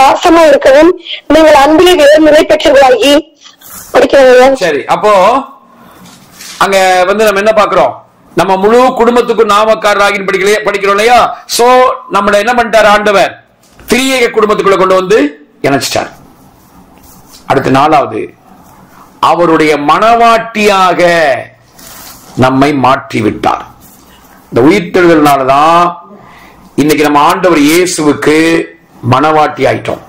வாசமா இருக்கவும் நீங்கள் அன்பிலே வேறு நிலை பெற்றவர்களாகி படிக்கிறீங்க. சரி, அப்போ அங்க நம்ம என்ன பாக்குறோம்? நம்ம முழு குடும்பத்துக்கும் நாமக்காரராகி படிக்கிறோம் இல்லையா? சோ நம்மள என்ன பண்ணிட்டார் ஆண்டவர்? திரியேக குடும்பத்துக்குள்ள கொண்டு இணைச்சிட்டார். அடுத்த நாலாவது, அவருடைய மனவாட்டியாக நம்மை மாற்றி விட்டார். இந்த உயிர்த்தெழுதல்னாலதான் இன்னைக்கு நம்ம ஆண்டவர் இயேசுவுக்கு மனவாட்டி ஆயிட்டோம்.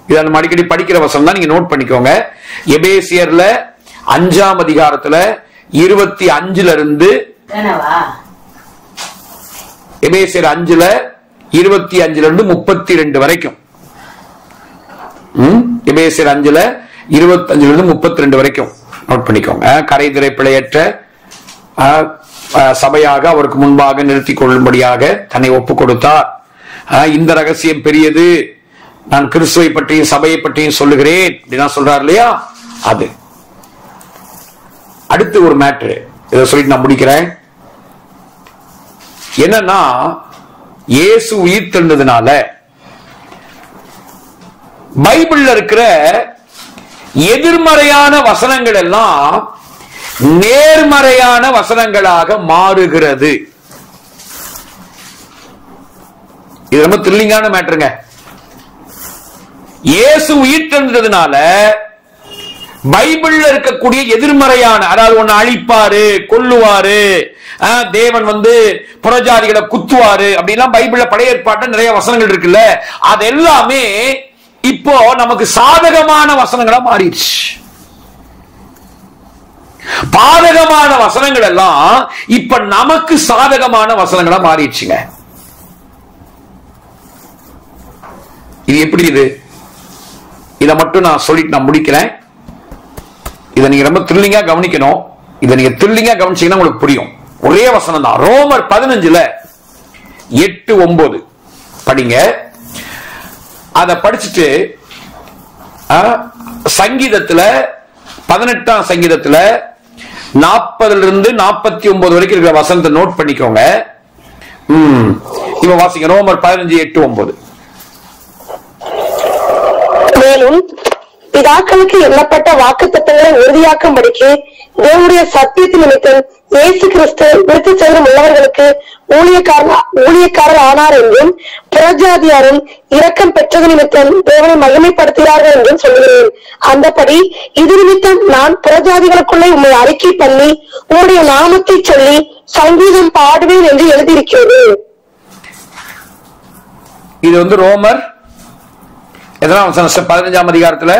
இதை நம்ம அடிக்கடி படிக்கிற வசனம் தான், நீங்க நோட் பண்ணிக்கோங்க. எபேசியர்ல 5ஆம் அதிகாரத்துல 25 இருந்து எபேசியர் 5ல 25 இருந்து 32 வரைக்கும். எபேசியர் 5ல 25 இருந்து 32 வரைக்கும் நோட் பண்ணிக்கோங்க. கரைதிரை பிழையற்ற சபையாக அவருக்கு முன்பாக நிறுத்திக் கொள்ளும்படியாக தன்னை ஒப்புக் கொடுத்தார். இந்த ரகசியம் பெரியது, நான் கிறிஸ்துவை பற்றியும் சபையை பற்றியும் சொல்லுகிறேன் அப்படின்னா சொல்றாரு இல்லையா? அது அடுத்து ஒரு மேட்ரு, இதை சொல்லிட்டு நான் முடிக்கிறேன். என்னன்னா, இயேசு உயிர் தெழுந்ததுனால பைபிள்ல இருக்கிற எதிர்மறையான வசனங்கள் எல்லாம் நேர்மறையான வசனங்களாக மாறுகிறது. இது ரொம்ப த்ரில்லிங்கான மேட்டருங்க. இயேசு உயிர் தெழுந்ததுனால பைபிள்ல இருக்கக்கூடிய எதிர்மறையான, அதாவது ஒன்னு அழிப்பாரு, கொல்லுவாரு, தேவன் புறஜாதிகளை குத்துவாரு அப்படிலாம் பைபிள்ல பழைய ஏற்பாட்டுல நிறைய வசனங்கள் இருக்குல்ல, அது எல்லாமே இப்போ நமக்கு சாதகமான வசனங்களா மாறிடுச்சு. பாதகமான வசனங்கள் எல்லாம் இப்ப நமக்கு சாதகமான வசனங்களா மாறிடுச்சுங்க. இது எப்படி? இதை மட்டும் நான் சொல்லிட்டு நான் முடிக்கிறேன். இதை நீங்க ரொம்ப த்ரில்லிங்கா கவனிக்கணும். இதை நீங்க த்ரில்லிங்கா கவனிச்சீங்கன்னா உங்களுக்கு புரியும். ஒரே வசனம் தான். ரோமர் 15ல 8, 9 படிங்க. அத படிச்சுட்டு சங்கீதத்துல 18ஆம் சங்கீதத்துல 40 இருந்து 49 வரைக்கும் இருக்கிற வசனத்தை நோட் பண்ணிக்கோங்க. இப்ப வாசிங்க. ரோமர் 15, 8, 9. மேலும் பிதாக்களுக்கு எண்ணப்பட்ட வாக்கு தத்தங்களை உறுதியாக்கும்படிக்கு தேவனுடைய சத்தியத்தின் நிமித்தம் இயேசு கிறிஸ்து விருத்தி செல்லும் உள்ளவர்களுக்கு ஊழியக்காரர் ஆனார் என்றும் புறஜாதியாரும் இரக்கம் பெற்றது நிமித்தம் தேவனை மகிமைப்படுத்துகிறார்கள் என்றும் சொல்லுகிறேன். அந்தபடி இது நிமித்தம் நான் புறஜாதிகளுக்குள்ளே உண்மை அறிக்கை பண்ணி உங்களுடைய நாமத்தை சொல்லி சங்கீதம் பாடுவேன் என்று எழுதியிருக்கிறது. இது ரோமர் 15ஆம் அதிகாரத்துல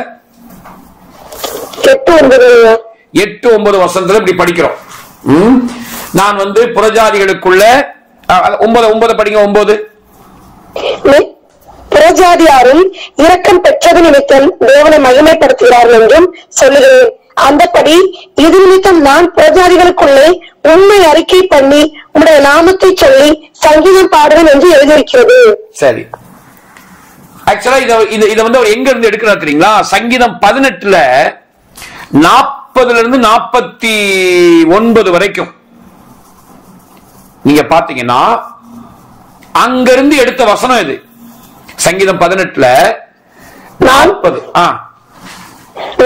8, 9 வசனத்துல இப்படி படிக்கிறோம். நான் புறஜாதிகளுக்குள்ள 9 படிங்க. 9 புறஜாதியாரும் இரக்கம் பெற்றது நிமித்தம் தேவனை மகிமைப்படுத்துகிறார்கள் என்றும் சொல்லுகிறேன். அந்தபடி இது நிமித்தம் நான் புறஜாதிகளுக்குள்ளே உண்மை அறிக்கை பண்ணி உங்களுடைய நாமத்தை சொல்லி சங்கீதம் பாடுவேன் என்று எழுதியிருக்கிறது. சரி, ஆக்சுவலா இத அவர் எங்க இருந்து எடுக்கிறார் தெரியுங்களா? சங்கீதம் 18ல 40 இருந்து 49 வரைக்கும் நீங்க பாத்தீங்கன்னா அங்கிருந்து எடுத்த வசனம் இது. சங்கீதம் 18ல 40.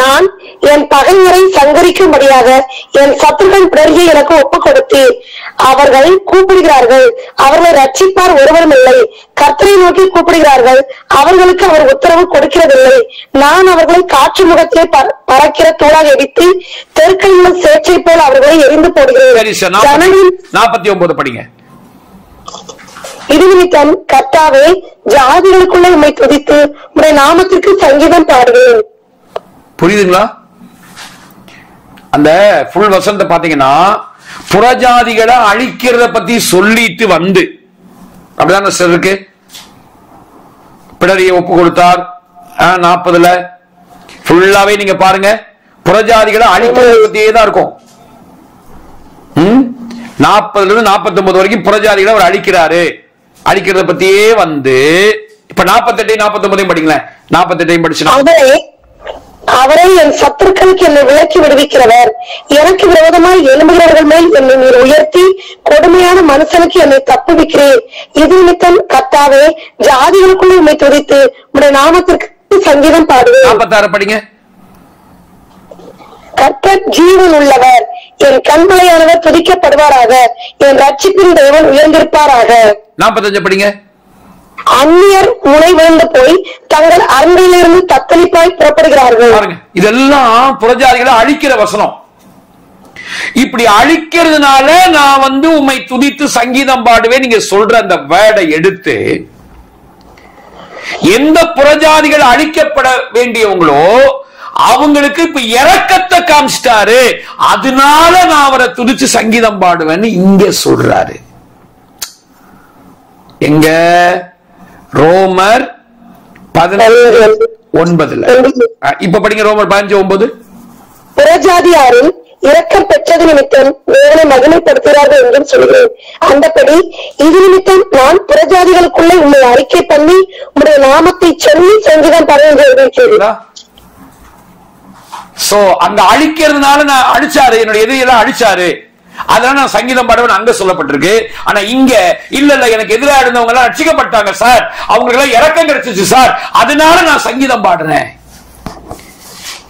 நான் என் பகைவரை சங்கரிக்கும்படியாக என் சத்துருக்கள் பிறகு எனக்கு ஒப்புக் கொடுத்தீர். அவர்கள் கூப்பிடுகிறார்கள், அவர்களை ரட்சிப்பார் ஒருவரும் இல்லை. கர்த்தரை நோக்கி கூப்பிடுகிறார்கள், அவர்களுக்கு அவர் உத்தரவு கொடுக்கிறதில்லை. நான் அவர்களை காற்று முகத்திலே பறக்கிற தூளாக எரித்து தெருக்களில் உள்ள சேற்றை போல் அவர்களை எரிந்து போடுகிறேன். 49 படிங்க. இது நிமித்தம் கர்த்தாவே, ஜாதிகளுக்குள்ள உம்மை துதித்து உம்முடைய நாமத்திற்கு சங்கீதம் பாடுவேன். புரியுதுங்களா? அந்த புல் வசனத்தை பாத்தீங்கன்னா புறஜாதிகளை அழிக்கிறத பத்தி சொல்லிட்டு வந்து அப்படிதான் சார் இருக்கு. பிடரியை ஒப்பு கொடுத்தார் 40 ஃபுல்லாவே நீங்க பாருங்க, புறஜாதிகளை அழிக்கிறத பத்தியே தான் இருக்கும். 40 49 வரைக்கும் புறஜாதிகளை அவர் அழிக்கிறாரு, அழிக்கிறத பத்தியே வந்து இப்ப 48 49 படிங்களேன். 48 படிச்சுனா அவரை என் சத்துருக்களுக்கு என்னை விலக்கி விடுவிக்கிறவர், எனக்கு விரோதமாய் எழும்புகிறவர்கள் மேல் என்னை நீர் உயர்த்தி கொடுமையான மனுஷனுக்கு என்னை தப்புவிக்கிறேன். இது நிமித்தம் கர்த்தாவே, ஜாதிகளுக்குள்ள உம்மை துதித்து உம்முடைய நாமத்திற்கு சங்கீதம் பாடுவேன். 46 படிங்க. கர்த்தர் ஜீவன் உள்ளவர், என் கண்மலையானவர் துதிக்கப்படுவாராக, என் ரட்சிப்பின் தேவன் உயர்ந்திருப்பாராக. 45 படிங்க. அந்நியர் முனை விழுந்து போய் தங்கள் அரண்களிலிருந்து தத்தளிப்பாய் புறப்படுகிறார்கள். இதெல்லாம் புறஜாதிகளை அழிக்கிற வசனம். இப்படி அழிக்கிறதுனால நான் உம்மை துதித்து சங்கீதம் பாடுவேன் நீங்க சொல்ற அந்த வேர்டை எடுத்து எந்த புறஜாதிகள் அழிக்கப்பட வேண்டியவங்களோ அவங்களுக்கு இப்ப இரக்கத்தை காமிச்சிட்டாரு, அதனால நான் அவரை துதிச்சு சங்கீதம் பாடுவேன்னு இங்க சொல்றாரு. எங்க? ரோமர் 15:9. இப்ப படிங்க. ரோமர் 15:9. புறஜாதியாரின் இரக்கம் பெற்றது நிமித்தம் தேவனை மகிமைப்படுத்துகிறார்கள் என்றும் சொல்கிறேன். அந்தபடி இது நிமித்தம் நான் புறஜாதிகளுக்குள்ளே உண்மை அறிக்கை பண்ணி உங்களுடைய நாமத்தை சொல்லி சங்கீதம் பாடுகிறேன். சோ அங்க அழிக்கிறதுனால நான் அழிச்சாரு, என்னுடைய எதிரியெல்லாம் அழிச்சாரு, அதனால நான் சங்கீதம் பாடுவேன் அங்க சொல்லப்பட்டிருக்கு. ஆனா இங்க இல்ல இல்ல, எனக்கு எதிராக இருந்தவங்க எல்லாம் ரட்சிக்கப்பட்டாங்க சார், அவங்களுக்கு எல்லாம் இரக்கம் கிடைச்சிச்சு சார், அதனால நான் சங்கீதம் பாடுறேன்.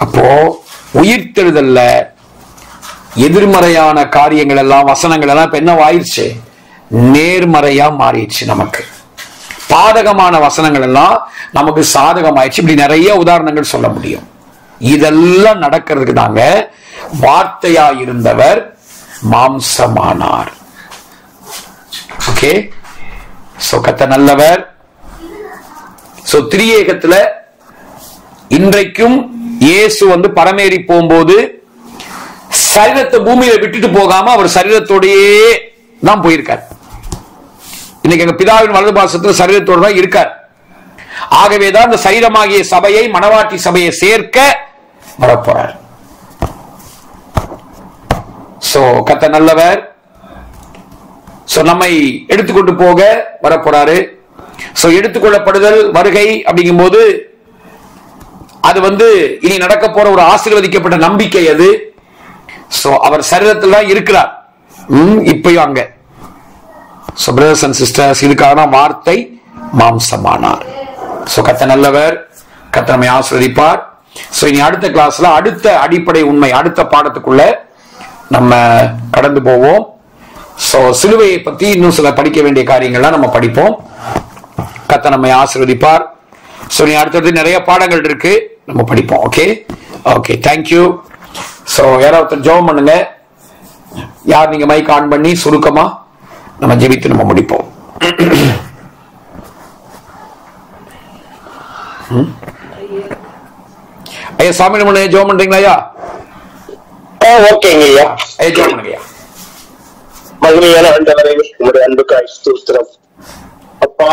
அப்போ உயிர்த்தெழுதல்ல எதிர்மறையான காரியங்கள் எல்லாம் வசனங்கள் எல்லாம் இப்ப என்ன ஆயிடுச்சு? நேர்மறையா மாறிடுச்சு. நமக்கு பாதகமான வசனங்கள் எல்லாம் நமக்கு சாதகமாயிடுச்சு. இப்படி நிறைய உதாரணங்கள் சொல்ல முடியும். இதெல்லாம் நடக்கிறதுக்கு தாங்க வார்த்தையா இருந்தவர் மாம்சமானார். ஓகே, சோ கர்த்தர் நல்லவர். சோ திரியேகத்துல இன்றைக்கும் இயேசு பரமேறி போகும்போது சரீரத்தை பூமியில விட்டுட்டு போகாம அவர் சரீரத்தோடையே தான் போயிருக்கார். இன்னைக்கு எங்க பிதாவின் வலது பாசத்துல சரீரத்தோடு தான் இருக்கார். ஆகவேதான் இந்த சரீரமாகிய சபையை, மணவாட்டி சபையை சேர்க்க வரப்போறார். சோ கர்த்தர் நல்லவர். சோ நம்மை எடுத்துக்கொண்டு போக வரப்போறாரு. சோ எடுத்துக்கொள்ளப்படுதல் வருகை அப்படிங்கும் போது அது இனி நடக்க போற ஒரு ஆசீர்வதிக்கப்பட்ட நம்பிக்கை அது. சோ அவர் சரீரத்தில் தான் இருக்கிறார் இப்பயும் அங்க. சோ பிரதர்ஸ் அண்ட் சிஸ்டர்ஸ், இதுக்காக தான் வார்த்தை மாம்சமானார். சோ கர்த்தர் நல்லவர், கர்த்தர் நம்மை ஆசீர்வதிப்பார். சோ இனி அடுத்த கிளாஸ்ல அடுத்த அடிப்படை உண்மை, அடுத்த பாடத்துக்குள்ள நம்ம கடந்து போவோம். சோ சிலுவையை பத்தி இன்னும் சில படிக்க வேண்டிய காரியங்கள்லாம் நம்ம படிப்போம். கர்த்தர் நம்மை ஆசீர்வதிப்பார். சோ நீ அடுத்தது நிறைய பாடங்கள் இருக்கு, நம்ம படிப்போம். Okay okay, thank you. சோ யாராவது ஜெபம் பண்ணுங்க. யார் நீங்க மைக் ஆன் பண்ணி சுருக்கமா நம்ம ஜெபித்து நம்ம முடிப்போம். ஐயா சாமி ஜெபம் பண்றீங்களா? ஐயா ஓகேங்க ஐயா, ஜெபம் பண்ணுங்க ஐயா. மகிமையான ஆண்டவரே, உங்களுடைய அன்புக்காய் ஸ்தோத்திரம். அப்பா,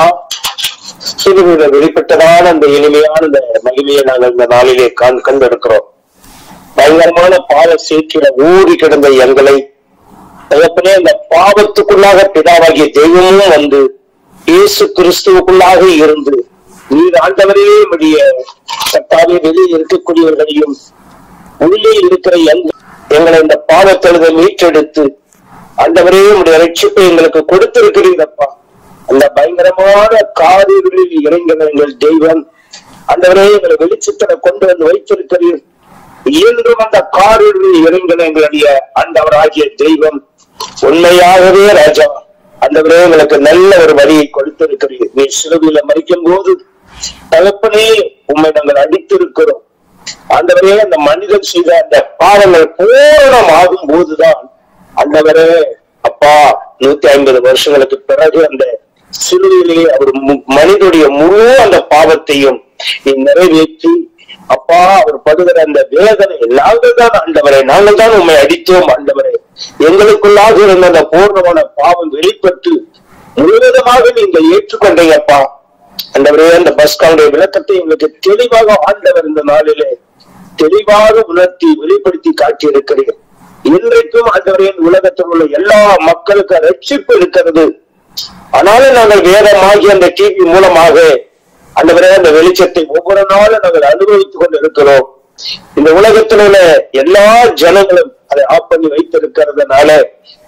சிறுவிட வெளிப்பட்டதான அந்த எளிமையான இந்த மகிமையை நாங்கள் இந்த நாளிலே கண்டிருக்கிறோம். பயங்கரமான பாவ சீக்கிர ஊறி கிடந்த எங்களை தகப்பனே, அந்த பாவத்துக்குள்ளாக பிதாவாகிய தெய்வமும் இயேசு கிறிஸ்துவுக்குள்ளாக இருந்து நீர் ஆண்டவரே உடைய சத்தாவே வெளியே இருக்கக்கூடியவர்களையும் உள்ளே இருக்கிற எங்களை இந்த பாவத்தெழுத மீட்டெடுத்து ஆண்டவரே உடைய ரட்சிப்பை எங்களுக்கு கொடுத்திருக்கிறீரப்பா. அந்த பயங்கரமான காரியங்களில் இறங்கின எங்கள் தெய்வம் ஆண்டவரே, எங்களை வெளிச்சத்துல கொண்டு வைத்திருக்கிறீர். இன்றும் அந்த காரில் இறங்கின எங்களுடைய ஆண்டவராகிய தெய்வம் உண்மையாகவே ராஜா ஆண்டவரே எங்களுக்கு நல்ல ஒரு வழியை கொடுத்திருக்கிறீர். நீ சிலுவையில மரிக்கும் போது தகப்பனே உண்மை நாங்கள் அடித்திருக்கிறோம் ஆண்டவரே. அந்த மனிதன் செய்த அந்த பாவங்கள் பூரணம் ஆகும் போதுதான் ஆண்டவரே அப்பா 150 வருஷங்களுக்கு பிறகு அந்த சிலுவையிலே அவர் மனிதனுடைய முழு அந்த பாவத்தையும் நீ நிறைவேற்றி அப்பா அவர் படுகிற அந்த வேதனை நாங்கள் தான் ஆண்டவரே, நாங்கள் தான் உண்மை அடித்தோம் ஆண்டவரே. எங்களுக்குள்ளாக இருந்த அந்த பூர்ணமான பாவம் வெளிப்பட்டு முழுவதுமாக நீங்க ஏற்றுக்கொண்டீங்கப்பா ஆண்டவரே. அந்த பஸ்காவுடைய விளக்கத்தை எங்களுக்கு தெளிவாக ஆண்டவர் இந்த நாளிலே தெளிவாக உணர்த்தி வெளிப்படுத்தி காட்டி இருக்கிறீர்கள். இன்றைக்கும் ஆண்டவரே உலகத்தில் உள்ள எல்லா மக்களுக்கு ரட்சிப்பு இருக்கிறது. ஆனாலும் நாங்கள் வேதமாகி அந்த டிவி மூலமாக ஆண்டவரே அந்த வெளிச்சத்தை ஒவ்வொரு நாளும் நாங்கள் அனுபவித்துக் கொண்டு இருக்கிறோம். இந்த உலகத்தில் உள்ள எல்லா ஜனங்களும் அதை ஆஃப் பண்ணி வைத்திருக்கிறதுனால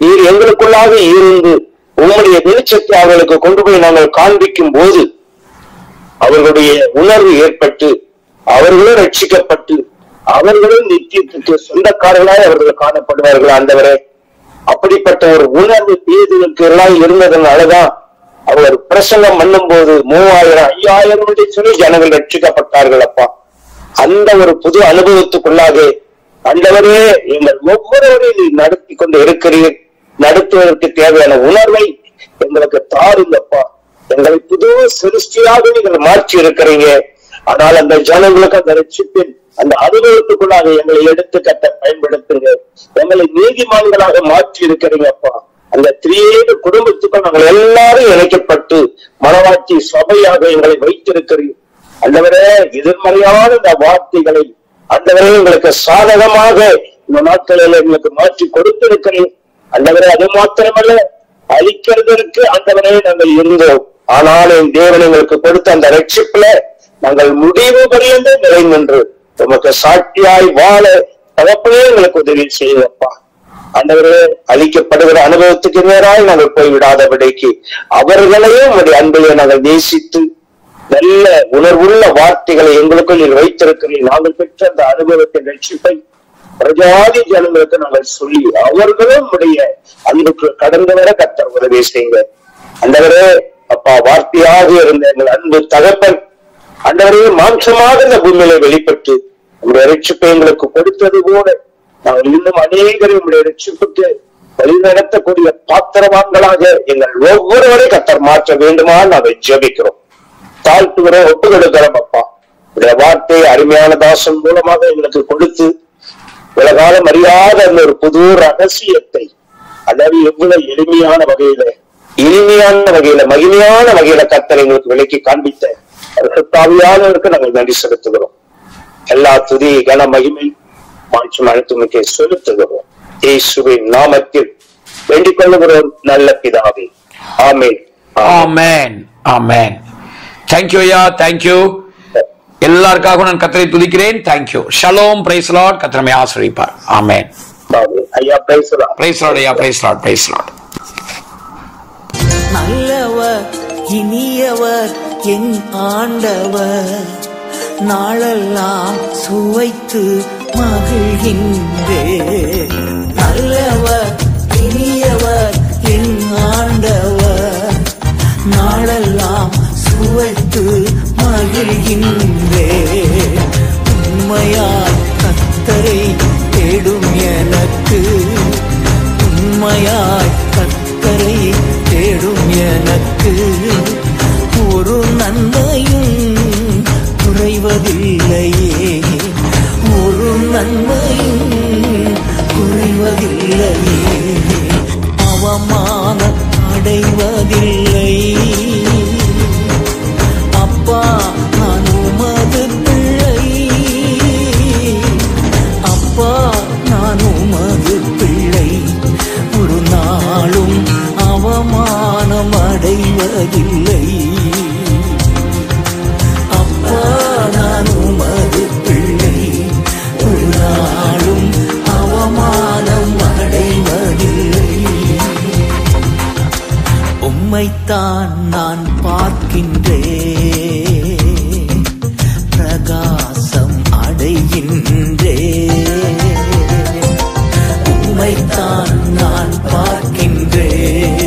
நீர் எங்களுக்குள்ளாக இருந்து உங்களுடைய வெளிச்சத்தை அவர்களுக்கு கொண்டு போய் நாங்கள் காண்பிக்கும் போது அவர்களுடைய உணர்வு ஏற்பட்டு அவர்களும் ரட்சிக்கப்பட்டு அவர்களும் நித்தியத்துக்கு சொந்தக்காரர்களாய் அவர்கள் காணப்படுவார்கள் ஆண்டவரே. அப்படிப்பட்ட ஒரு உணர்வு பேதுகளுக்கு எல்லாம் இருந்ததுனாலதான் அவர் பிரசங்கம் பண்ணும் போது 3000 5000 சொல்லி ஜனங்கள் ரட்சிக்கப்பட்டார்கள் அப்பா. அந்த ஒரு புது அனுபவத்துக்குள்ளாக ஆண்டவரே எங்கள் ஒவ்வொருவரையும் நீ நடத்தி கொண்டு இருக்கிறீர். நடத்துவதற்கு தேவையான உணர்வை எங்களுக்கு தாருங்கப்பா. எங்களை புது சிருஷ்டியாக நீங்கள் மாற்றி இருக்கிறீங்க. ஆனால் அந்த ஜனங்களுக்கு அந்த ரட்சிப்பின் அந்த அனுபவத்துக்குள்ளாக எங்களை எடுத்து கட்ட பயன்படுத்துங்க. எங்களை நீதிமான்களாக மாற்றி இருக்கிறீங்க அப்பா. அந்த திரியேக குடும்பத்துக்கும் நாங்கள் எல்லாரும் இணைக்கப்பட்டு மனவாட்சி சபையாக எங்களை வைத்திருக்கிறீங்க ஆண்டவரே. எதிர்மறையான இந்த வார்த்தைகளை ஆண்டவரே எங்களுக்கு சாதகமாக இந்த நாட்களில் எங்களுக்கு மாற்றி கொடுத்திருக்கிறீங்க ஆண்டவரே. அது மாத்திரமல்ல அழிக்கிறதற்கு ஆண்டவரே நாங்கள் இருந்தோம். ஆனால் என் தேவன் எங்களுக்கு கொடுத்த அந்த ரட்சிப்புல நாங்கள் முடிவு பரியந்தே நிறைந்து உமக்கு சாட்சியாய் வாழ தகப்பனே எங்களுக்கு உதவி செய்வப்பா ஆண்டவரே. அழிக்கப்படுகிற அனுபவத்துக்கு நேராய் நாங்கள் போய்விடாதபடிக்கு அவர்களையும் உங்களுடைய அன்பிலே நாங்கள் நேசித்து நல்ல உணர்வுள்ள வார்த்தைகளை எங்களுக்குள் நீர் வைத்திருக்கிறீர்கள். நாங்கள் பெற்ற அந்த அனுபவத்தின் ரட்சிப்பை பிரஜாதி ஜனங்களுக்கு நாங்கள் சொல்லி அவர்களும் உடைய அன்புக்கு கடந்து வர கர்த்தர் உதவி செய்யுங்க ஆண்டவரே. அப்பா வார்த்தையாக இருந்த எங்கள் அன்பு தகப்பன் ஆண்டவரே மாம்சமாக இந்த பூமியில வெளிப்பட்டு உங்களுடைய ரட்சிப்பை எங்களுக்கு கொடுத்தது போல நாங்கள் இன்னும் அநேகரும் உங்களுடைய ரட்சிப்புக்கு வழிநடத்தக்கூடிய பாத்திரவான்களாக எங்கள் ஒவ்வொருவரையும் கர்த்தர் மாற்ற வேண்டுமா நாங்கள் ஜெபிக்கிறோம், தாழ்த்துகிறோம், ஒப்பு கொடுக்கிறோம் அப்பா. உடைய வார்த்தை அருமையான தாசன் மூலமாக எங்களுக்கு கொடுத்து உலகாலம் அறியாத அந்த ஒரு புது ரகசியத்தை அதாவது எவ்வளவு எளிமையான வகையில மகிமையான வகையில கர்த்தர் எங்களுக்கு விலைக்கு காண்பித்த தாவியானவருக்கு நாங்கள் நன்றி செலுத்துகிறோம். எல்லா துதி கன மகிமை மாற்றும் அனைத்துமைக்கு செலுத்துகிறோம். இயேசுவின் நாமத்தில் வேண்டிக் கொள்ளுகிறோம் நல்ல பிதாவே. Amen, amen, amen. தேங்க்யூ ஐயா, தேங்க்யூ. எல்லாருக்காகவும் நான் கர்த்தரை துதிக்கிறேன். தேங்க்யூ. Shalom, praise Lord. கர்த்தர் நம்மை ஆசீர்வதிப்பார். ஆமென். ஐயா பிரைஸ் லார்ட். பிரைஸ் லார்ட் ஐயா, பிரைஸ் லார்ட், பிரைஸ் லார்ட். நல்லவர் இனியவர் என் ஆண்டவர், நாளெல்லாம் சுவைத்து மகிழ்கின்றே. நல்லவர் இனியவர் என் ஆண்டவர், நாளெல்லாம் சுவைத்து மகிழ்கின்றே. உண்மையாய் கர்த்தரை தேடும் எனக்கு, உண்மையாய் கர்த்தரை தேடும் எனக்கு ஒரு நன்மையும் குறைவதில்லையே, ஒரு நன்மையும் குறைவதில்லையே. அவமானம் அடைவதில்லை அப்பா, நான் உமது பிள்ளை அப்பா, நான் உமது பிள்ளை. ஒரு நாளும் அவமானம் அடைவதில்லை அப்பா, நான் உமது பிள்ளை. ஒரு நாளும் அவமானம் அடைவதில்லை. உம்மைத்தான் நான் பார்க்கின்றேன், பிரகாசம் அடைகின்றேன். உம்மைத்தான் நான் பார்க்கின்றேன்.